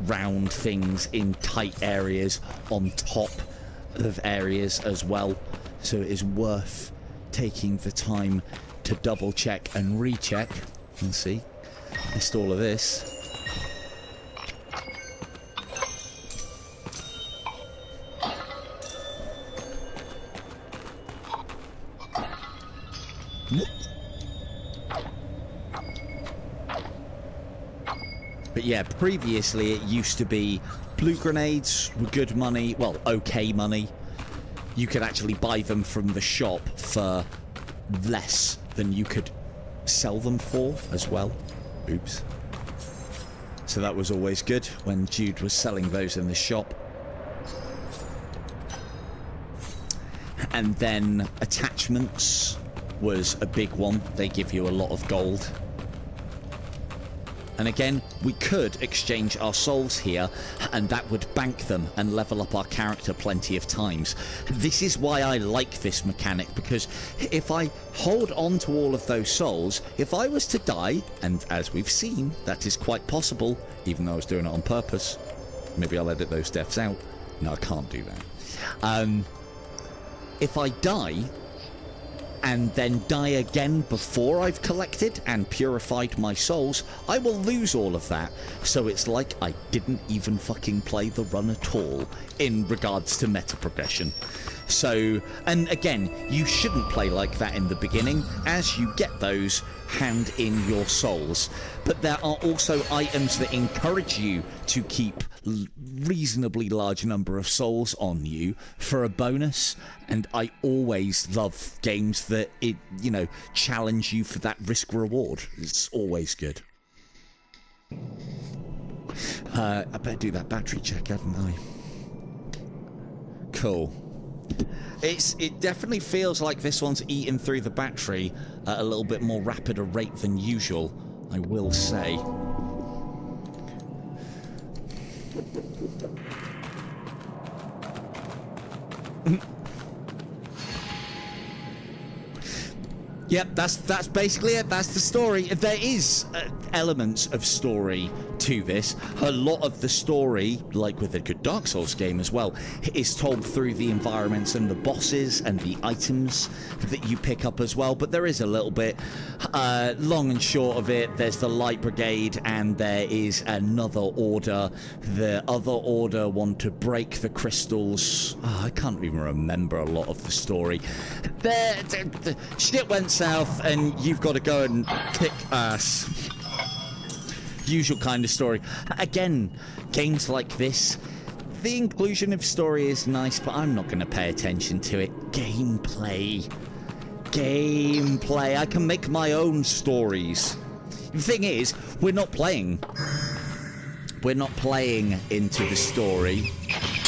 round things, in tight areas, on top of areas as well. So it is worth taking the time to double check and recheck. Let's see. Missed all of this. But yeah, previously it used to be blue grenades were good money, well, okay money. You could actually buy them from the shop for less than you could sell them for as well. Oops. So that was always good when Jude was selling those in the shop. And then attachments was a big one. They give you a lot of gold. And again, we could exchange our souls here, and that would bank them and level up our character plenty of times. This is why I like this mechanic, because if I hold on to all of those souls, if I was to die, and as we've seen, that is quite possible, even though I was doing it on purpose. Maybe I'll edit those deaths out. No, I can't do that. If I die, and then die again before I've collected and purified my souls, I will lose all of that. So it's like I didn't even fucking play the run at all in regards to meta progression. So, and again, you shouldn't play like that in the beginning. As you get those, hand in your souls. But there are also items that encourage you to keep reasonably large number of souls on you for a bonus, and I always love games that challenge you for that risk reward. It's always good. I better do that battery check, haven't I? Cool. It definitely feels like this one's eating through the battery at a little bit more rapid a rate than usual. I will say. Yep, that's basically it. That's the story. There is elements of story to this. A lot of the story, like with a good Dark Souls game as well, is told through the environments and the bosses and the items that you pick up as well. But there is a little bit. Long and short of it, there's the Light Brigade and there is another order. The other order want to break the crystals. Oh, I can't even remember a lot of the story. The shit went south and you've got to go and kick ass. Usual kind of story. Again, games like this, the inclusion of story is nice, but I'm not going to pay attention to it. Gameplay. I can make my own stories. The thing is, we're not playing into the story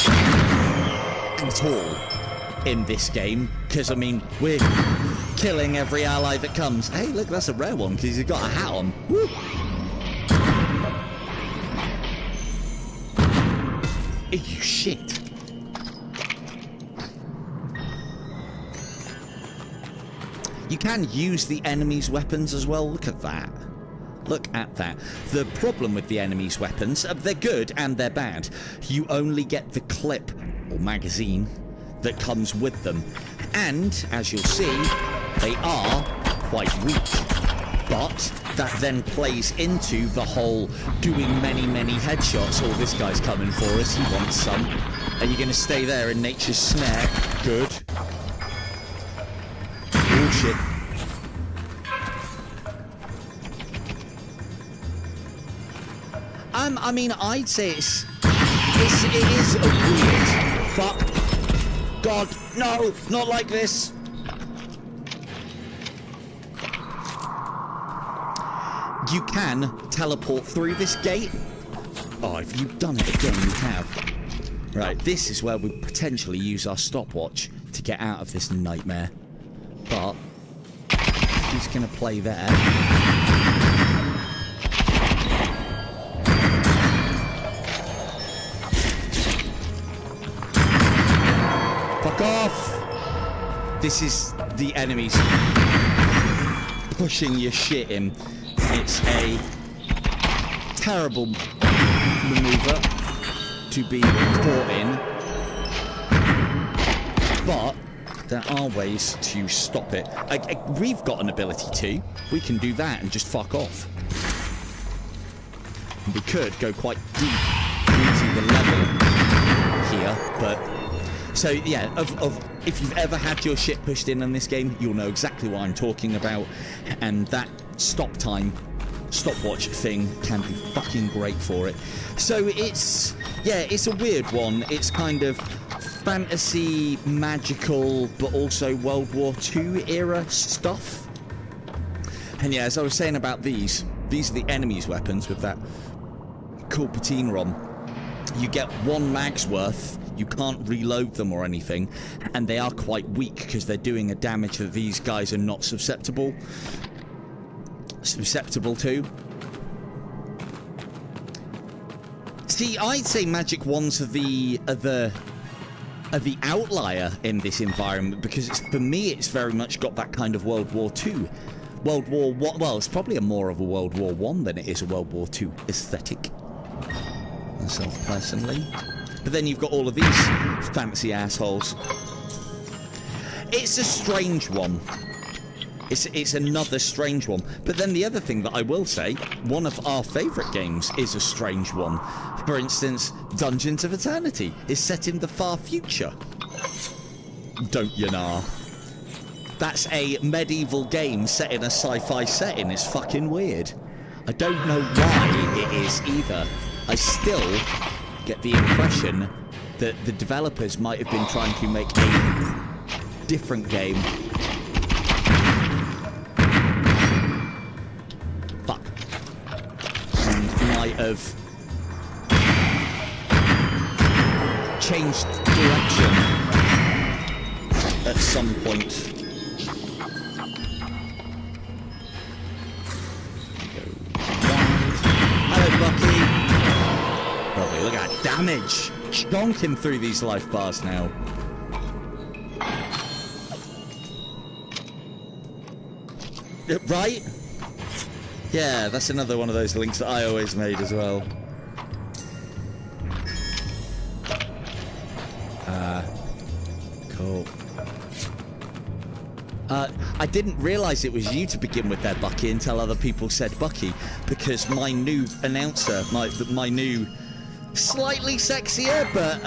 at all in this game, because I mean, we're killing every ally that comes. Hey, look, that's a rare one because he's got a hat on. Woo! You shit. You can use the enemy's weapons as well. Look at that. Look at that. The problem with the enemy's weapons, they're good and they're bad. You only get the clip or magazine that comes with them. And, as you'll see, they are quite weak. But that then plays into the whole doing many headshots. Oh, this guy's coming for us. He wants some. Are you going to stay there in nature's snare? Good. Bullshit. I mean, I'd say it is a weird. Fuck. God, no, not like this. You can teleport through this gate. Oh, if you've done it again, you have. Right, this is where we potentially use our stopwatch to get out of this nightmare. But he's going to play there. Fuck off! This is the enemies pushing your shit in. It's a terrible maneuver to be caught in, but there are ways to stop it. We've got an ability to. We can do that and just fuck off. And we could go quite deep into the level here, but... So, yeah, if you've ever had your shit pushed in this game, you'll know exactly what I'm talking about, and that stopwatch thing can be fucking great for it. So it's a weird one. It's kind of fantasy, magical, but also World War II era stuff. And yeah, as I was saying about these are the enemy's weapons with that cool patina ROM. You get one mag's worth. You can't reload them or anything, and they are quite weak because they're doing a damage that these guys are not susceptible to. See, I'd say magic wands are the outlier in this environment, because for me it's very much got that kind of World War II. World War One, well, it's probably more of a World War One than it is a World War II aesthetic, myself personally. But then you've got all of these fancy assholes. It's a strange one. It's another strange one. But then the other thing that I will say, one of our favourite games is a strange one. For instance, Dungeons of Eternity is set in the far future. Don't you know? That's a medieval game set in a sci-fi setting. It's fucking weird. I don't know why it is either. I still get the impression that the developers might have been trying to make a different game. Fuck. And might have changed direction at some point. damage. Chonking through these life bars now. Right? Yeah, that's another one of those links that I always made as well. Cool. I didn't realise it was you to begin with there, Bucky, until other people said Bucky, because my new announcer, my new slightly sexier, but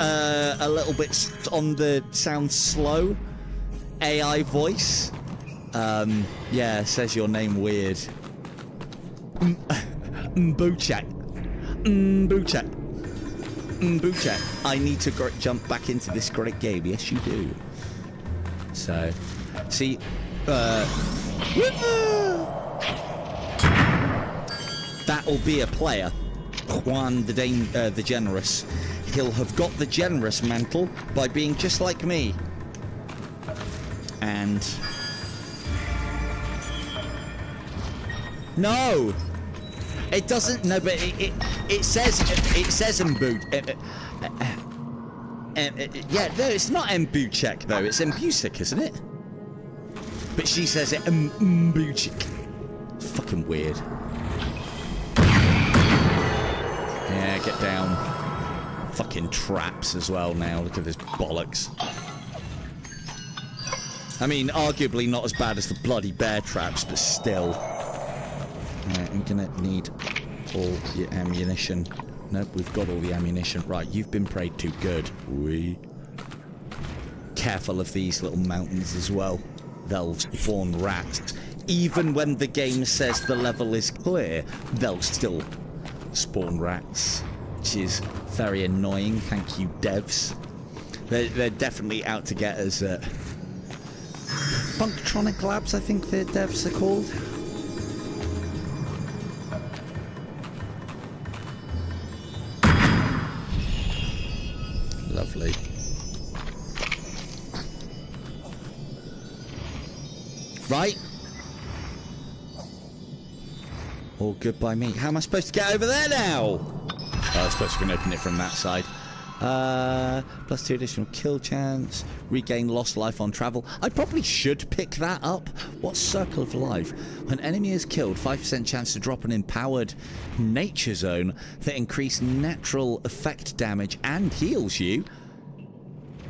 a little bit on the sound slow AI voice, yeah, says your name weird. Mbuchak. Mbuchak. Mbuchak. I need to jump back into this great game. Yes, you do. So, see, that'll be a player. Juan the Generous. He'll have got the generous mantle by being just like me. And... No! It doesn't... No, but it says Mbu... yeah, no, it's not Mbuchek, though. It's Mbusik, isn't it? But she says it Mbuchik. It's fucking weird. Yeah, get down. Fucking traps as well now. Look at this bollocks. I mean, arguably not as bad as the bloody bear traps, but still. I'm gonna need all your ammunition. Nope, we've got all the ammunition. Right, you've been prayed to. Good. Careful of these little mountains as well. They'll spawn rats. Even when the game says the level is clear, they'll still spawn rats, which is very annoying. Thank you, devs. They're definitely out to get us. Functronic Labs, I think their devs are called. Lovely. Right. All good by me. How am I supposed to get over there now? Oh, I suppose you can open it from that side. +2 additional kill chance. Regain lost life on travel. I probably should pick that up. What's Circle of Life? When enemy is killed, 5% chance to drop an empowered nature zone that increase natural effect damage and heals you.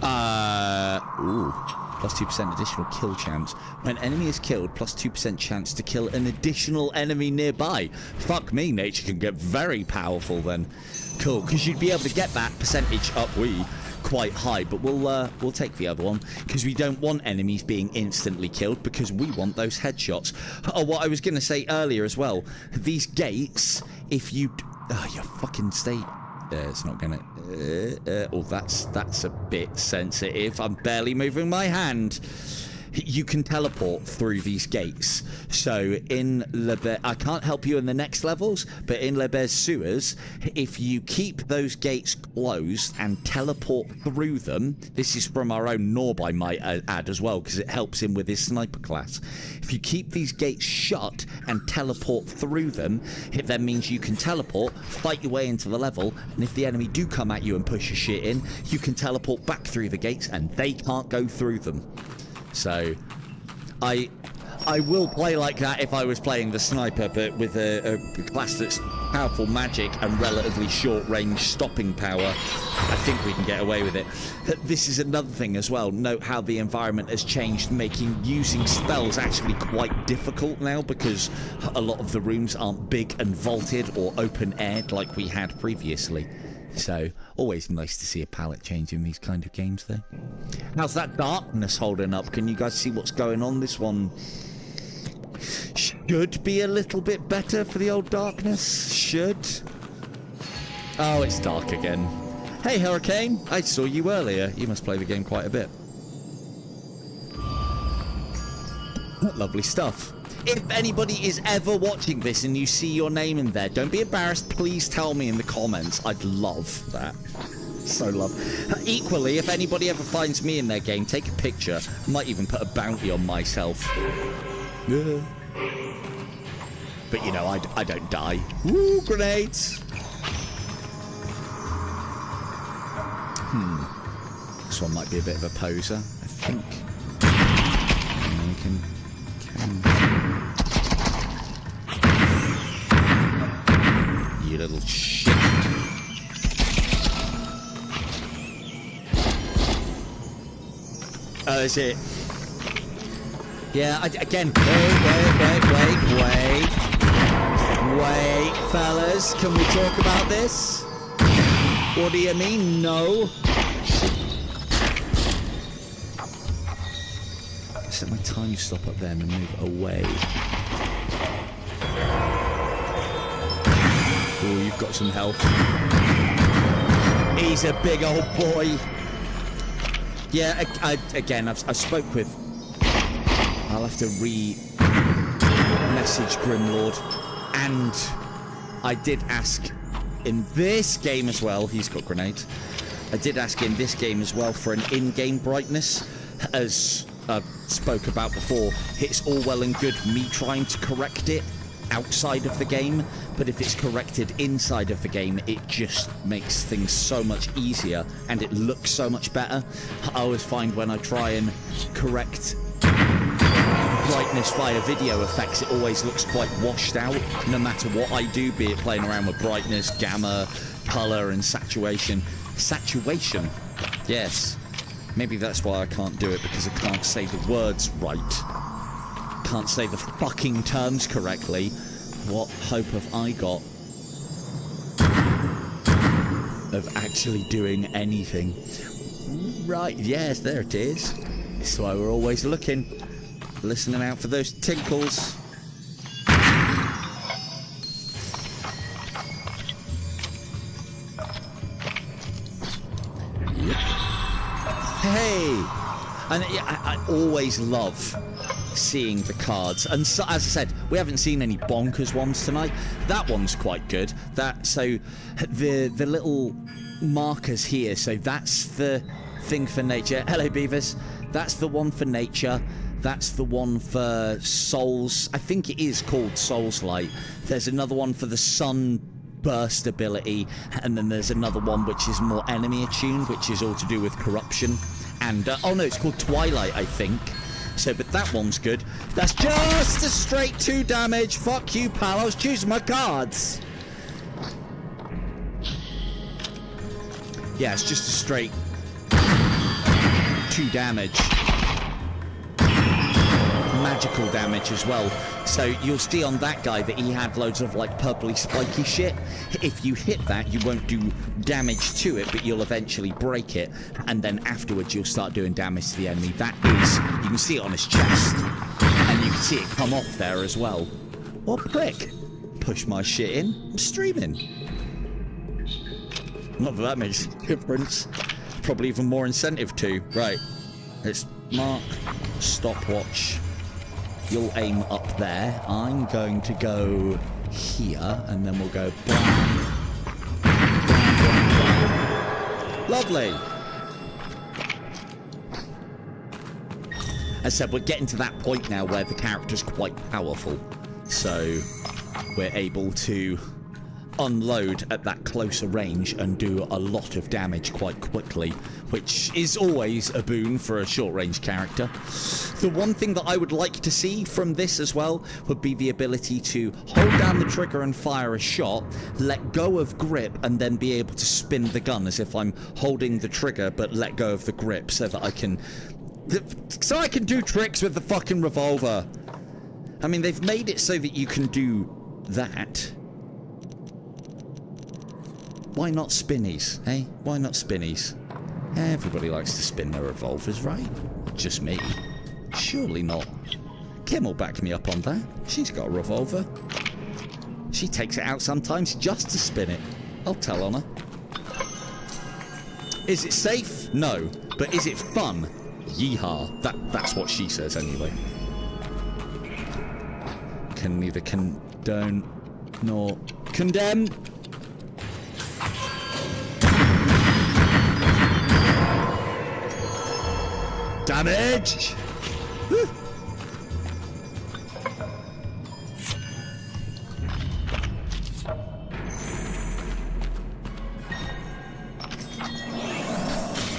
Ooh. +2% additional kill chance. When enemy is killed, +2% chance to kill an additional enemy nearby. Fuck me, nature can get very powerful then. Cool, because you'd be able to get that percentage up quite high, but we'll take the other one because we don't want enemies being instantly killed because we want those headshots. Oh, what I was going to say earlier as well, these gates, if you... Oh, you fucking stay... it's not gonna... oh, that's a bit sensitive. I'm barely moving my hand. You can teleport through these gates. So in I can't help you in the next levels, but in Le Bear's sewers, if you keep those gates closed and teleport through them, this is from our own Norb, I might add as well, because it helps him with his sniper class. If you keep these gates shut and teleport through them, it then means you can teleport, fight your way into the level, and if the enemy do come at you and push your shit in, you can teleport back through the gates and they can't go through them. So, I will play like that if I was playing the sniper, but with a class that's powerful magic and relatively short-range stopping power, I think we can get away with it. This is another thing as well. Note how the environment has changed, making using spells actually quite difficult now because a lot of the rooms aren't big and vaulted or open-aired like we had previously. So, always nice to see a palette change in these kind of games, though. How's that darkness holding up? Can you guys see what's going on? This one should be a little bit better for the old darkness. Should. Oh, it's dark again. Hey, Hurricane. I saw you earlier. You must play the game quite a bit. Lovely stuff. If anybody is ever watching this and you see your name in there, don't be embarrassed. Please tell me in the comments. I'd love that. So love. Equally, if anybody ever finds me in their game, take a picture. I might even put a bounty on myself. Yeah. But you know, I don't die. Woo, grenades! this one might be a bit of a poser, I think. And we can... You little shit. Oh, is it? Yeah, again, wait, fellas, can we talk about this? What do you mean, no? Set my time stop up there and move away. Oh, you've got some health. He's a big old boy. Yeah, again, I've spoke with... I'll have to re-message Grimlord. And I did ask in this game as well, he's got grenades. I did ask in this game as well for an in-game brightness. As I spoke about before, it's all well and good me trying to correct it outside of the game, but if it's corrected inside of the game, it just makes things so much easier and it looks so much better. I always find when I try and correct brightness via video effects, it always looks quite washed out, no matter what I do, be it playing around with brightness, gamma, color, and saturation. Saturation? Yes. Maybe that's why I can't do it, because I can't say the words right. Can't say the fucking terms correctly. What hope have I got of actually doing anything? Right, yes, there it is. That's why we're always looking. Listening out for those tinkles. Yep. Hey! And yeah, I always love seeing the cards, and so, as I said, we haven't seen any bonkers ones tonight. That one's quite good. So the little markers here, so that's the thing for nature. Hello, Beavers. That's the one for nature. That's the one for souls. I think it is called Souls Light. There's another one for the sunburst ability, and then there's another one which is more enemy attuned, which is all to do with corruption. And oh no, it's called Twilight, I think. So, but that one's good. That's just a straight 2 damage. Fuck you, pal. I was choosing my cards. Yeah, it's just a straight 2 damage. Magical damage as well. So you'll see on that guy that he had loads of like purpley spiky shit. If you hit that, you won't do damage to it, but you'll eventually break it, and then afterwards you'll start doing damage to the enemy. That is, you can see it on his chest, and you can see it come off there as well. What prick? Push my shit in. I'm streaming. Not that that makes a difference. Probably even more incentive to. Right. Let's mark stopwatch. You'll aim up there. I'm going to go here, and then we'll go bang, bang, bang, bang. Lovely. As I said, we're getting to that point now where the character's quite powerful, so we're able to unload at that closer range and do a lot of damage quite quickly, which is always a boon for a short-range character. The one thing that I would like to see from this as well would be the ability to hold down the trigger and fire a shot, let go of grip, and then be able to spin the gun as if I'm holding the trigger but let go of the grip, so that I can do tricks with the fucking revolver. I mean, they've made it so that you can do that. Why not spinnies, eh? Why not spinnies? Everybody likes to spin their revolvers, right? Just me. Surely not. Kim will back me up on that. She's got a revolver. She takes it out sometimes just to spin it. I'll tell on her. Is it safe? No. But is it fun? Yeehaw. That's what she says anyway. Can neither condone nor condemn. Damage! Woo.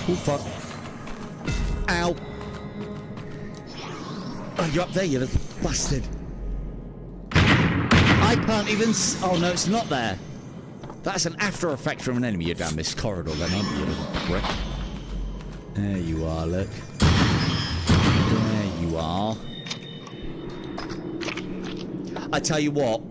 Oh fuck. Ow. Oh, you're up there, you little bastard. I can't even oh no, it's not there. That's an after effect from an enemy. You're down this corridor then, aren't you, little prick? There you are, look. There you are. I tell you what.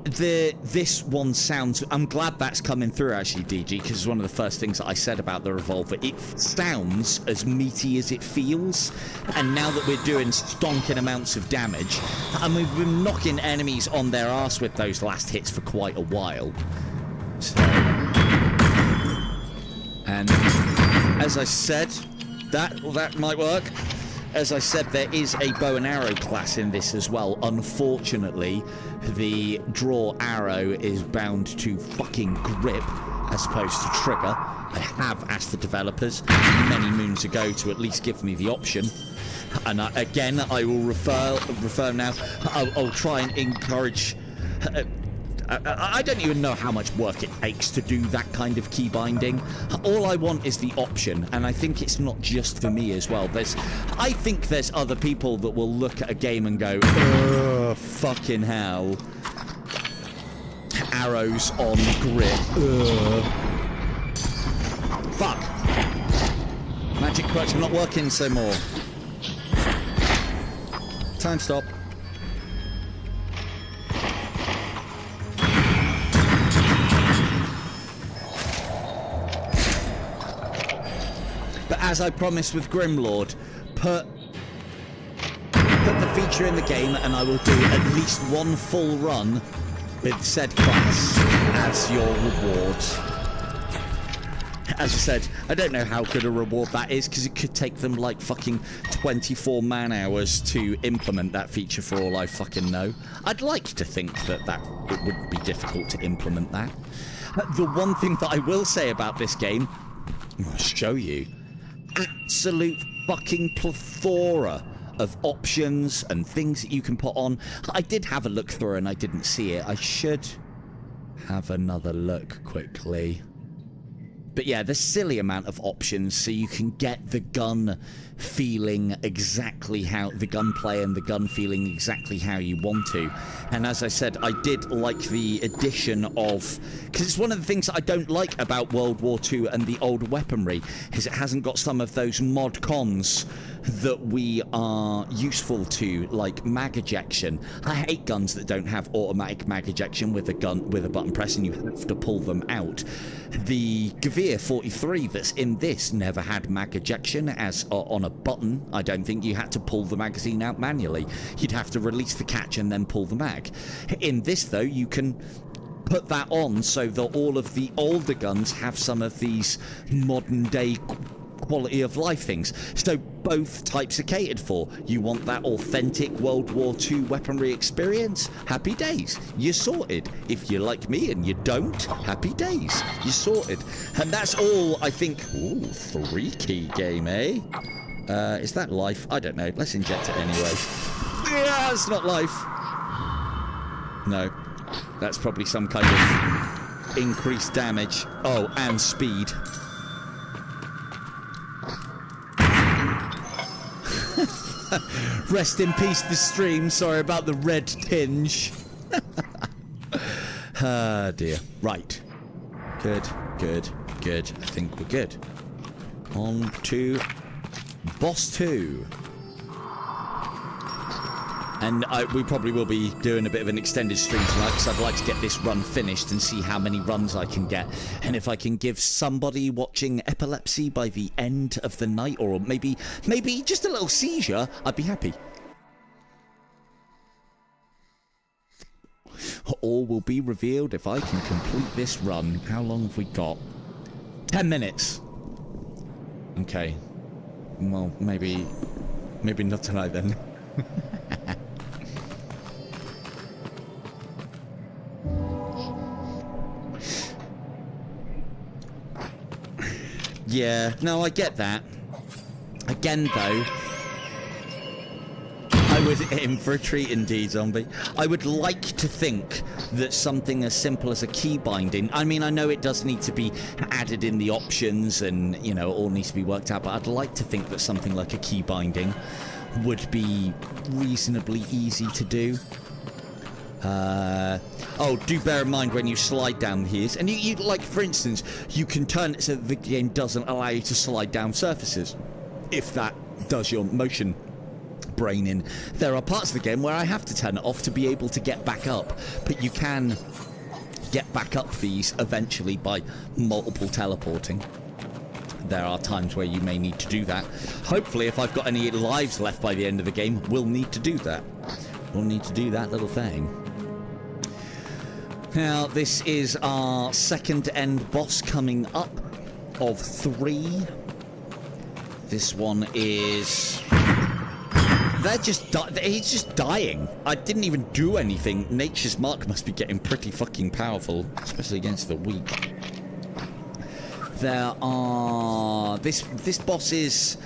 This one sounds... I'm glad that's coming through, actually, DG, because it's one of the first things that I said about the Revolver. It sounds as meaty as it feels, and now that we're doing stonking amounts of damage, and we've been knocking enemies on their arse with those last hits for quite a while. So... And as I said, that might work. As I said, there is a bow and arrow class in this as well. Unfortunately, the draw arrow is bound to fucking grip as opposed to trigger. I have asked the developers many moons ago to at least give me the option. And again, I will refer now. I'll try and encourage... I don't even know how much work it takes to do that kind of key binding. All I want is the option, and I think it's not just for me as well. I think there's other people that will look at a game and go, ugh, fucking hell. Arrows on grip. Ugh. Fuck. Magic quirks are not working so more. Time stop. As I promised with Grimlord, put the feature in the game and I will do at least one full run with said class as your reward. As I said, I don't know how good a reward that is because it could take them like fucking 24 man hours to implement that feature for all I fucking know. I'd like to think that it wouldn't be difficult to implement that. The one thing that I will say about this game, I'll show you. Absolute fucking plethora of options and things that you can put on. I did have a look through and I didn't see it. I should have another look quickly. But yeah, the silly amount of options so you can get the gun feeling exactly how... the gunplay and the gun feeling exactly how you want to. And as I said, I did like the addition of... because it's one of the things that I don't like about World War II and the old weaponry, is it hasn't got some of those mod cons that we are useful to, like mag ejection. I hate guns that don't have automatic mag ejection with a gun with a button press and you have to pull them out. The Gavir 43 that's in this never had mag ejection as on a button. I don't think you had to pull the magazine out manually. You'd have to release the catch and then pull the mag. In this though, you can put that on so that all of the older guns have some of these modern day quality of life things. So both types are catered for. You want that authentic World War II weaponry experience? Happy days. You're sorted. If you're like me and you don't, happy days. You're sorted. And that's all, I think. Ooh, 3-key game, eh? Is that life? I don't know. Let's inject it anyway. Yeah, it's not life. No. That's probably some kind of increased damage. Oh, and speed. Rest in peace, the stream. Sorry about the red tinge. Ah, dear. Right. Good, good, good. I think we're good. On to Boss 2. And we probably will be doing a bit of an extended stream tonight because I'd like to get this run finished and see how many runs I can get. And if I can give somebody watching epilepsy by the end of the night, or maybe just a little seizure, I'd be happy. All will be revealed if I can complete this run. How long have we got? 10 minutes. Okay. Well, maybe not tonight then. Yeah, no, I get that. Again, though, I would aim for a treat indeed, zombie. I would like to think that something as simple as a key binding, I mean, I know it does need to be added in the options and, you know, it all needs to be worked out, but I'd like to think that something like a key binding would be reasonably easy to do. Oh, do bear in mind when you slide down here, and you like, for instance, you can turn it so that the game doesn't allow you to slide down surfaces, if that does your motion brain in. There are parts of the game where I have to turn it off to be able to get back up, but you can get back up these eventually by multiple teleporting. There are times where you may need to do that. Hopefully, if I've got any lives left by the end of the game, we'll need to do that. We'll need to do that little thing. Now, this is our second end boss coming up of 3. This one is... he's just dying. I didn't even do anything. Nature's Mark must be getting pretty fucking powerful, especially against the weak. There are... This boss is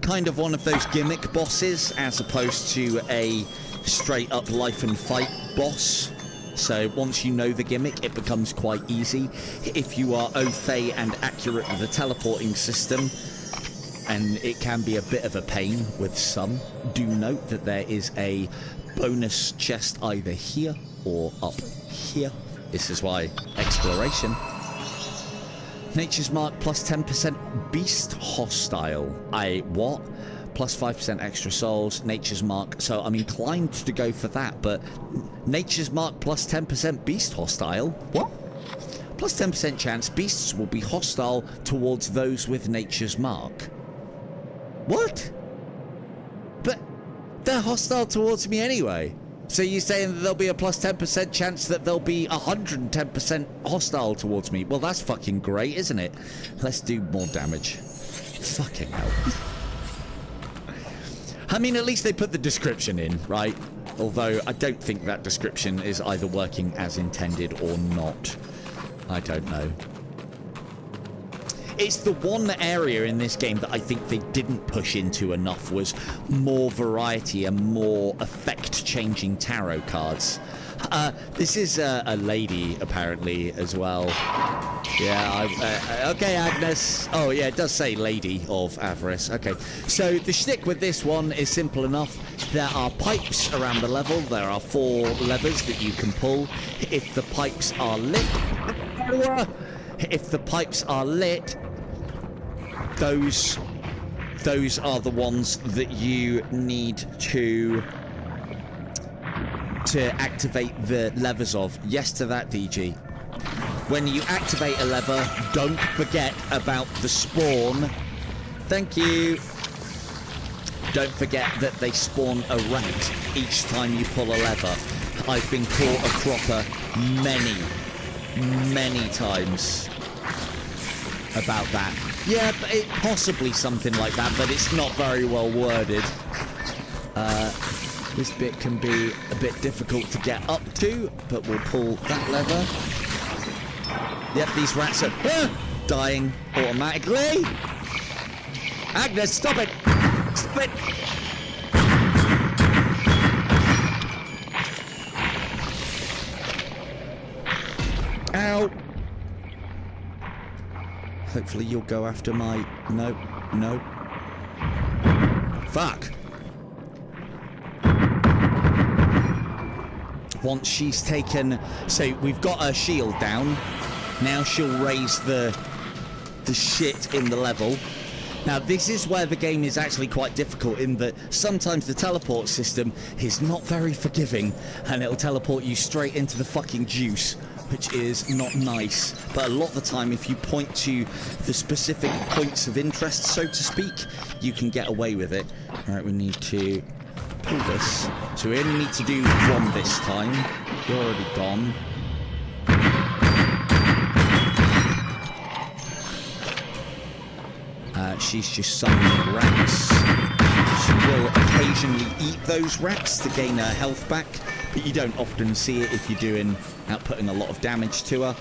kind of one of those gimmick bosses, as opposed to a straight-up life and fight boss. So once you know the gimmick, it becomes quite easy. If you are au fait and accurate with the teleporting system, and it can be a bit of a pain with some, do note that there is a bonus chest either here or up here. This is why exploration. Nature's Mark plus 10% beast hostile. What? Plus 5% extra souls, Nature's Mark. So I'm inclined to go for that, but Nature's Mark plus 10% beast hostile? What? Plus 10% chance beasts will be hostile towards those with Nature's Mark. What? But they're hostile towards me anyway. So you're saying that there'll be a plus 10% chance that they'll be 110% hostile towards me? Well, that's fucking great, isn't it? Let's do more damage. Fucking hell. I mean, at least they put the description in, right? Although I don't think that description is either working as intended or not. I don't know. It's the one area in this game that I think they didn't push into enough, was more variety and more effect-changing tarot cards. This is a lady, apparently, as well. Yeah, okay, Agnes. Oh, yeah, it does say Lady of Avarice. Okay, so the shtick with this one is simple enough. There are pipes around the level. There are 4 levers that you can pull. If the pipes are lit... If the pipes are lit, those are the ones that you need to activate the levers of. Yes to that, DG. When you activate a lever, don't forget about the spawn. Thank you. Don't forget that they spawn a rat each time you pull a lever. I've been caught a cropper many times about that. Yeah, possibly something like that, but it's not very well worded. This bit can be a bit difficult to get up to, but we'll pull that lever. Yep, these rats are dying automatically. Agnes, stop it! Stop it! Ow! Hopefully you'll go after my... No. Fuck! Once she's taken... So we've got her shield down. Now she'll raise the shit in the level. Now this is where the game is actually quite difficult, in that sometimes the teleport system is not very forgiving, and it'll teleport you straight into the fucking juice, which is not nice. But a lot of the time, if you point to the specific points of interest, so to speak, you can get away with it. Alright, we need to pull this. So we only need to do 1 this time. You're already gone. She's just summoning rats. She will occasionally eat those rats to gain her health back, but you don't often see it if you're outputting a lot of damage to her.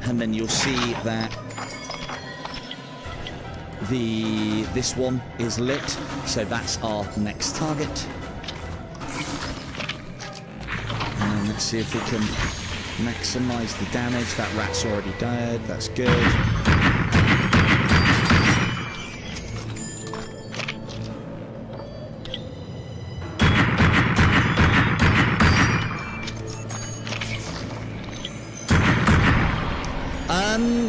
And then you'll see that this one is lit, so that's our next target. And let's see if we can Maximise the damage. That rat's already dead. That's good.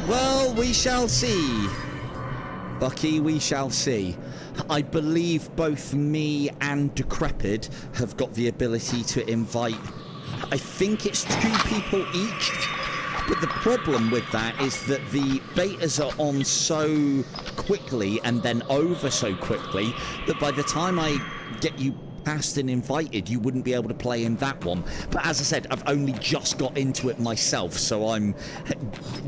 Well, we shall see. Bucky, we shall see. I believe both me and Decrepid have got the ability to invite, I think it's 2 people each. But the problem with that is that the betas are on so quickly and then over so quickly that by the time I get you passed and invited, you wouldn't be able to play in that one. But as I said, I've only just got into it myself, so I'm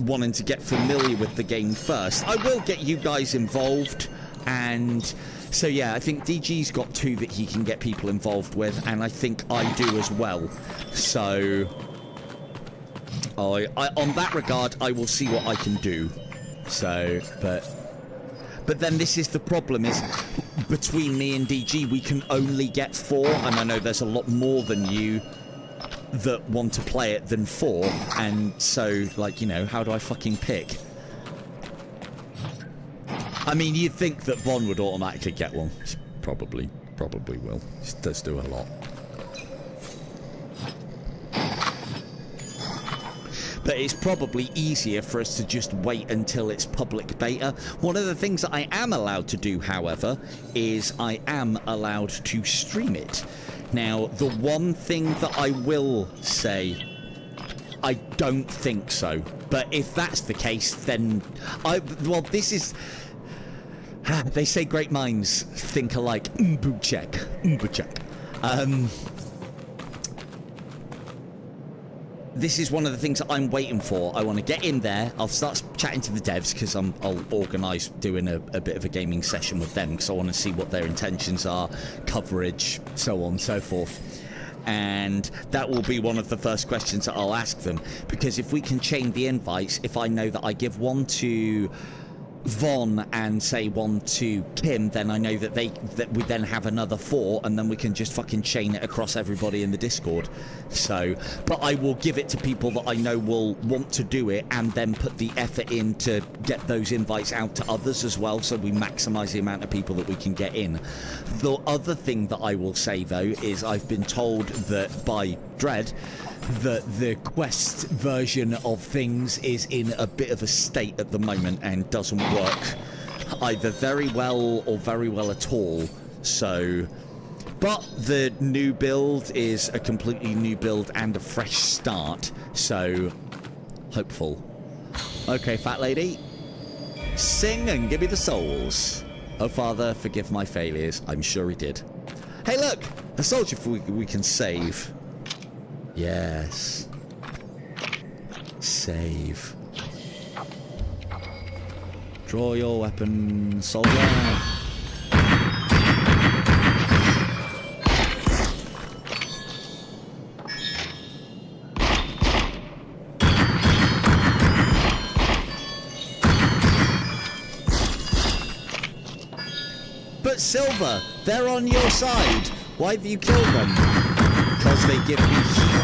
wanting to get familiar with the game first. I will get you guys involved, and so yeah, I think DG's got 2 that he can get people involved with, and I think I do as well. So on that regard, I will see what I can do. So, but then this is the problem, is between me and DG, we can only get 4, and I know there's a lot more than you that want to play it than 4, and so, like, you know, how do I fucking pick? I mean, you'd think that Von would automatically get one. Probably will. He does do a lot. But it's probably easier for us to just wait until it's public beta. One of the things that I am allowed to do, however, is I am allowed to stream it. Now, the one thing that I will say, I don't think so. But if that's the case, then well, this is... They say great minds think alike. Mbuchek. This is one of the things that I'm waiting for. I want to get in there. I'll start chatting to the devs, because I'll organise doing a bit of a gaming session with them, because I want to see what their intentions are, coverage, so on and so forth. And that will be one of the first questions that I'll ask them, because if we can chain the invites, if I know that I give one to Von and say one to Kim, then I know that we then have another 4, and then we can just fucking chain it across everybody in the Discord. So, but I will give it to people that I know will want to do it, and then put the effort in to get those invites out to others as well, so we maximise the amount of people that we can get in. The other thing that I will say, though, is I've been told that by Dread that the Quest version of things is in a bit of a state at the moment and doesn't work either very well or very well at all. So, but the new build is a completely new build and a fresh start, so hopeful. Okay, fat lady, sing and give me the souls. Oh Father, forgive my failures. I'm sure he did. Hey look, a soldier we can save. Yes. Save. Draw your weapon, soldier. But Silver, they're on your side. Why have you killed them? Because they give me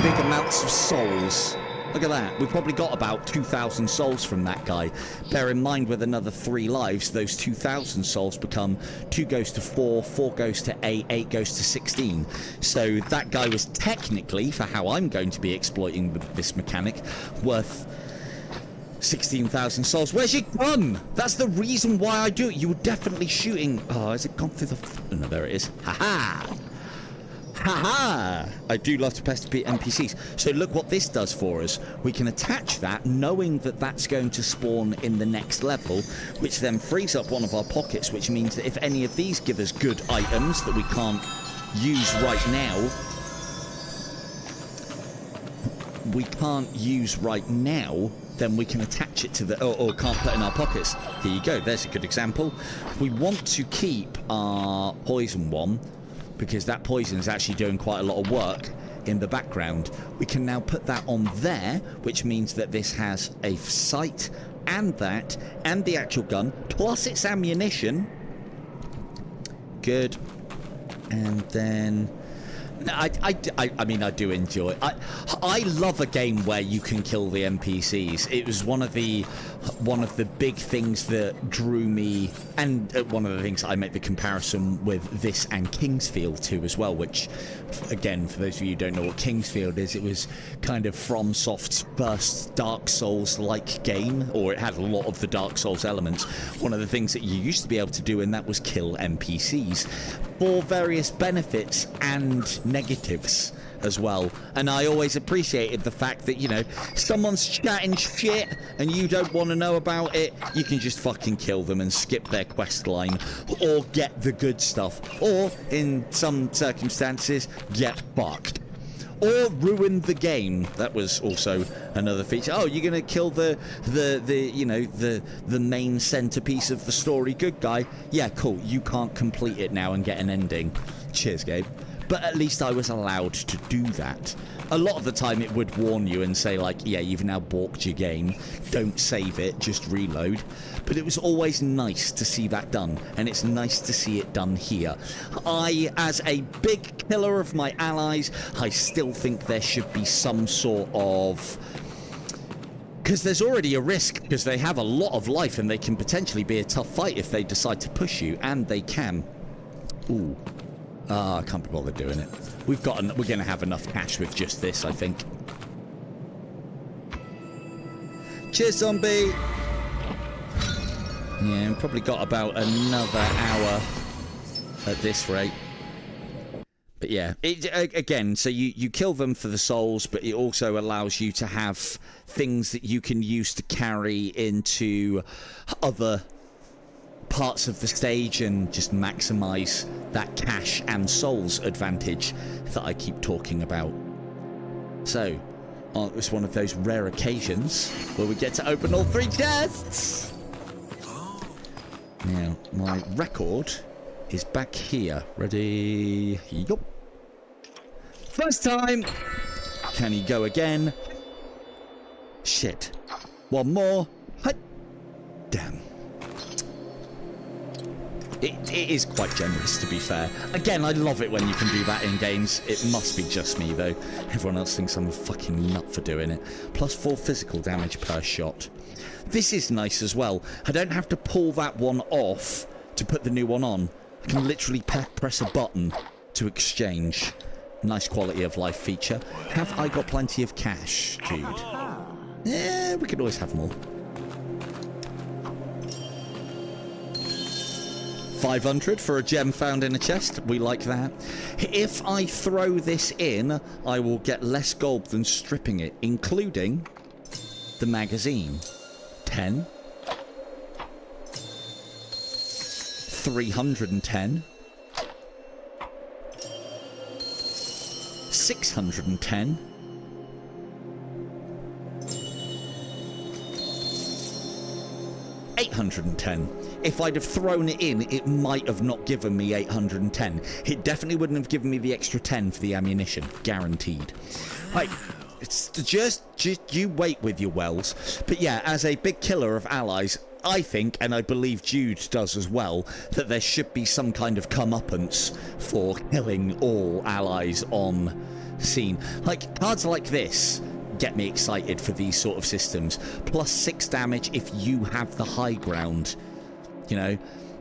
big amounts of souls. Look at that. We've probably got about 2,000 souls from that guy. Bear in mind, with another 3 lives, those 2,000 souls become 2 goes to 4, 4 goes to 8, 8 goes to 16. So that guy was technically, for how I'm going to be exploiting this mechanic, worth 16,000 souls. Where's your gun? That's the reason why I do it. You were definitely shooting. Oh, has it gone through the... No, there it is. Ha-ha! Ha-ha! I do love to pester NPCs. So look what this does for us. We can attach that, knowing that that's going to spawn in the next level, which then frees up one of our pockets, which means that if any of these give us good items that we can't use right now, then we can attach it to the... or can't put in our pockets. Here you go. There's a good example. We want to keep our poison one, because that poison is actually doing quite a lot of work in the background. We can now put that on there, which means that this has a sight and that, and the actual gun, plus its ammunition. Good. And then I mean, I do enjoy. I love a game where you can kill the NPCs. It was one of the big things that drew me, and one of the things I make the comparison with this and Kingsfield too as well. Which, again, for those of you who don't know what Kingsfield is, it was kind of FromSoft's first Dark Souls-like game, or it had a lot of the Dark Souls elements. One of the things that you used to be able to do in that was kill NPCs for various benefits and negatives as well. And I always appreciated the fact that, you know, someone's chatting shit and you don't want to know about it, you can just fucking kill them and skip their quest line, or get the good stuff, or in some circumstances get fucked, or ruin the game. That was also another feature. Oh, you're gonna kill the you know, the main centerpiece of the story good guy. Yeah, cool, you can't complete it now and get an ending. Cheers, Gabe. But at least I was allowed to do that. A lot of the time it would warn you and say, like, yeah, you've now balked your game, don't save it, just reload. But it was always nice to see that done, and it's nice to see it done here. I, as a big killer of my allies, I still think there should be some sort of... because there's already a risk, because they have a lot of life and they can potentially be a tough fight if they decide to push you, and they can. Ooh. I can't be bothered doing it. We're going to have enough cash with just this, I think. Cheers, zombie. Yeah, we've probably got about another hour at this rate. But yeah, again, so you kill them for the souls, but it also allows you to have things that you can use to carry into other parts of the stage and just maximize that cash and souls advantage that I keep talking about. So, it's one of those rare occasions where we get to open all 3 chests. Now, my record is back here. Ready? Yup. First time. Can he go again? Shit. One more. Hut. Damn. It is quite generous, to be fair. Again, I love it when you can do that in games. It must be just me, though. Everyone else thinks I'm a fucking nut for doing it. Plus 4 physical damage per shot. This is nice as well. I don't have to pull that one off to put the new one on. I can literally press a button to exchange. Nice quality of life feature. Have I got plenty of cash, Jude? Yeah, we could always have more. 500 for a gem found in a chest. We like that. If I throw this in, I will get less gold than stripping it, including the magazine. 10. 310. 610. 810. If I'd have thrown it in, it might have not given me 810. It definitely wouldn't have given me the extra 10 for the ammunition. Guaranteed. Right. It's just you wait with your wells. But yeah, as a big killer of allies, I think, and I believe Jude does as well, that there should be some kind of comeuppance for killing all allies on scene. Like, cards like this get me excited for these sort of systems. Plus 6 damage if you have the high ground. You know,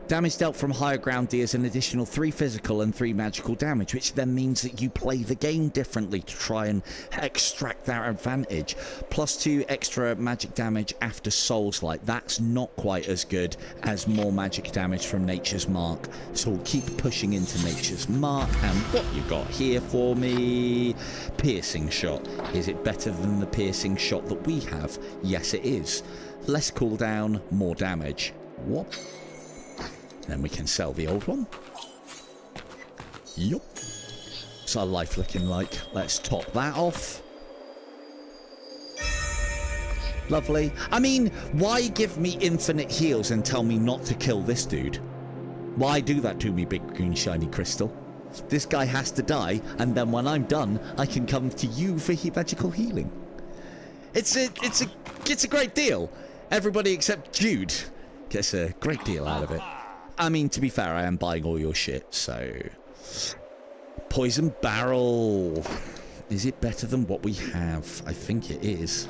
damage dealt from higher ground deals an additional 3 physical and 3 magical damage, which then means that you play the game differently to try and extract that advantage. Plus 2 extra magic damage after Souls Light. That's not quite as good as more magic damage from Nature's Mark. So we'll keep pushing into Nature's Mark. And what you got here for me? Piercing shot. Is it better than the piercing shot that we have? Yes, it is. Less cooldown, more damage. What? Then we can sell the old one. Yup. What's our life looking like? Let's top that off. Lovely. I mean, why give me infinite heals and tell me not to kill this dude? Why do that to me, big green shiny crystal? This guy has to die, and then when I'm done, I can come to you for magical healing. It's a great deal. Everybody except Jude gets a great deal out of it. I mean, to be fair, I am buying all your shit, so... Poison barrel. Is it better than what we have? I think it is.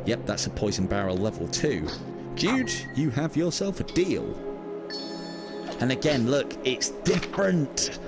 Yep, that's a poison barrel level 2. Jude, you have yourself a deal. And again, look, it's different.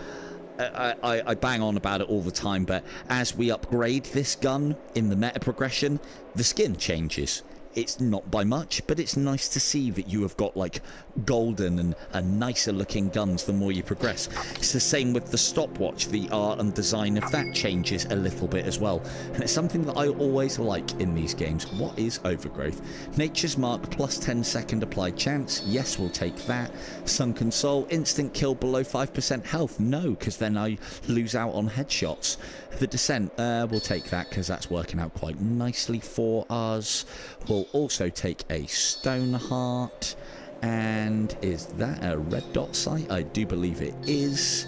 I bang on about it all the time, but as we upgrade this gun in the meta progression, the skin changes. It's not by much, but it's nice to see that you have got like golden and nicer looking guns the more you progress. It's the same with the stopwatch. The art and design of that changes a little bit as well. And it's something that I always like in these games. What is overgrowth? Nature's Mark plus 10-second applied chance. Yes, we'll take that. Sunken Soul, instant kill below 5% health. No, because then I lose out on headshots. The Descent, we'll take that because that's working out quite nicely for us. We'll also take a Stone Heart. And is that a red dot sight? I do believe it is.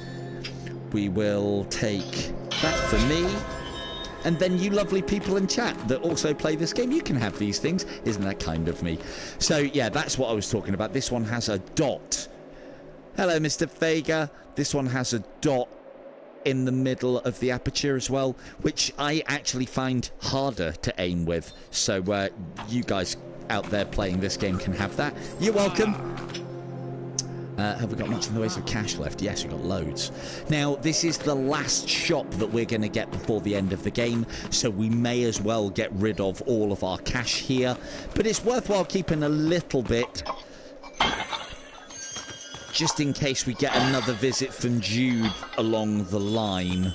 We will take that for me. And then you lovely people in chat that also play this game, you can have these things. Isn't that kind of me? So yeah, that's what I was talking about. This one has a dot. Hello, Mr. Vega. This one has a dot in the middle of the aperture as well, which I actually find harder to aim with. So you guys out there playing this game can have that. You're welcome. Have we got much in the ways of cash left? Yes, we've got loads. Now, this is the last shop that we're going to get before the end of the game, so we may as well get rid of all of our cash here. But it's worthwhile keeping a little bit, just in case we get another visit from Jude along the line.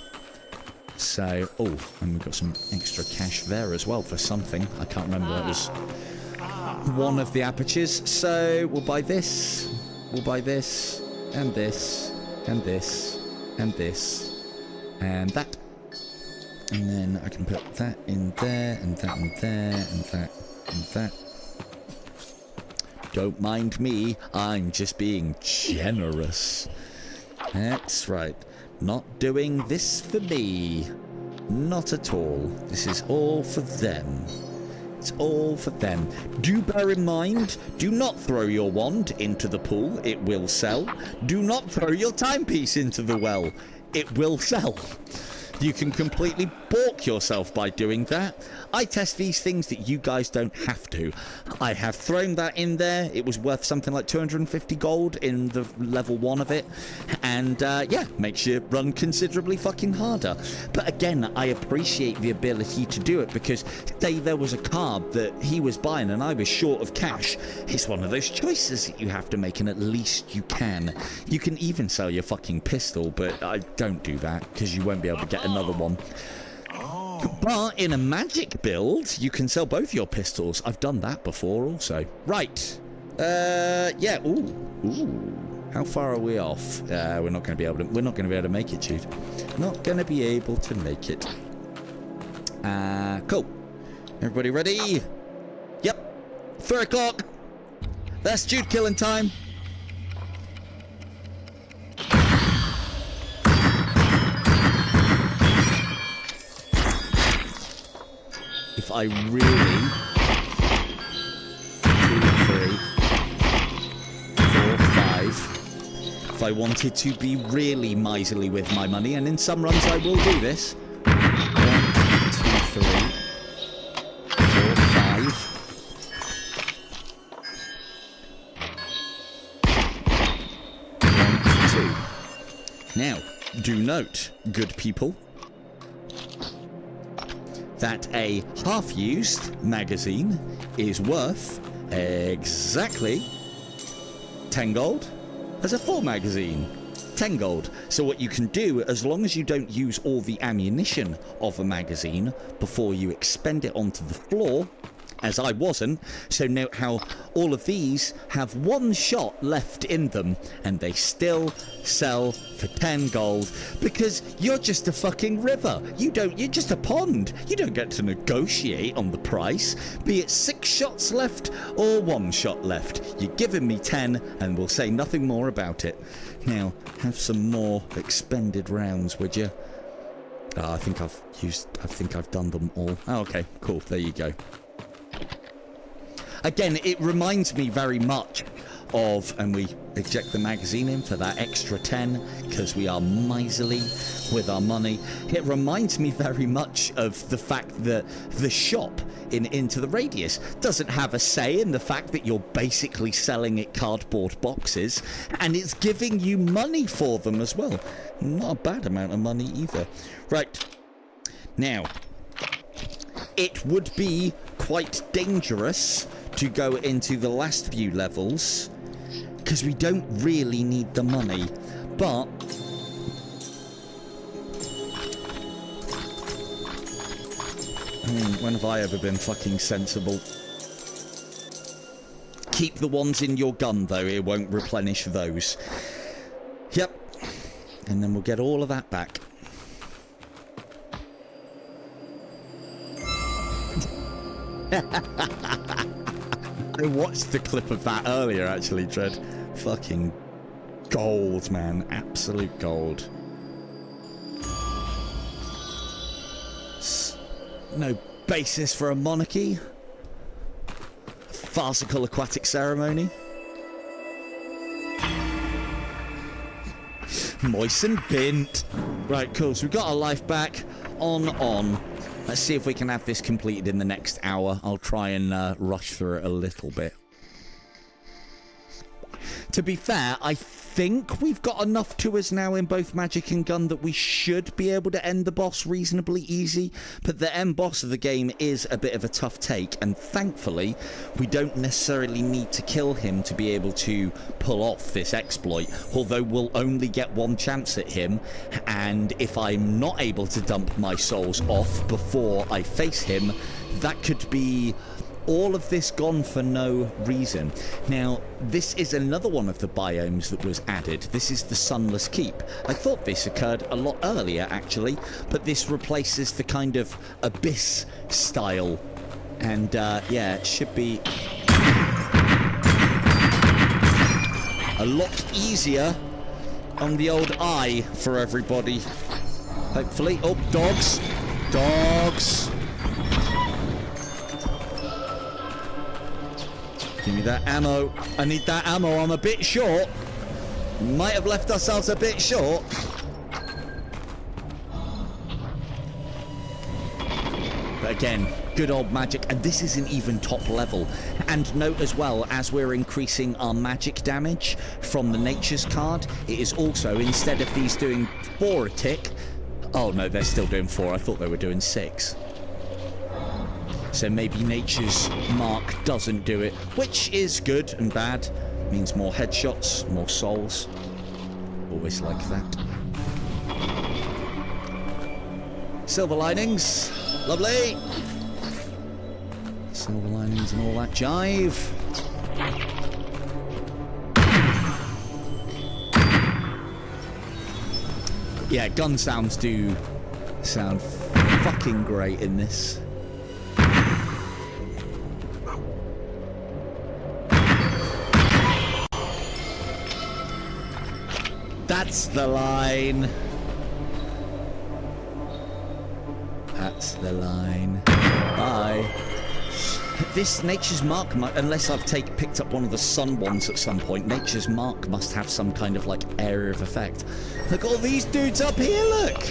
So, oh, and we've got some extra cash there as well for something. I can't remember. That was one of the apertures. So, we'll buy this. We'll buy this, and this, and this, and this, and that. And then I can put that in there, and that in there, and that, and that. Don't mind me, I'm just being generous. That's right. Not doing this for me. Not at all. This is all for them. It's all for them. Do bear in mind, do not throw your wand into the pool. It will sell. Do not throw your timepiece into the well. It will sell. You can completely balk yourself by doing that. I test these things that you guys don't have to. I have thrown that in there. It was worth something like 250 gold in the level 1 of it. And yeah, makes you run considerably fucking harder. But again, I appreciate the ability to do it, because say there was a card that he was buying and I was short of cash. It's one of those choices that you have to make, and at least you can. You can even sell your fucking pistol, but I don't do that because you won't be able to get another one. But in a magic build, you can sell both your pistols. I've done that before also. Right. Yeah. Ooh. How far are we off? We're not going to be able to. We're not going to be able to make it, Jude. Not going to be able to make it. Cool. Everybody ready? Yep. 3 o'clock. That's Jude killing time. If I really 2, 3, 4, 5. If I wanted to be really miserly with my money, and in some runs I will do this. 1, 2, 3, 4, 5. 1, 2. Now, do note, good people, that a half-used magazine is worth exactly 10 gold as a full magazine. 10 gold. So what you can do, as long as you don't use all the ammunition of a magazine before you expend it onto the floor, as I wasn't, so note how all of these have 1 shot left in them, and they still sell for 10 gold, because you're just a fucking river. You're just a pond. You don't get to negotiate on the price, be it 6 shots left or 1 shot left. You're giving me 10, and we'll say nothing more about it. Now, have some more expended rounds, would you? I think I've done them all. Oh, okay, cool, there you go. Again, it reminds me very much of, and we eject the magazine in for that extra 10 because we are miserly with our money. It reminds me very much of the fact that the shop in Into the Radius doesn't have a say in the fact that you're basically selling it cardboard boxes, and it's giving you money for them as well. Not a bad amount of money either. Right. Now, it would be quite dangerous to go into the last few levels because we don't really need the money, but when have I ever been fucking sensible? Keep the ones in your gun though, it won't replenish those. Yep. And then we'll get all of that back. I watched the clip of that earlier, actually, Dread. Fucking gold, man. Absolute gold. No basis for a monarchy. Farcical aquatic ceremony. Moisten bint. Right, cool. So we've got our life back. On. Let's see if we can have this completed in the next hour. I'll try and rush through it a little bit. To be fair, I think we've got enough to us now in both magic and gun that we should be able to end the boss reasonably easy. But the end boss of the game is a bit of a tough take, and thankfully we don't necessarily need to kill him to be able to pull off this exploit, although we'll only get one chance at him, and if I'm not able to dump my souls off before I face him, that could be all of this gone for no reason. Now, this is another one of the biomes that was added. This is the Sunless Keep. I thought this occurred a lot earlier, actually, but this replaces the kind of abyss style. And, yeah, it should be a lot easier on the old eye for everybody. Hopefully. Oh, dogs. Dogs. Give me that ammo. I need that ammo. I'm a bit short. Might have left ourselves a bit short. But again, good old magic. And this isn't even top level. And note as well, as we're increasing our magic damage from the Nature's card, it is also, instead of these doing 4 a tick... Oh no, they're still doing 4. I thought they were doing 6. So maybe Nature's Mark doesn't do it, which is good and bad. Means more headshots, more souls. Always like that. Silver linings. Lovely. Silver linings and all that jive. Yeah, gun sounds do sound fucking great in this. That's the line. That's the line. Bye. This Nature's Mark, unless I've picked up one of the sun ones at some point, Nature's Mark must have some kind of like area of effect. Look at all these dudes up here, look!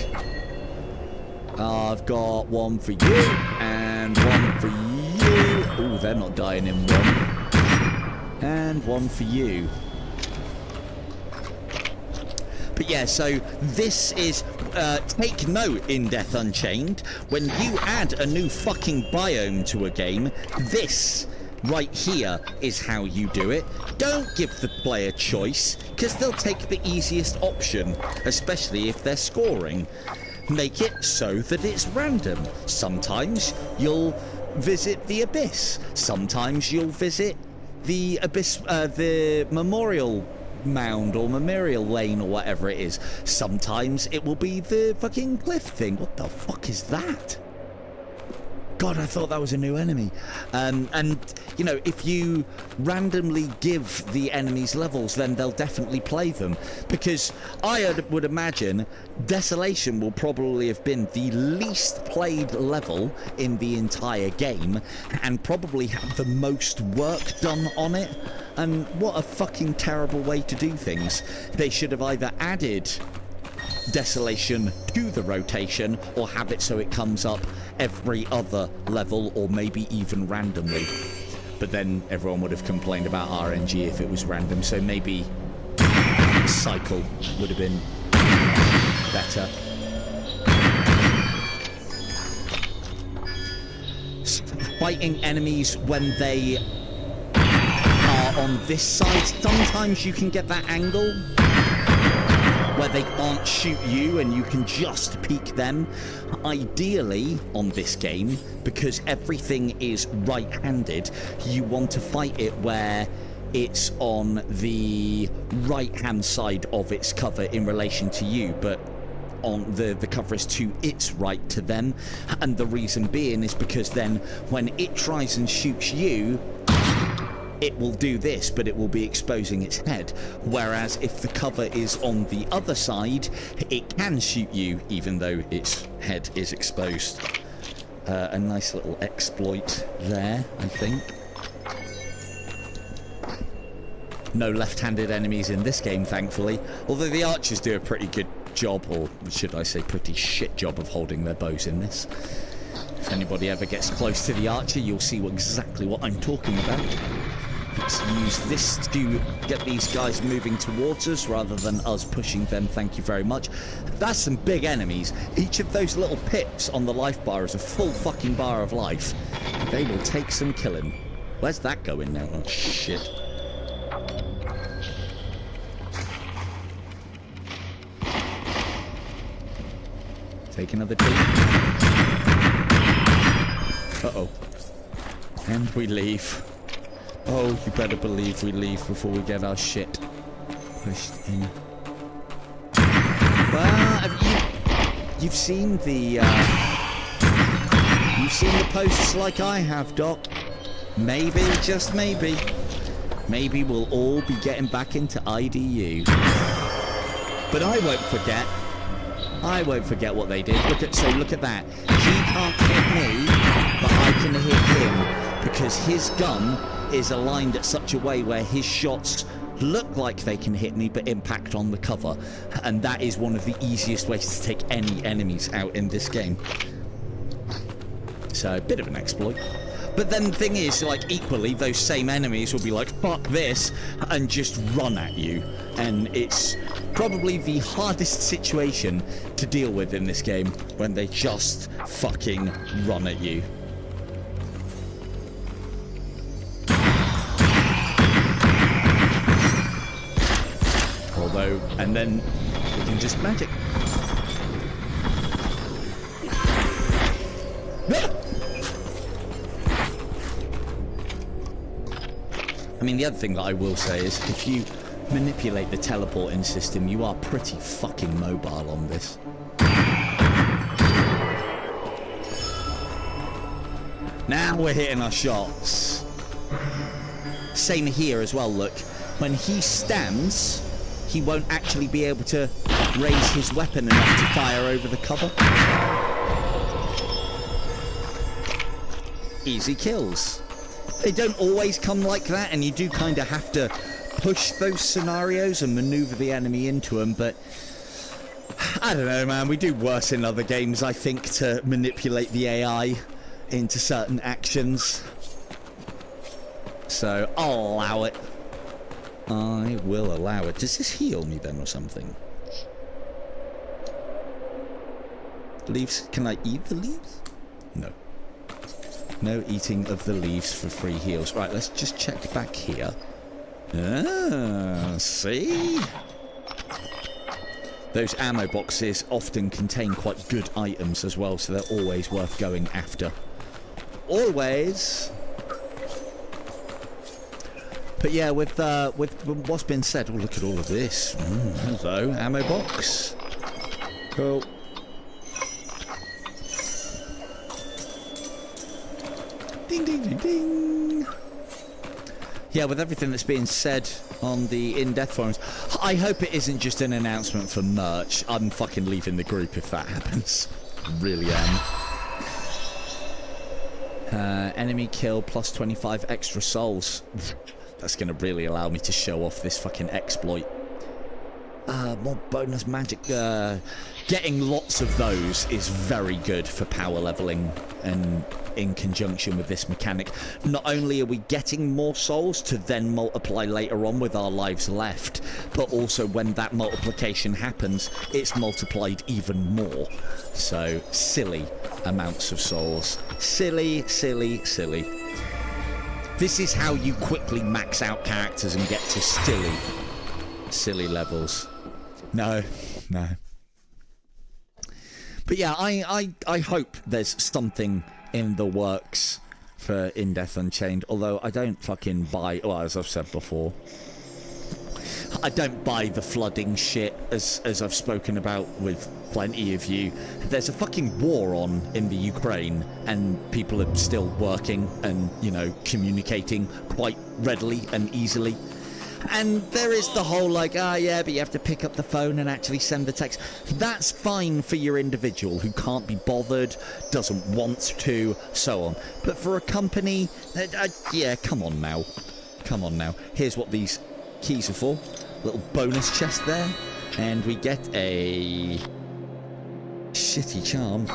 I've got one for you, and one for you. Oh, they're not dying in one. And one for you. But yeah, so this is, take note in Death Unchained, when you add a new fucking biome to a game, this right here is how you do it. Don't give the player choice, because they'll take the easiest option, especially if they're scoring. Make it so that it's random. Sometimes you'll visit the Abyss. Sometimes you'll visit the Abyss, the Memorial Mound or Memorial Lane or whatever it is. Sometimes it will be the fucking cliff thing. What the fuck is that? God, I thought that was a new enemy. And, you know, if you randomly give the enemies levels, then they'll definitely play them. Because I would imagine Desolation will probably have been the least played level in the entire game, and probably have the most work done on it. And what a fucking terrible way to do things. They should have either added Desolation to the rotation, or have it so it comes up every other level, or maybe even randomly. But then everyone would have complained about RNG if it was random, so maybe cycle would have been better. Fighting enemies when they are on this side, sometimes you can get that angle where they can't shoot you and you can just peek them. Ideally, on this game, because everything is right-handed, you want to fight it where it's on the right-hand side of its cover in relation to you, but on the cover is to its right to them. And the reason being is because then when it tries and shoots you, it will do this, but it will be exposing its head. Whereas if the cover is on the other side, it can shoot you, even though its head is exposed. A nice little exploit there, I think. No left-handed enemies in this game, thankfully. Although the archers do a pretty good job, or should I say pretty shit job, of holding their bows in this. If anybody ever gets close to the archer, you'll see exactly what I'm talking about. Let's use this to get these guys moving towards us rather than us pushing them. Thank you very much. That's some big enemies. Each of those little pips on the life bar is a full fucking bar of life. They will take some killing. Where's that going now? Oh, shit. Take another two. Uh-oh. And we leave. Oh, you better believe we leave before we get our shit pushed in. Well, you've seen the posts like I have, Doc. Maybe, just maybe, we'll all be getting back into IDU. But I won't forget. I won't forget what they did. Look at that. He can't hit me, but I can hit him because his gun is aligned at such a way where his shots look like they can hit me but impact on the cover, and that is one of the easiest ways to take any enemies out in this game. So a bit of an exploit. But then the thing is, like, equally those same enemies will be like, fuck this, and just run at you, and it's probably the hardest situation to deal with in this game, when they just fucking run at you. Although, and then we can just magic. I mean, the other thing that I will say is, if you manipulate the teleporting system, you are pretty fucking mobile on this. Now we're hitting our shots. Same here as well, look. When he stands, he won't actually be able to raise his weapon enough to fire over the cover. Easy kills. They don't always come like that, and you do kind of have to push those scenarios and maneuver the enemy into them, but I don't know, man. We do worse in other games, I think, to manipulate the AI into certain actions. So I'll allow it. I will allow it. Does this heal me then or something? Leaves? Can I eat the leaves? No. No eating of the leaves for free heals. Right, let's just check back here. Ah, see? Those ammo boxes often contain quite good items as well, so they're always worth going after. Always! But yeah, with what's been said, oh, look at all of this. Hello, ammo box. Cool. Ding. Yeah, with everything that's being said on the in-depth forums, I hope it isn't just an announcement for merch. I'm fucking leaving the group if that happens. Really am. Enemy kill plus 25 extra souls. That's going to really allow me to show off this fucking exploit. More bonus magic. Getting lots of those is very good for power leveling, and in conjunction with this mechanic, not only are we getting more souls to then multiply later on with our lives left, but also when that multiplication happens, it's multiplied even more. So, silly amounts of souls. Silly, silly, silly. This is how you quickly max out characters and get to silly levels. No. But yeah, I hope there's something in the works for In Death Unchained, although I don't fucking buy, well, as I've said before, I don't buy the flooding shit, as I've spoken about with plenty of you. There's a fucking war on in the Ukraine, and people are still working and, you know, communicating quite readily and easily. And there is the whole, like, yeah, but you have to pick up the phone and actually send the text. That's fine for your individual who can't be bothered, doesn't want to, so on. But for a company, yeah, come on now. Come on now. Here's what these keys are for. Little bonus chest there. And we get a shitty charm,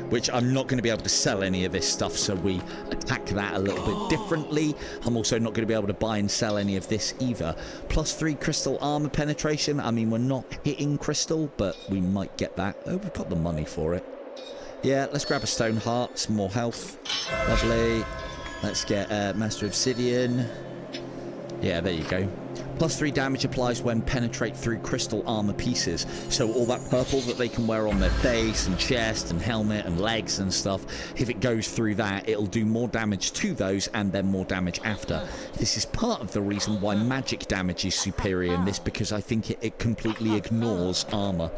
which I'm not going to be able to sell any of this stuff, so we attack that a little bit differently. I'm also not going to be able to buy and sell any of this either. Plus 3 crystal armor penetration. I mean, we're not hitting crystal, but we might get that. Oh, we've got the money for it. Yeah, let's grab a stone heart, some more health. Lovely. Let's get Master Obsidian. Yeah, there you go. Plus 3 damage applies when penetrate through crystal armor pieces. So all that purple that they can wear on their face and chest and helmet and legs and stuff, if it goes through that, it'll do more damage to those and then more damage after. This is part of the reason why magic damage is superior in this, because I think it completely ignores armor,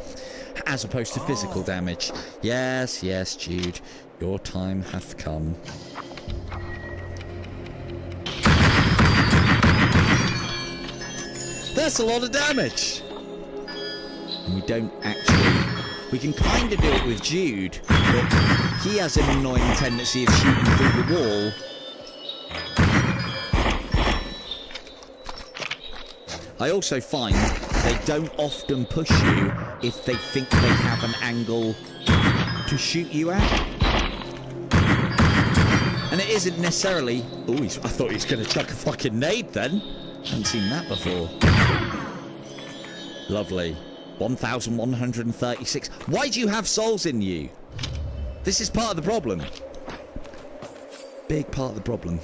as opposed to physical damage. Yes, yes, Jude, your time hath come. That's a lot of damage! And we don't actually... We can kind of do it with Jude, but he has an annoying tendency of shooting through the wall. I also find they don't often push you if they think they have an angle to shoot you at. And it isn't necessarily... Oh, I thought he was going to chuck a fucking nade then. I haven't seen that before. Lovely. 1,136. Why do you have souls in you? This is part of the problem. Big part of the problem.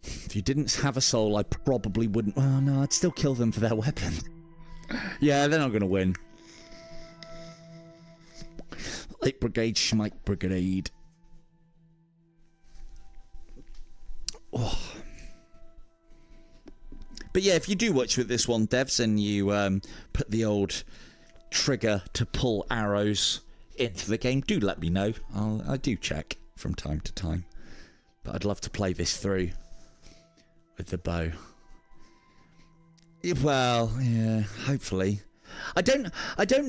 If you didn't have a soul, I probably wouldn't... Well, no, I'd still kill them for their weapon. Yeah, they're not going to win. Light Brigade, Schmite Brigade. Oh. But yeah, if you do watch with this one, devs, and you put the old trigger to pull arrows into the game, do let me know. I do check from time to time. But I'd love to play this through with the bow. Well, yeah, hopefully. I don't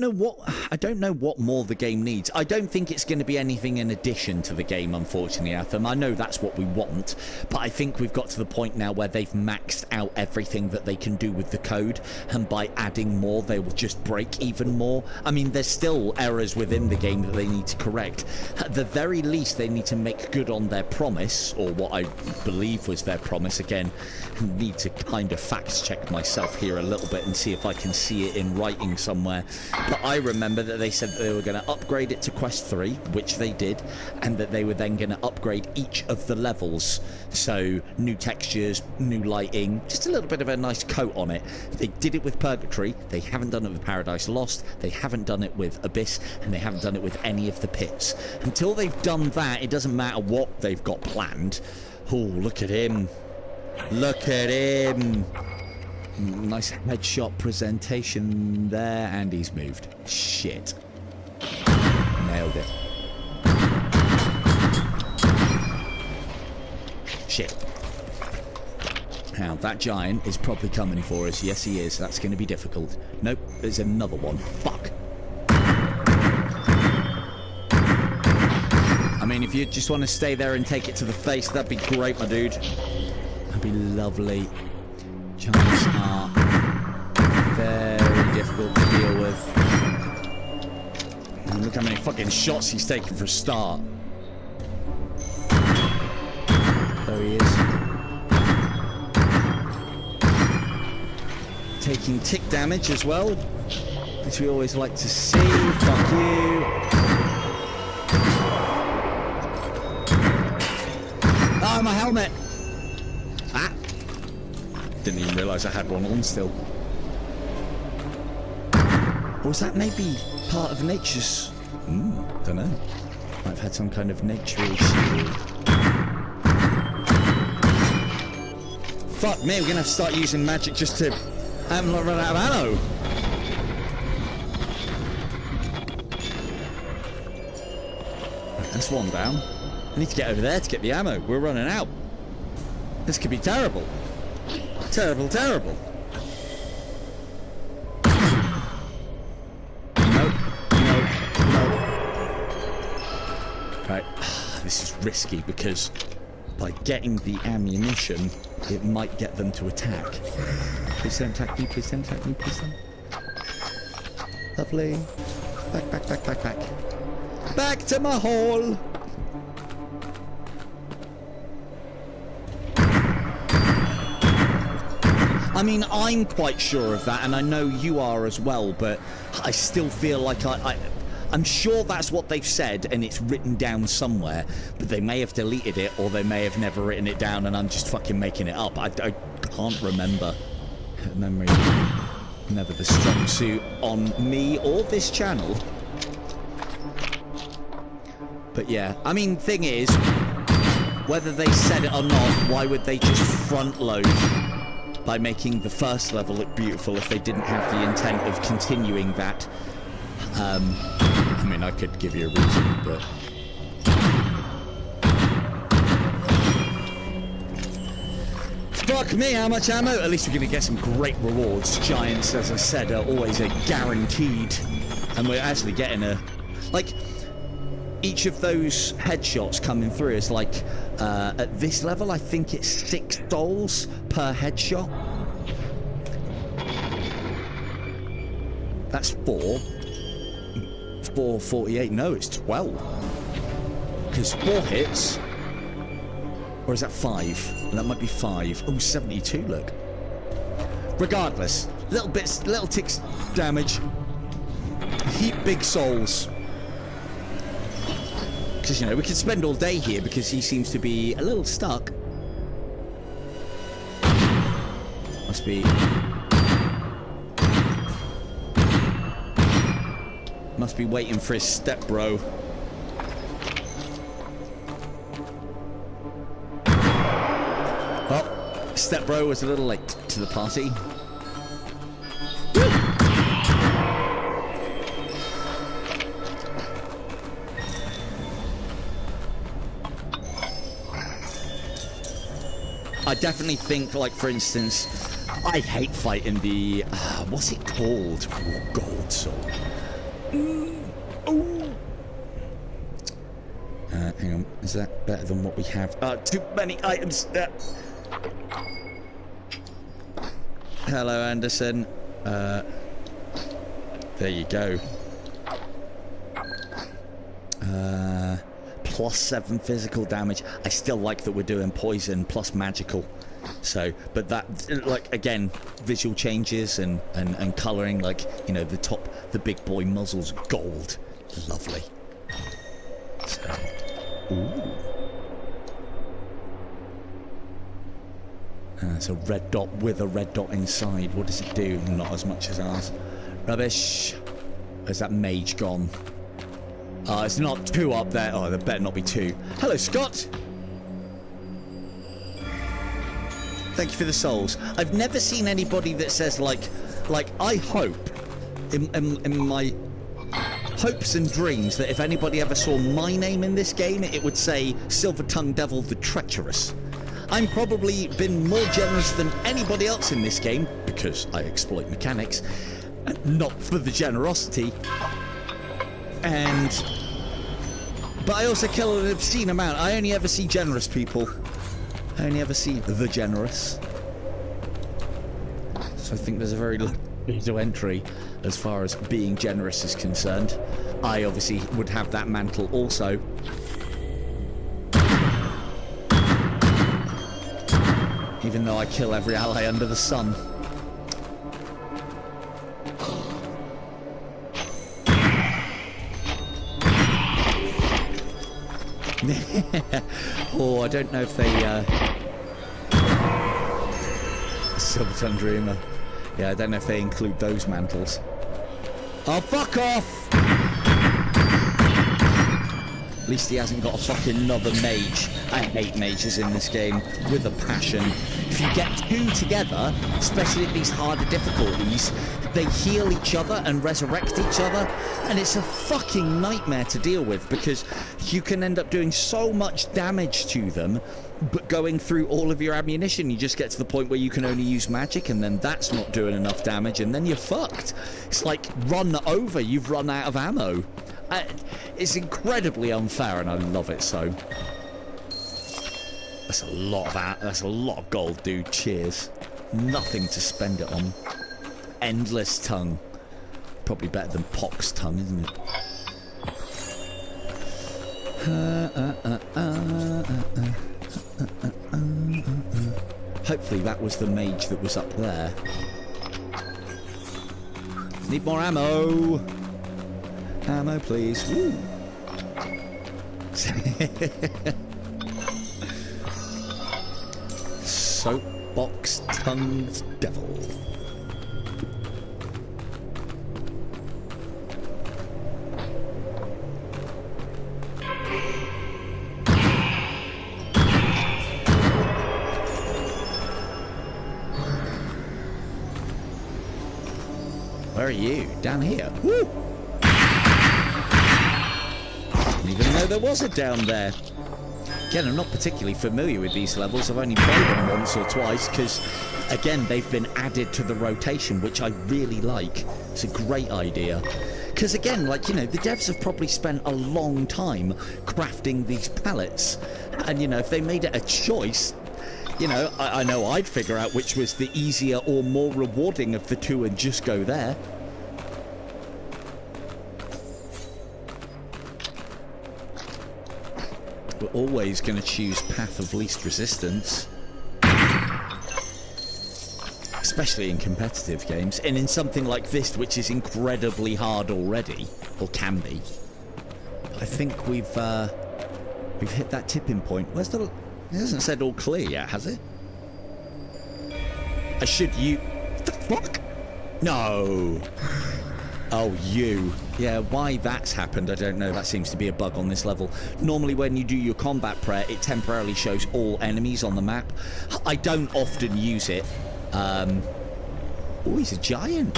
know what more the game needs. I don't think it's going to be anything in addition to the game, unfortunately, Atham. I know that's what we want, but I think we've got to the point now where they've maxed out everything that they can do with the code, and by adding more, they will just break even more. I mean, there's still errors within the game that they need to correct. At the very least, they need to make good on their promise, or what I believe was their promise. Again, need to kind of fact check myself here a little bit and see if I can see it in writing somewhere. But I remember that they said that they were going to upgrade it to Quest 3, which they did, and that they were then going to upgrade each of the levels. So new textures, new lighting, just a little bit of a nice coat on it. They did it with Purgatory. They haven't done it with Paradise Lost. They haven't done it with Abyss, and they haven't done it with any of the pits. Until they've done that, it doesn't matter what they've got planned. Oh, look at him. Look at him. Nice headshot presentation there, and he's moved. Shit. Nailed it. shit. Now, that giant is probably coming for us. Yes, he is. That's going to be difficult. Nope, there's another one. Fuck. I mean, if you just want to stay there and take it to the face, that'd be great, my dude. That'd be lovely. Giants are very difficult to deal with. And look how many fucking shots he's taken for a start. There he is. Taking tick damage as well, which we always like to see. Fuck you. Oh, my helmet! Ah! Didn't even realise I had one on still. Or was that maybe part of nature's... don't know. Might have had some kind of natural shield. Fuck me, we're gonna have to start using magic just to... I haven't run out of ammo. That's one down. I need to get over there to get the ammo. We're running out. This could be terrible. Terrible, terrible. Nope. Nope. Nope. Right. This is risky because by getting the ammunition, it might get them to attack. Please don't attack me, please don't attack me, please don't. Lovely. Back, back, back, back, back. Back to my hole! I mean, I'm quite sure of that, and I know you are as well, but I still feel like I'm sure that's what they've said, and it's written down somewhere, but they may have deleted it, or they may have never written it down, and I'm just fucking making it up. I can't remember. Memory, never the strong suit on me or this channel. But yeah, I mean, thing is, whether they said it or not, why would they just front load by making the first level look beautiful if they didn't have the intent of continuing that? I mean, I could give you a reason, but... Fuck me, how much ammo? At least we're going to get some great rewards. Giants, as I said, are always a guaranteed. And we're actually getting a... Like, each of those headshots coming through is like... at this level, I think it's 6 souls per headshot. That's 4. 448. No, it's 12. Because 4 hits... Or is that 5? That might be 5. Oh, 72, look. Regardless, little ticks damage. Heap big souls. Because, you know, we could spend all day here because he seems to be a little stuck. Must be waiting for his step bro. Oh, step bro was a little late to the party. I definitely think, like, for instance, I hate fighting the... what's it called? Oh, gold soul. Hang on. Is that better than what we have? Too many items. Hello, Anderson. There you go. Plus 7 physical damage. I still like that we're doing poison plus magical. So, but that, like, again, visual changes and colouring, like, you know, the big boy muzzles, gold. Lovely. So, ooh. It's a red dot with a red dot inside. What does it do? Not as much as ours. Rubbish. Is that mage gone? It's not 2 up there. Oh, there better not be 2. Hello, Scott. Thank you for the souls. I've never seen anybody that says, like I hope in my hopes and dreams that if anybody ever saw my name in this game, it would say Silver Tongue Devil the Treacherous. I'm probably been more generous than anybody else in this game, because I exploit mechanics, not for the generosity. But I also kill an obscene amount. I only ever see generous people. I only ever see the generous. So I think there's a very low entry as far as being generous is concerned. I obviously would have that mantle also. Even though I kill every ally under the sun. Oh, I don't know if they Silvertongue Dreamer. Yeah, I don't know if they include those mantles. Oh, fuck off! At least he hasn't got a fucking another mage. I hate mages in this game with a passion. If you get two together, especially at these harder difficulties, they heal each other and resurrect each other, and it's a fucking nightmare to deal with because you can end up doing so much damage to them, but going through all of your ammunition, you just get to the point where you can only use magic, and then that's not doing enough damage, and then you're fucked. It's like run over, you've run out of ammo. It's incredibly unfair, and I love it so. That's a lot of gold, dude. Cheers. Nothing to spend it on. Endless tongue. Probably better than Pox tongue, isn't it? Hopefully that was the mage that was up there. Need more ammo. Ammo, please. Woo. Soapbox tongued devil. Where are you? Down here. Woo! Didn't even know there was a down there. Again, I'm not particularly familiar with these levels. I've only played them once or twice because, again, they've been added to the rotation, which I really like. It's a great idea. Because, again, like, you know, the devs have probably spent a long time crafting these palettes. And, you know, if they made it a choice, you know, I know I'd figure out which was the easier or more rewarding of the two and just go there. We're always going to choose path of least resistance. Especially in competitive games. And in something like this, which is incredibly hard already. Or can be. I think we've hit that tipping point. Where's the... It hasn't said all clear yet, has it? I should you... What the fuck? No. Oh, you. Yeah, why that's happened, I don't know. That seems to be a bug on this level. Normally when you do your combat prayer, it temporarily shows all enemies on the map. I don't often use it. Oh, he's a giant.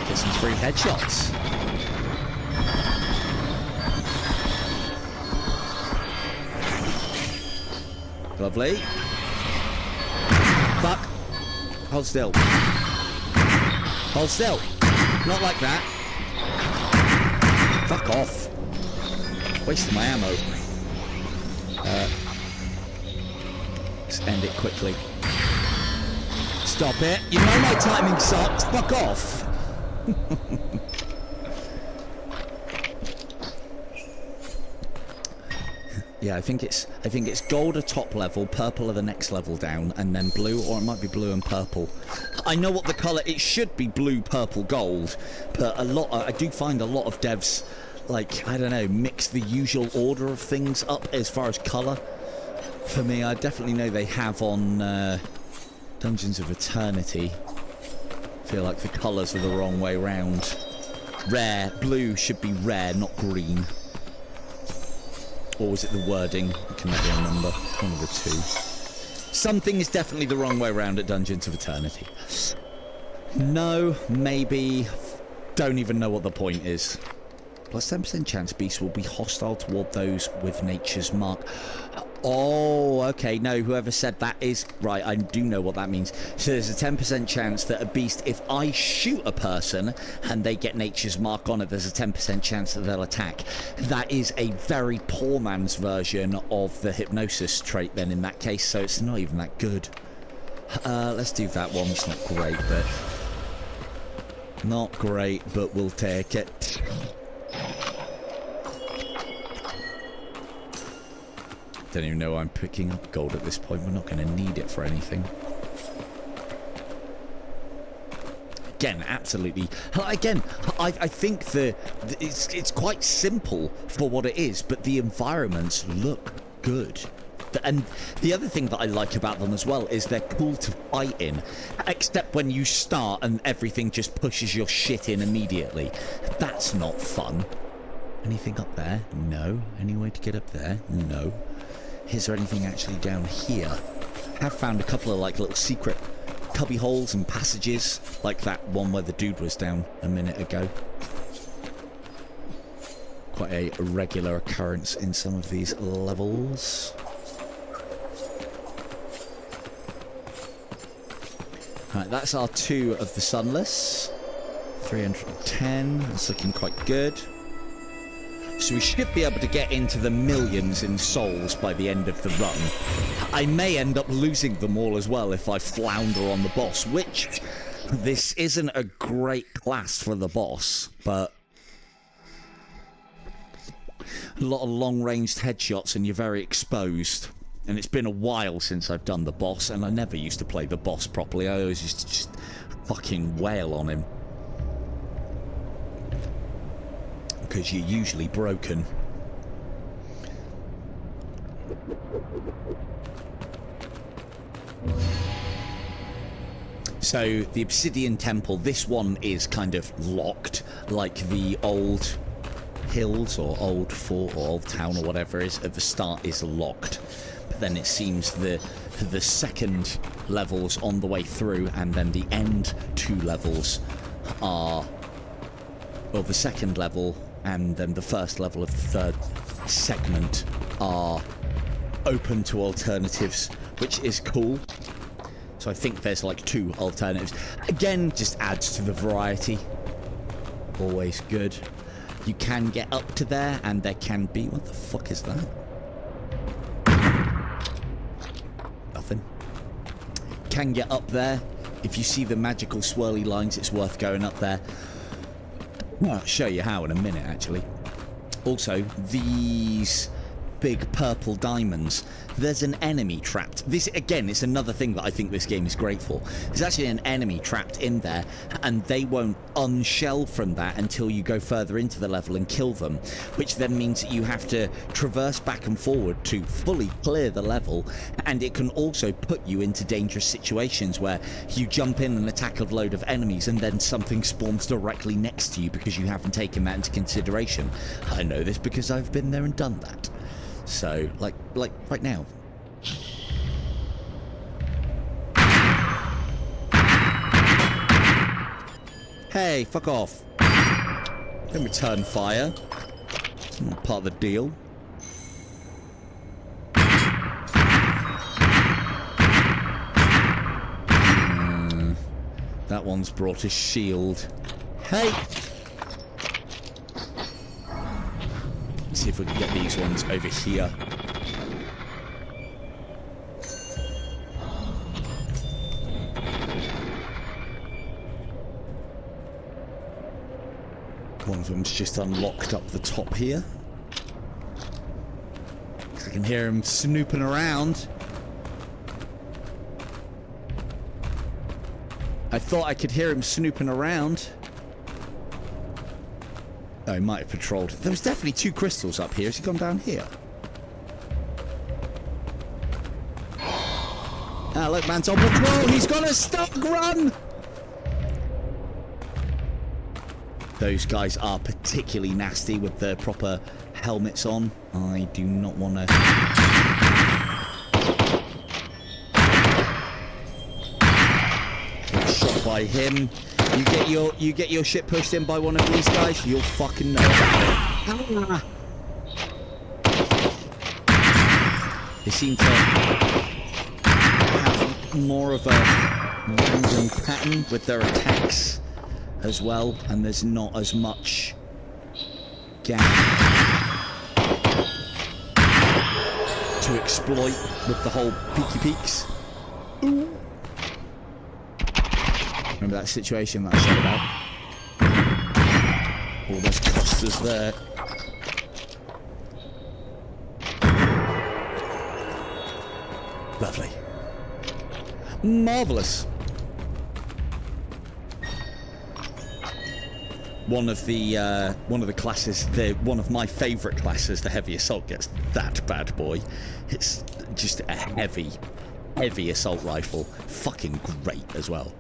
Get some free headshots. Lovely. Fuck. Hold still. Hold still. Not like that. Fuck off. Wasting my ammo. Let's end it quickly. Stop it. You know my timing sucks. Fuck off. Yeah, I think it's gold at top level, purple at the next level down, and then blue, or it might be blue and purple. I know what the colour, it should be blue, purple, gold, but I do find a lot of devs, like, I don't know, mix the usual order of things up as far as colour. For me, I definitely know they have on Dungeons of Eternity. I feel like the colours are the wrong way round. Rare, blue should be rare, not green. Or was it the wording? I can never remember. One of the two. Something is definitely the wrong way around at Dungeons of Eternity. No, maybe. don't even know what the point is. Plus 10% chance beasts will be hostile toward those with nature's mark. Oh, okay, no, whoever said that is... Right, I do know what that means. So there's a 10% chance that a beast, if I shoot a person and they get nature's mark on it, there's a 10% chance that they'll attack. That is a very poor man's version of the hypnosis trait then in that case, so it's not even that good. Let's do that one. It's not great, but... Not great, but we'll take it. Don't even know why I'm picking up gold at this point. We're not going to need it for anything. Again, absolutely. Again, I think it's quite simple for what it is, but the environments look good. And the other thing that I like about them as well is they're cool to fight in, except when you start and everything just pushes your shit in immediately. That's not fun. Anything up there? No. Any way to get up there? No. Is there anything actually down here? I have found a couple of like little secret cubby holes and passages, like that one where the dude was down a minute ago. Quite a regular occurrence in some of these levels. Right, that's our 2 of the Sunless. 310, that's looking quite good. So we should be able to get into the millions in souls by the end of the run. I may end up losing them all as well if I flounder on the boss, which this isn't a great class for the boss, but a lot of long-ranged headshots and you're very exposed. And it's been a while since I've done the boss, and I never used to play the boss properly. I always used to just fucking wail on him. Because you're usually broken. So, the Obsidian Temple, this one is kind of locked, like the old hills, or old fort, or old town, or whatever it is, at the start is locked. But then it seems the second levels on the way through, and then the end 2 levels are... Well, the second level... and then the first level of the third segment are open to alternatives, which is cool. So I think there's like 2 alternatives. Again, just adds to the variety. Always good. You can get up to there, and there can be... What the fuck is that? Nothing. Can get up there. If you see the magical swirly lines, it's worth going up there. Well, I'll show you how in a minute, actually. Also, these big purple diamonds, there's an enemy trapped. This, again, is another thing that I think this game is great for. There's actually an enemy trapped in there, and they won't unshell from that until you go further into the level and kill them, which then means that you have to traverse back and forward to fully clear the level, and it can also put you into dangerous situations where you jump in and attack a load of enemies and then something spawns directly next to you because you haven't taken that into consideration. I know this because I've been there and done that. So, like right now. Hey, fuck off. Don't return fire. It's not part of the deal. That one's brought a shield. Hey! See if we can get these ones over here. One of them's just unlocked up the top here. I can hear him snooping around. I thought I could hear him snooping around. Oh, he might have patrolled. There was definitely 2 crystals up here. Has he gone down here? Ah, look, man's on patrol. He's got a stug run. Those guys are particularly nasty with the proper helmets on. I do not want to... Get shot by him. You get your shit pushed in by one of these guys, you'll fucking know about it. They seem to have more of a random pattern with their attacks as well, and there's not as much gap to exploit with the whole peeky peeks. Ooh. Remember that situation that I said about? All those clusters there. Lovely. Marvellous. One of the classes, one of my favourite classes, the heavy assault, gets that bad boy. It's just a heavy assault rifle. Fucking great as well.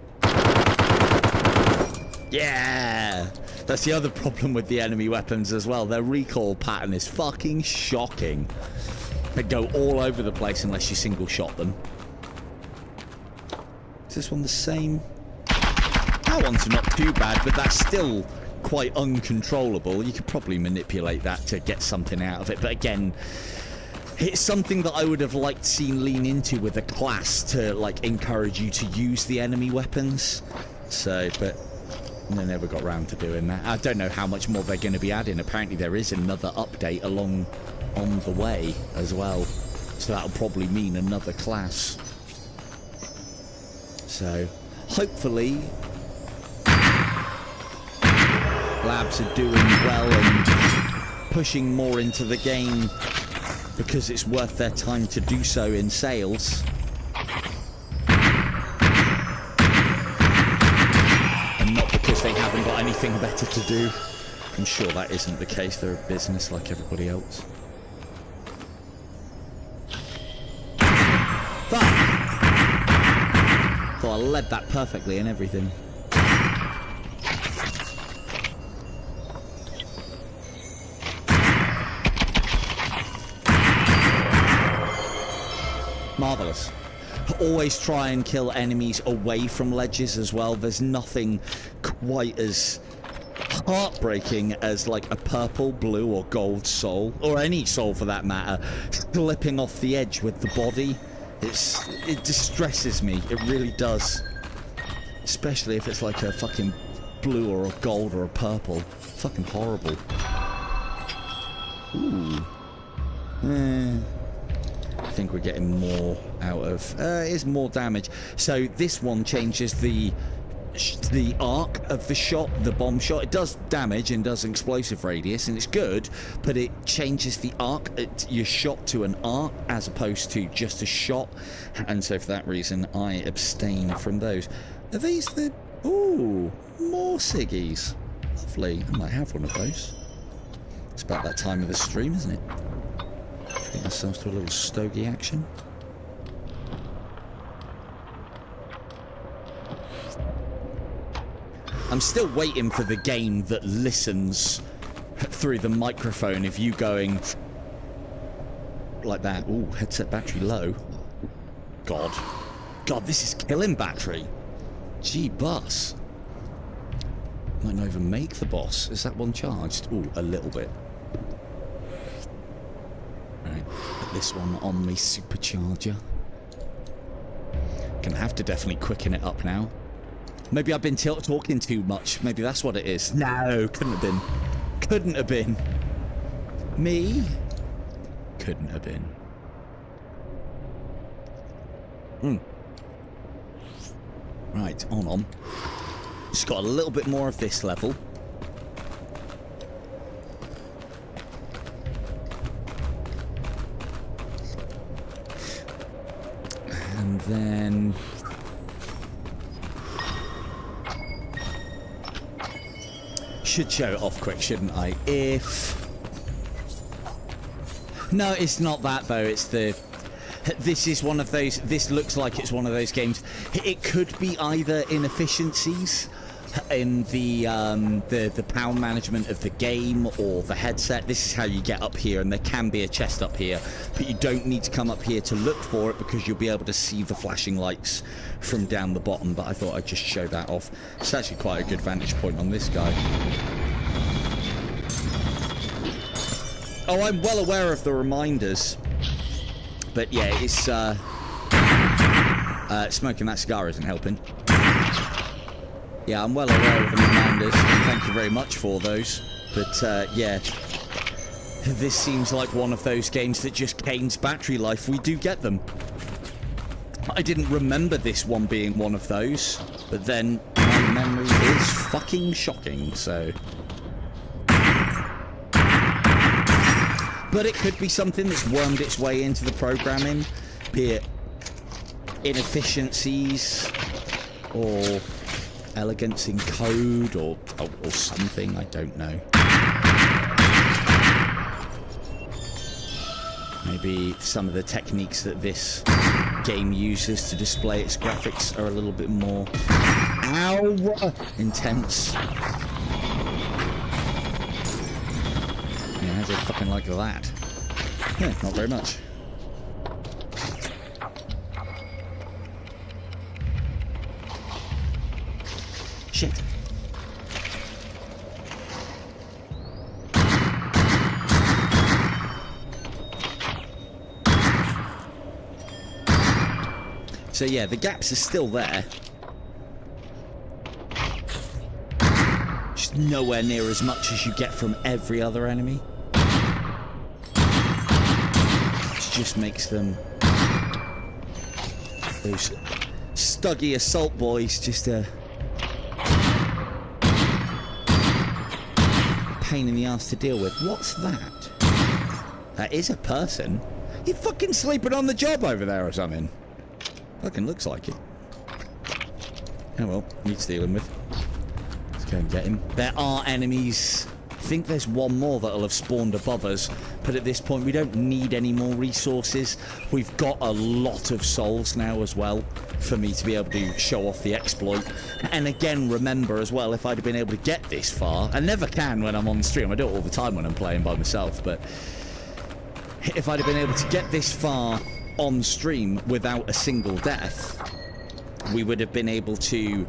Yeah! That's the other problem with the enemy weapons as well. Their recoil pattern is fucking shocking. They go all over the place unless you single shot them. Is this one the same? That one's not too bad, but that's still quite uncontrollable. You could probably manipulate that to get something out of it, but again, it's something that I would have liked seen lean into with a class to like encourage you to use the enemy weapons. So, but they never got round to doing that. I don't know how much more they're going to be adding. Apparently there is another update on the way as well, so that'll probably mean another class. So hopefully labs are doing well and pushing more into the game because it's worth their time to do so in sales. And not because they haven't got anything better to do. I'm sure that isn't the case. They're a business like everybody else. Fuck! Thought I led that perfectly and everything. Marvellous. Always try and kill enemies away from ledges as well. There's nothing quite as heartbreaking as like a purple, blue or gold soul, or any soul for that matter, slipping off the edge with the body. It distresses me. It really does. Especially if it's like a fucking blue or a gold or a purple. Fucking horrible. Ooh. I think we're getting more out of... it is more damage. So this one changes the arc of the shot, the bomb shot. It does damage and does an explosive radius, and it's good, but it changes the arc. You're shot to an arc as opposed to just a shot, and so for that reason I abstain from those. Are these the... Ooh, more ciggies. Lovely. I might have one of those. It's about that time of the stream, isn't it? Treat ourselves to a little stogie action. I'm still waiting for the game that listens through the microphone if you going like that. Ooh, headset battery low. God, this is killing battery. Gee, bus. Might not even make the boss. Is that one charged? Ooh, a little bit. Right, put this one on the supercharger. Gonna have to definitely quicken it up now. Maybe I've been talking too much. Maybe that's what it is. No, couldn't have been. Couldn't have been. Me? Couldn't have been. Right, on. Just got a little bit more of this level. And then... should show it off quick, shouldn't I? If... no, it's not that though. It's the... this is one of those... this looks like it's one of those games. It could be either inefficiencies in the power management of the game or the headset. This is how you get up here, and there can be a chest up here, but you don't need to come up here to look for it because you'll be able to see the flashing lights from down the bottom. But I thought I'd just show that off. It's actually quite a good vantage point on this guy. Oh, I'm well aware of the reminders, but yeah, it's smoking that cigar isn't helping. Yeah, I'm well aware of the reminders, and thank you very much for those. But, yeah, this seems like one of those games that just gains battery life. We do get them. I didn't remember this one being one of those, but then my memory is fucking shocking, so... But it could be something that's wormed its way into the programming, be it inefficiencies, or... elegance in code or something, I don't know. Maybe some of the techniques that this game uses to display its graphics are a little bit more intense. Yeah, how's it fucking like that? Yeah, not very much. Shit. So yeah, the gaps are still there. Just nowhere near as much as you get from every other enemy. Which just makes them... those stuggy assault boys just a... pain in the ass to deal with. What's that? That is a person. You fucking sleeping on the job over there or something? Fucking looks like it. Oh well, needs dealing with. Let's go and get him. There are enemies. I think there's one more that'll have spawned above us, but at this point we don't need any more resources. We've got a lot of souls now as well for me to be able to show off the exploit. And again, remember as well, if I'd have been able to get this far, I never can when I'm on stream, I do it all the time when I'm playing by myself, but if I'd have been able to get this far on stream without a single death, we would have been able to,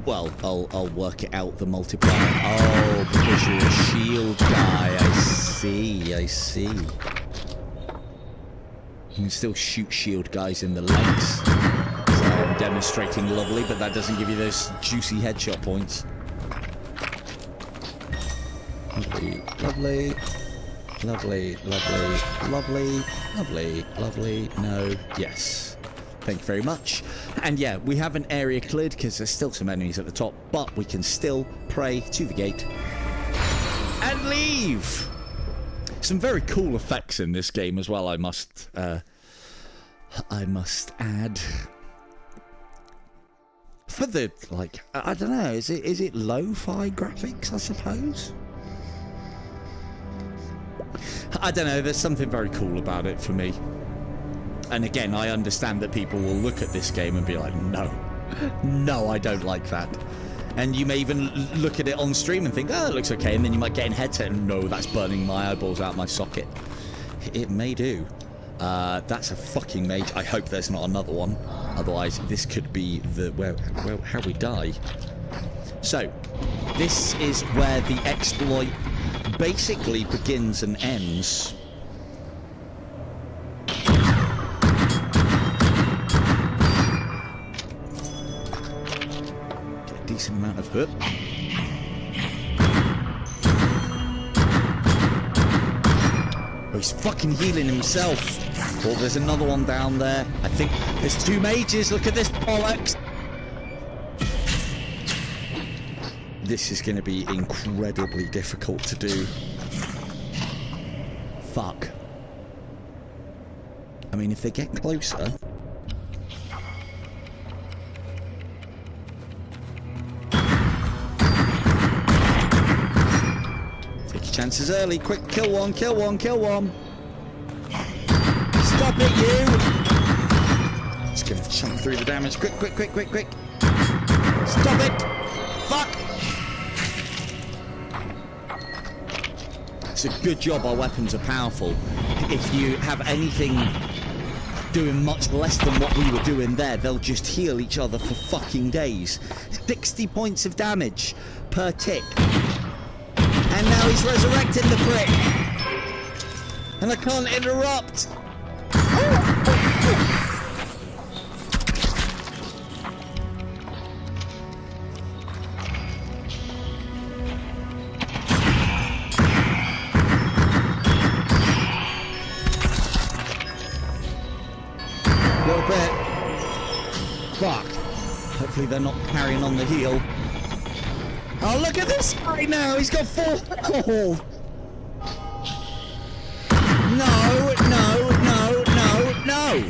well, I'll work it out, the multiplier. Oh, because you're a shield guy. I see. You can still shoot shield guys in the legs. So I'm demonstrating lovely, but that doesn't give you those juicy headshot points. Lovely, lovely. Lovely, lovely, lovely, lovely, lovely. No, yes. Thank you very much. And yeah, we have an area cleared because there's still some enemies at the top, but we can still pray to the gate and leave. Some very cool effects in this game as well, I must add. For the, like, I don't know, is it lo-fi graphics, I suppose? I don't know, there's something very cool about it for me. And again, I understand that people will look at this game and be like, no, I don't like that. And you may even look at it on stream and think, oh, it looks okay, and then you might get in headset and no, that's burning my eyeballs out my socket. It may do. That's a fucking mage. I hope there's not another one. Otherwise, this could be the how we die. So, this is where the exploit basically begins and ends. Get a decent amount of hurt. Oh, he's fucking healing himself. Oh, there's another one down there. I think there's two mages. Look at this bollocks. This is going to be incredibly difficult to do. Fuck. I mean, if they get closer... Take your chances early. Quick, kill one, kill one, kill one. Stop it, you! Just going to chunk through the damage. Quick, quick, quick, quick, quick. Stop it! Fuck! It's a good job our weapons are powerful. If you have anything doing much less than what we were doing there, they'll just heal each other for fucking days. 60 points of damage per tick. And now he's resurrected the prick. And I can't interrupt. Little bit. Fuck. Hopefully they're not carrying on the heal. Oh, look at this guy now. He's got 4. Oh. No, no, no, no, no.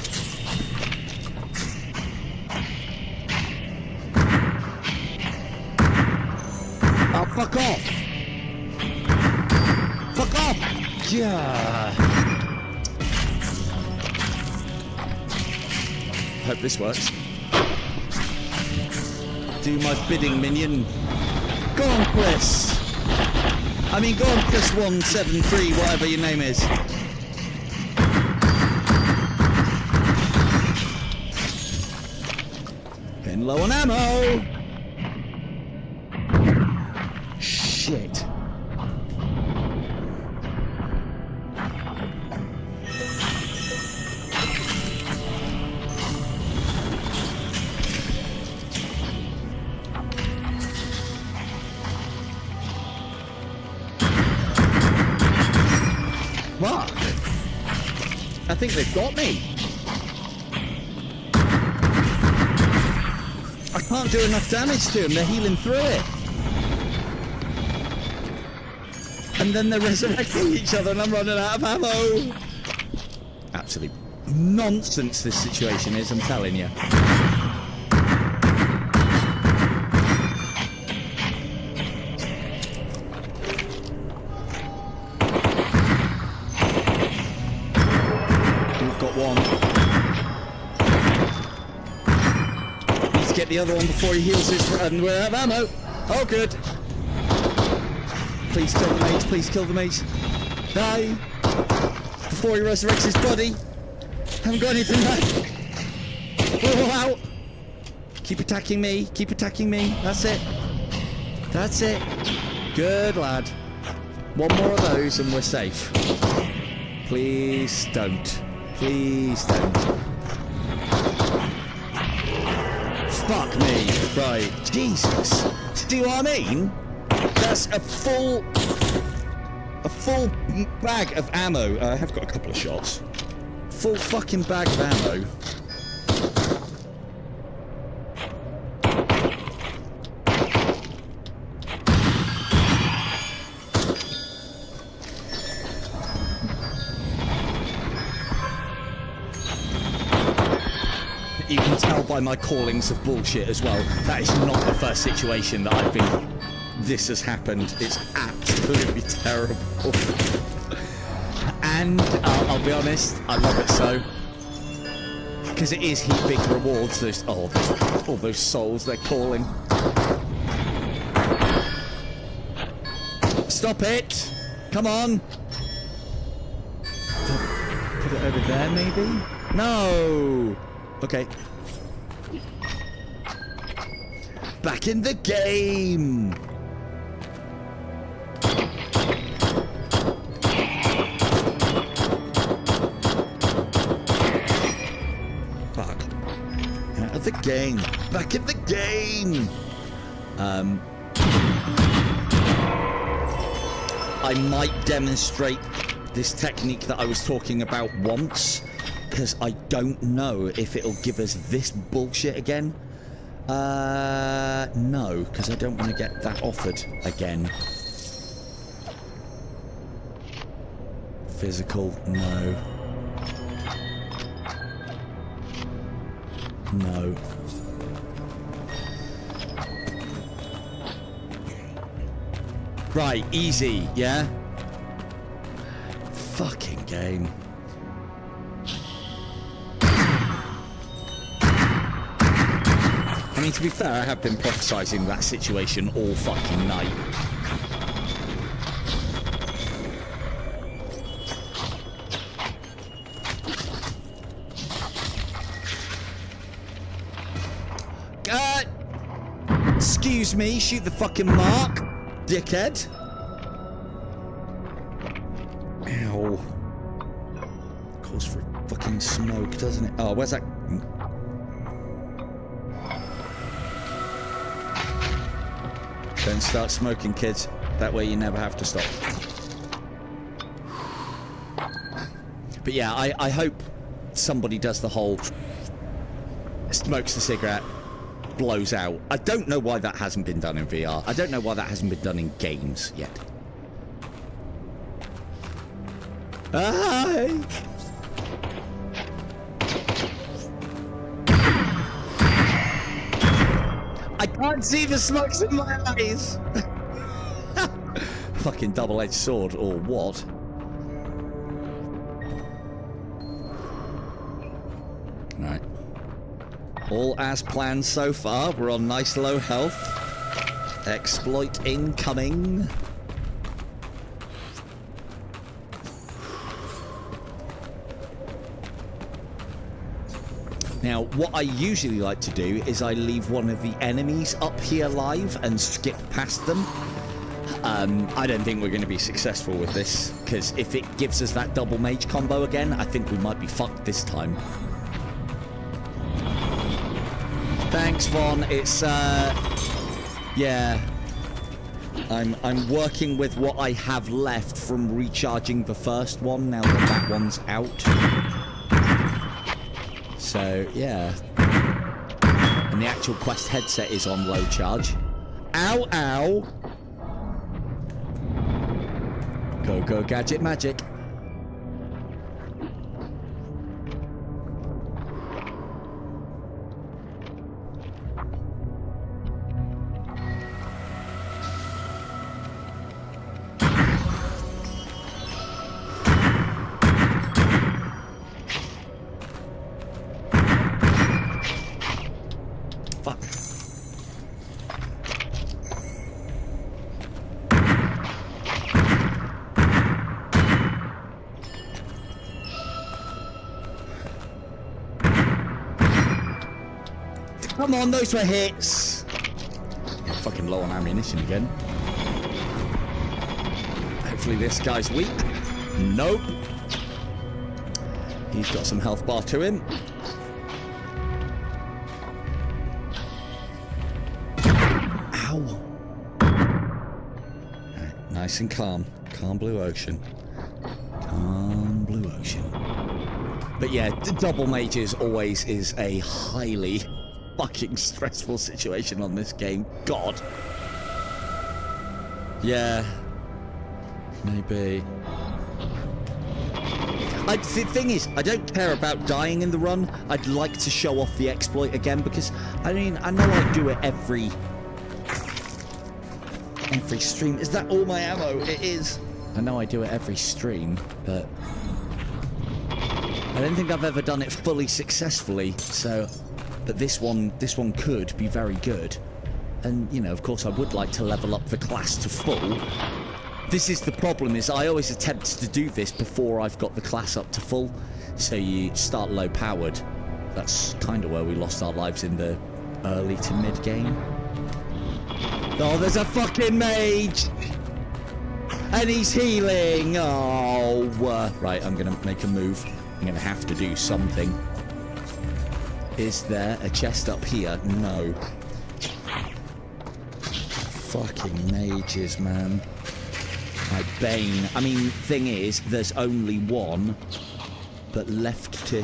Oh, fuck off. Fuck off. Yeah. Hope this works. Do my bidding, minion. Go on, Chris. I mean, go on, Chris 173, whatever your name is. Getting low on ammo. Shit. Fuck! I think they've got me. I can't do enough damage to them. They're healing through it. And then they're resurrecting each other and I'm running out of ammo. Absolute nonsense this situation is, I'm telling you. Get the other one before he heals his and we're out of ammo. Oh, good. Please kill the mage. Please kill the mage. Die. Before he resurrects his body. Haven't got anything left. Oh, out. Keep attacking me. Keep attacking me. That's it. That's it. Good lad. One more of those and we're safe. Please don't. Please don't. Fuck me. Right. Jesus. See what I mean? That's a full bag of ammo. I have got a couple of shots. Full fucking bag of ammo. You can tell by my callings of bullshit as well. That is not the first situation that I've been... This has happened. It's absolutely terrible. And I'll be honest, I love it so. Because it is heap big rewards. Those, all those souls they're calling. Stop it! Come on! Put it over there, maybe? No! Okay. Back in the game! Fuck. Out of the game. Back in the game! I might demonstrate this technique that I was talking about once. Because I don't know if it'll give us this bullshit again. No, because I don't want to get that offered again. Physical, no. No. Right, easy, yeah? Fucking game. I mean, to be fair, I have been prophesizing that situation all fucking night. Excuse me, shoot the fucking mark, dickhead. Ow. Calls for fucking smoke, doesn't it? Oh, where's that? Don't start smoking, kids. That way you never have to stop. But yeah, I hope somebody does the whole smokes the cigarette, blows out. I don't know why that hasn't been done in VR. I don't know why that hasn't been done in games yet. Hi! I can't see the smokes in my eyes! Fucking double-edged sword, or what? Right. All as planned so far. We're on nice low health. Exploit incoming. Now, what I usually like to do is I leave one of the enemies up here live and skip past them. I don't think we're going to be successful with this, because if it gives us that double mage combo again, I think we might be fucked this time. Thanks, Vaughn. It's, yeah. I'm working with what I have left from recharging the first one, now that that one's out. So, yeah. And the actual Quest headset is on low charge. Ow, ow! Go, go, gadget magic. Come on, those were hits! I'm fucking low on ammunition again. Hopefully this guy's weak. Nope. He's got some health bar to him. Ow. Right, nice and calm. Calm blue ocean. Calm blue ocean. But yeah, double mages always is a highly fucking stressful situation on this game. God. Yeah. Maybe. The thing is, I don't care about dying in the run. I'd like to show off the exploit again, because, I mean, I know I do it every stream. Is that all my ammo? It is. I know I do it every stream, but I don't think I've ever done it fully successfully, so... But this one could be very good. And, you know, of course I would like to level up the class to full. This is the problem, is I always attempt to do this before I've got the class up to full. So you start low powered. That's kind of where we lost our lives in the early to mid game. Oh, there's a fucking mage! And he's healing! Oh, right, I'm gonna make a move. I'm gonna have to do something. Is there a chest up here? No. Fucking mages, man. My bane. I mean, thing is, there's only one, but left to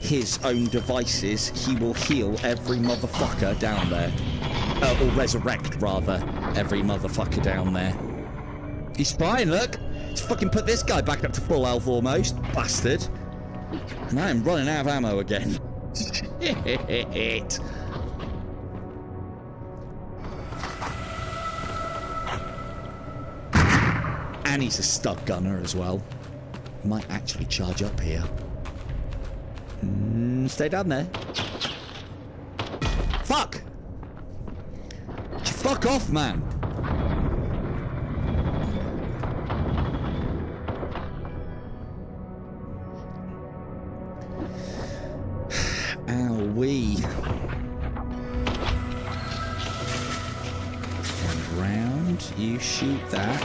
his own devices, he will heal every motherfucker down there. Or resurrect, rather, every motherfucker down there. He's fine, look! He's fucking put this guy back up to full health almost, bastard. And I am running out of ammo again. Shit. And he's a stuck gunner as well. Might actually charge up here. Stay down there. Fuck! Fuck off, man! Ow. round. You shoot that.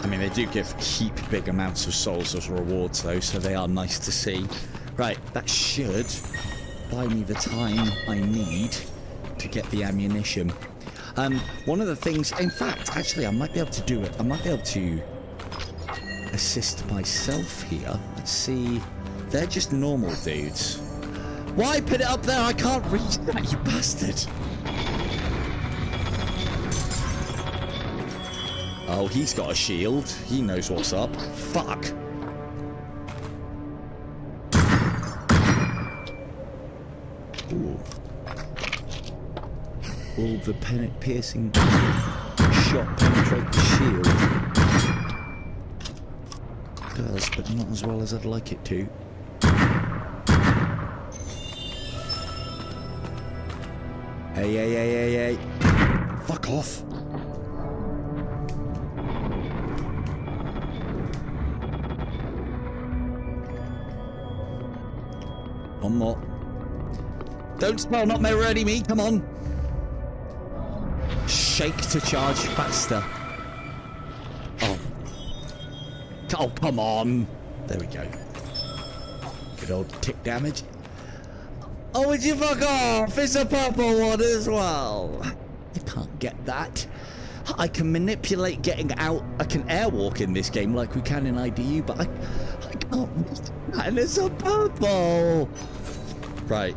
I mean, they do keep big amounts of souls as rewards, though, so they are nice to see. Right, that should buy me the time I need to get the ammunition. One of the things... In fact, actually, I might be able to do it. I might be able to assist myself here. Let's see. They're just normal dudes. Why put it up there? I can't reach that, you bastard. Oh, he's got a shield. He knows what's up. Fuck. Ooh. Will the piercing shot penetrate the shield? It does, but not as well as I'd like it to. Hey. Fuck off. One more. Don't spell, not ready me, come on. Shake to charge faster. Oh, come on. There we go. Good old tick damage. Oh, would you fuck off? It's a purple one as well. I can't get that. I can manipulate getting out. I can airwalk in this game like we can in IDU, but I can't reach that, and it's a purple. Right.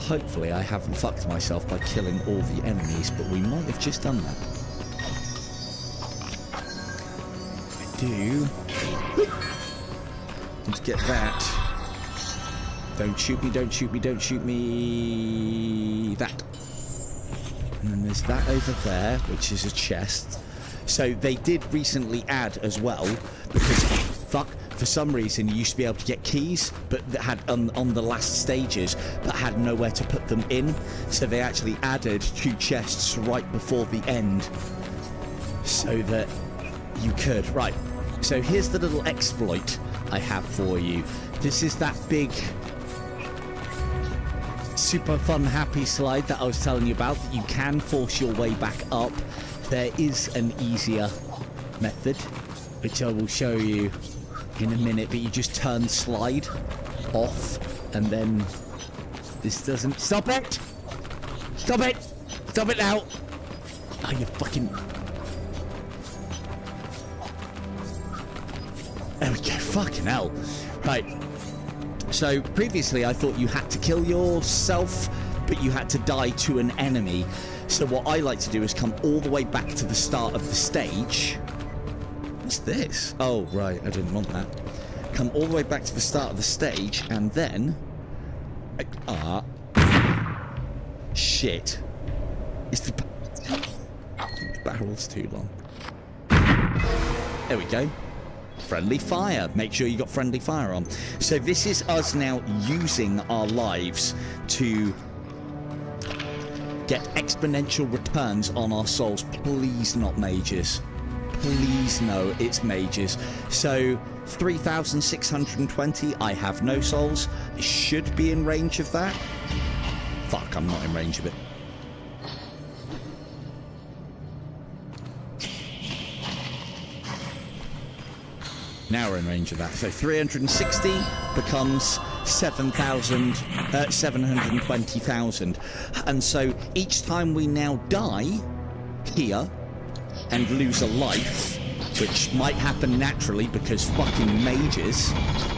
Hopefully I haven't fucked myself by killing all the enemies, but we might have just done that. I do. Let's get that. Don't shoot me, don't shoot me, don't shoot me. That. And then there's that over there, which is a chest. So they did recently add as well, because for some reason you used to be able to get keys, but that had on the last stages, but had nowhere to put them in. So they actually added 2 chests right before the end, so that you could. Right. So here's the little exploit I have for you. This is that big, super fun, happy slide that I was telling you about, that you can force your way back up. There is an easier method, which I will show you in a minute, but you just turn slide off, and then this doesn't... Stop it! Stop it! Stop it now! Oh, you fucking... There we go, fucking hell. Right. So, previously I thought you had to kill yourself, but you had to die to an enemy. So what I like to do is come all the way back to the start of the stage. What's this? Oh, right, I didn't want that. Come all the way back to the start of the stage, and then... Shit. It's the barrel's too long. There we go. Friendly fire. Make sure you got friendly fire on. So this is us now using our lives to get exponential returns on our souls. Please not mages. Please no, it's mages. So 3,620. I have no souls. I should be in range of that. Fuck, I'm not in range of it. Now we're in range of that. So 360 becomes 720,000. And so each time we now die here and lose a life, which might happen naturally because fucking mages,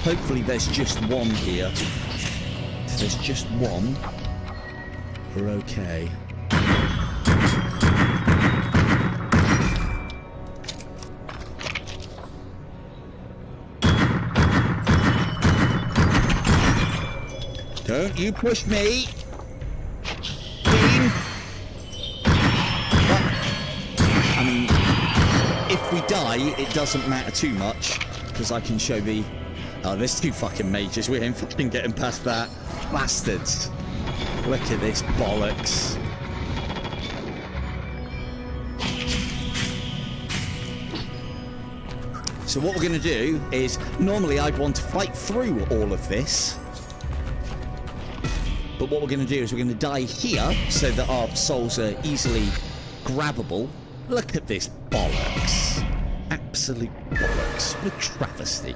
hopefully there's just one here. If there's just one, we're okay. Don't you push me, Dean. But, I mean, if we die, it doesn't matter too much, because I can show the... Oh, there's 2 fucking mages. We ain't fucking getting past that. Bastards. Look at this bollocks. So what we're going to do is, normally I'd want to fight through all of this. But what we're going to do is we're going to die here so that our souls are easily grabbable. Look at this bollocks. Absolute bollocks. What a travesty.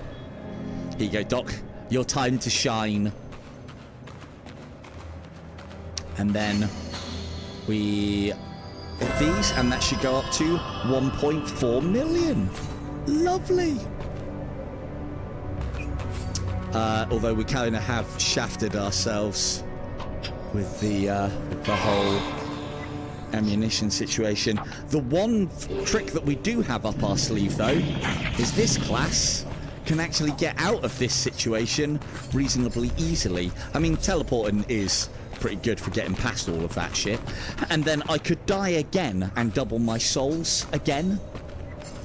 Here you go, Doc. Your time to shine. And then we get these, and that should go up to 1.4 million. Lovely. Although we kind of have shafted ourselves with the whole ammunition situation. The one trick that we do have up our sleeve, though, is this class can actually get out of this situation reasonably easily. I mean, teleporting is pretty good for getting past all of that shit. And then I could die again and double my souls again.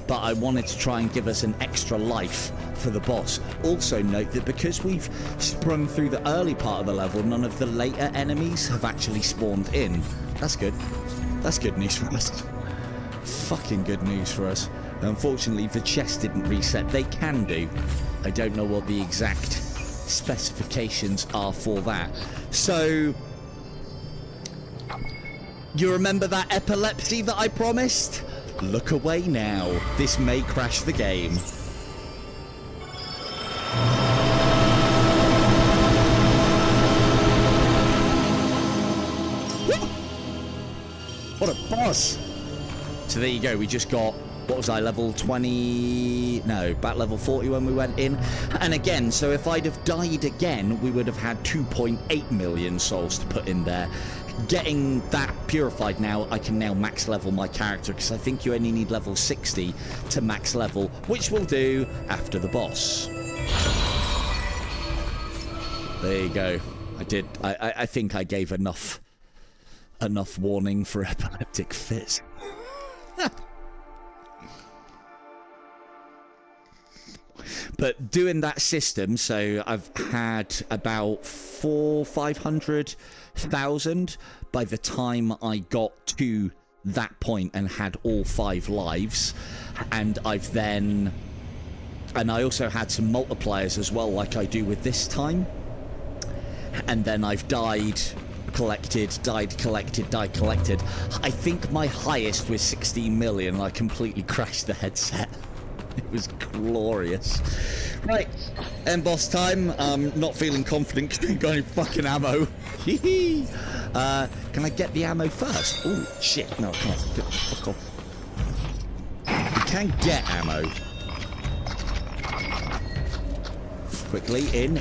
But I wanted to try and give us an extra life for the boss. Also note that because we've sprung through the early part of the level, none of the later enemies have actually spawned in. That's good. That's good news for us. Fucking good news for us. Unfortunately, the chest didn't reset. They can do. I don't know what the exact specifications are for that. So, you remember that epilepsy that I promised? Look away now. This may crash the game. What a boss! So there you go. We just got, what was I, level 20? No, about level 40 when we went in. And again, so if I'd have died again, we would have had 2.8 million souls to put in there. Getting that purified now, I can now max level my character, because I think you only need level 60 to max level, which we'll do after the boss. There you go. I think I gave enough warning for epileptic fits. But doing that system, so I've had about 500,000 by the time I got to that point and had all 5 lives. And I also had some multipliers as well, like I do with this time. And then I've died, collected, died, collected, died, collected. I think my highest was 16 million. I completely crashed the headset. It was glorious. Right, end boss time. Not feeling confident because I ain't got any fucking ammo. Can I get the ammo first? Oh shit! No, I can't. Fuck off. You can get ammo. Quickly, in.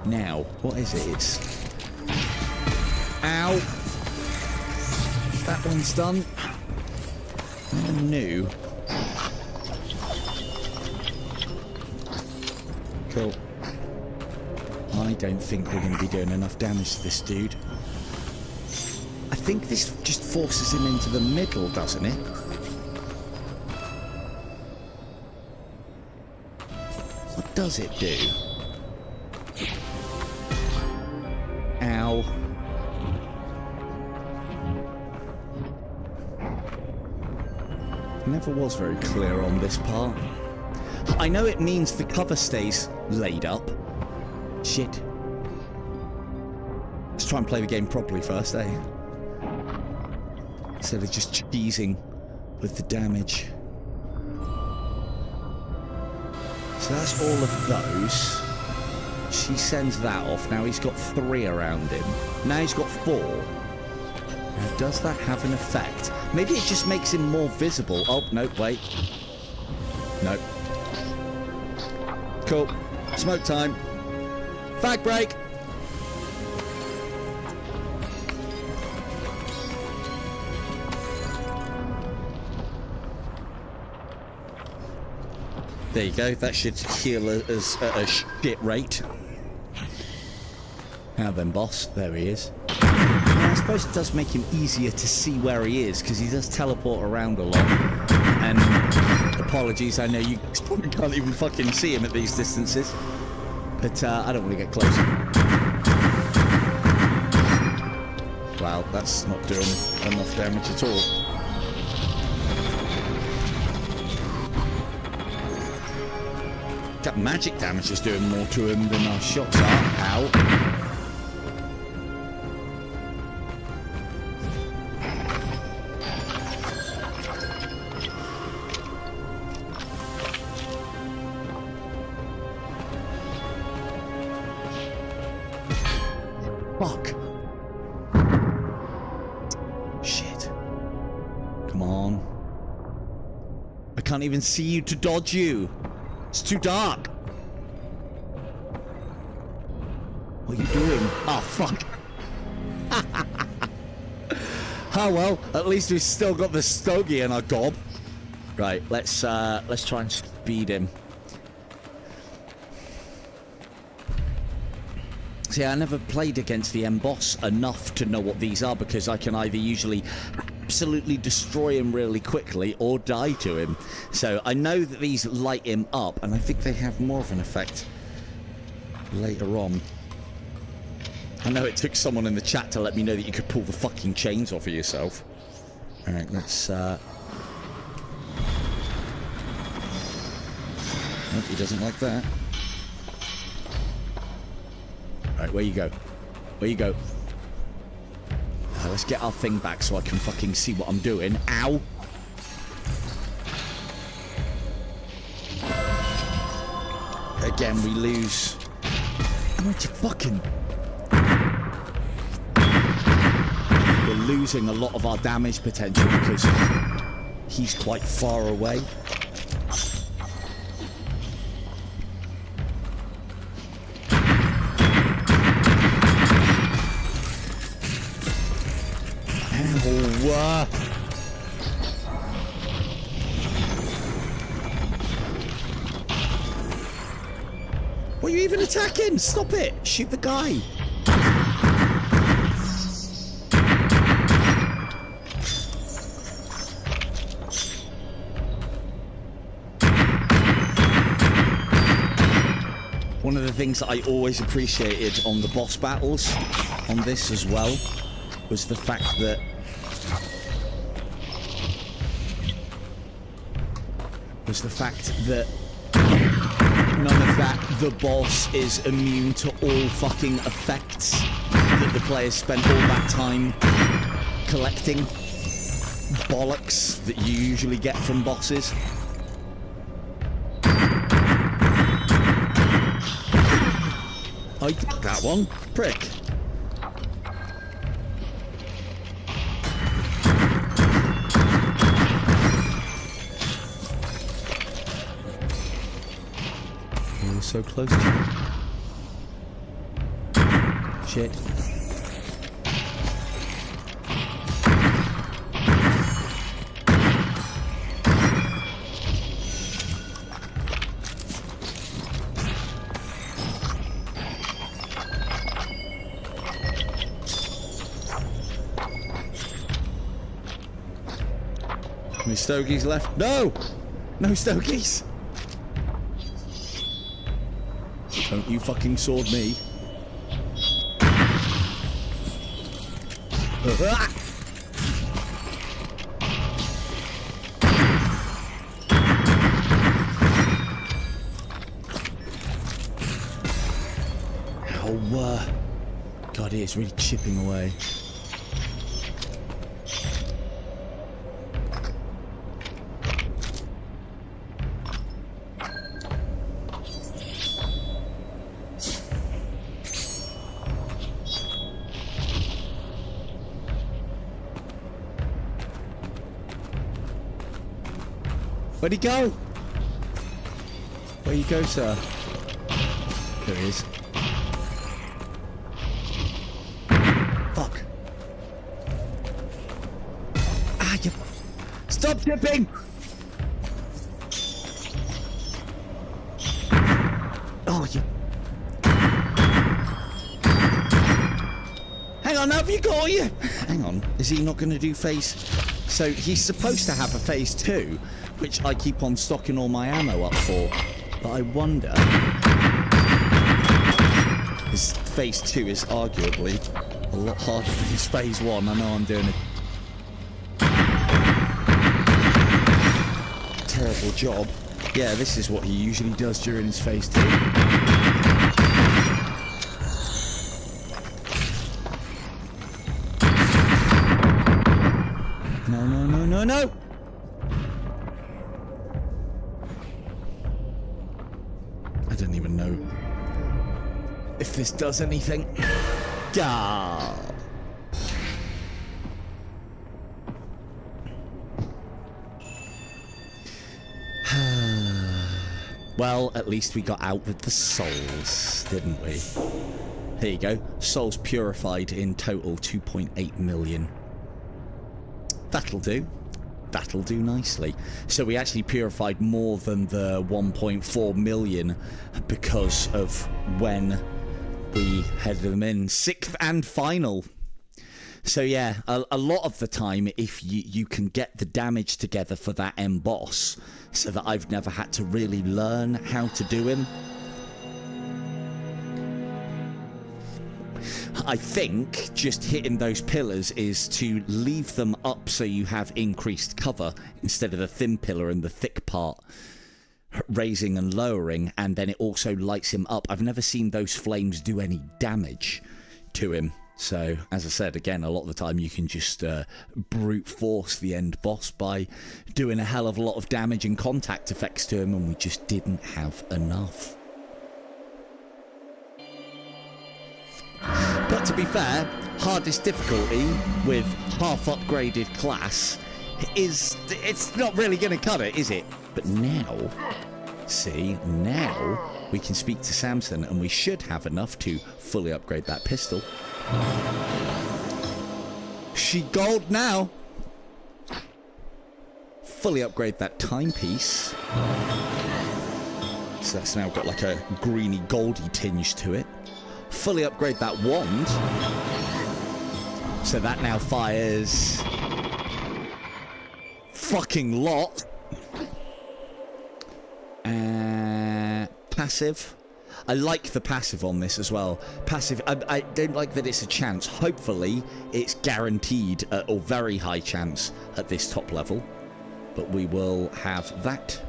Now, what is it? It's... Ow! That one's done. New. Cool. I don't think we're going to be doing enough damage to this dude. I think this just forces him into the middle, doesn't it? What does it do? Ow. Never was very clear on this part. I know it means the cover stays laid up. Shit. Let's try and play the game properly first, eh? Instead of just cheesing with the damage. So that's all of those. She sends that off. Now he's got 3 around him. Now he's got 4. Now, does that have an effect? Maybe it just makes him more visible. Oh, no, wait. Nope. Cool. Smoke time. Fag break! There you go. That should heal us at a shit rate. Now then, boss. There he is. I suppose it does make him easier to see where he is, because he does teleport around a lot. And apologies, I know you probably can't even fucking see him at these distances. But I don't want to get close. Wow, that's not doing enough damage at all. That magic damage is doing more to him than our shots are. Ow. Fuck. Shit. Come on. I can't even see you to dodge you. It's too dark. What are you doing? Oh, fuck. Oh, well, at least we've still got the stogie in our gob. Right, let's try and speed him. See, I never played against the end boss enough to know what these are, because I can either usually absolutely destroy him really quickly or die to him. So I know that these light him up, and I think they have more of an effect later on. I know it took someone in the chat to let me know that you could pull the fucking chains off of yourself. Alright, let's Nope, he doesn't like that. Alright, where you go? Where you go? Let's get our thing back so I can fucking see what I'm doing. Ow! Again, we lose. I'm not fucking. We're losing a lot of our damage potential because he's quite far away. What are you even attacking? Stop it! Shoot the guy! One of the things that I always appreciated on the boss battles on this as well was the fact that none of that, the boss is immune to all fucking effects that the players spent all that time collecting. Bollocks that you usually get from bosses. I got that one, prick. So close to you. Shit. Any stogies left? No! No stogies! Don't you fucking sword me. Oh, God, he is really chipping away. Where'd he go? Where you go, sir? There he is. Fuck. Ah, you... Stop tipping! Oh, you... Hang on, have you got you? Hang on, is he not going to do phase... So he's supposed to have a phase 2, which I keep on stocking all my ammo up for, but I wonder... His phase 2 is arguably a lot harder than his phase 1. I know I'm doing a terrible job. Yeah, this is what he usually does during his phase 2. No, no, no, no, no! I don't even know if this does anything. Ah. Well, at least we got out with the souls, didn't we? There you go. Souls purified in total 2.8 million. That'll do. That'll do nicely. So we actually purified more than the 1.4 million because of when we headed them in. 6th and final. So yeah, a lot of the time, if you can get the damage together for that end boss, so that I've never had to really learn how to do him. I think just hitting those pillars is to leave them up so you have increased cover instead of the thin pillar and the thick part raising and lowering, and then it also lights him up. I've never seen those flames do any damage to him. So, as I said, again, a lot of the time you can just brute force the end boss by doing a hell of a lot of damage and contact effects to him, and we just didn't have enough. But to be fair, hardest difficulty with half upgraded class it's not really going to cut it, is it? But now, see, now we can speak to Samson, and we should have enough to fully upgrade that pistol. She gold now. Fully upgrade that timepiece. So that's now got like a greeny goldy tinge to it. Fully upgrade that wand. So that now fires fucking lot. Passive. I like the passive on this as well. Passive, I don't like that it's a chance. Hopefully, it's guaranteed or very high chance at this top level. But we will have that.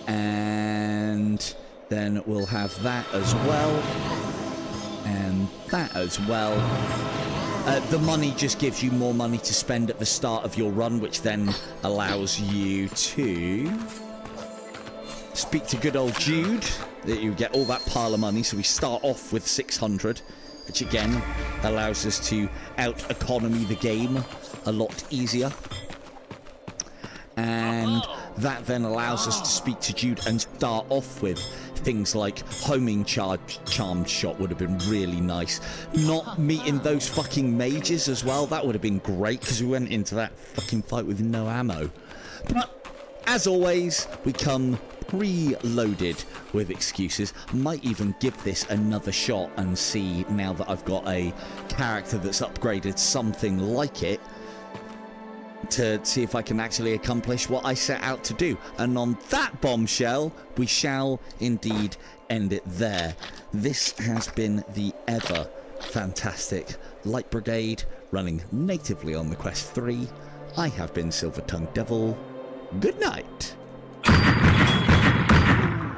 And then we'll have that as well. And that as well. The money just gives you more money to spend at the start of your run, which then allows you to speak to good old Jude. You get all that pile of money, so we start off with 600, which again allows us to out-economy the game a lot easier. And that then allows us to speak to Jude and start off with things like homing charmed shot would have been really nice. Not meeting those fucking mages as well, that would have been great, because we went into that fucking fight with no ammo. But as always, we come preloaded with excuses. Might even give this another shot and see, now that I've got a character that's upgraded something like it, to see if I can actually accomplish what I set out to do. And on that bombshell, we shall indeed end it there. This has been the ever fantastic Light Brigade, running natively on the Quest 3. I have been Silver Tongue Devil. Good night.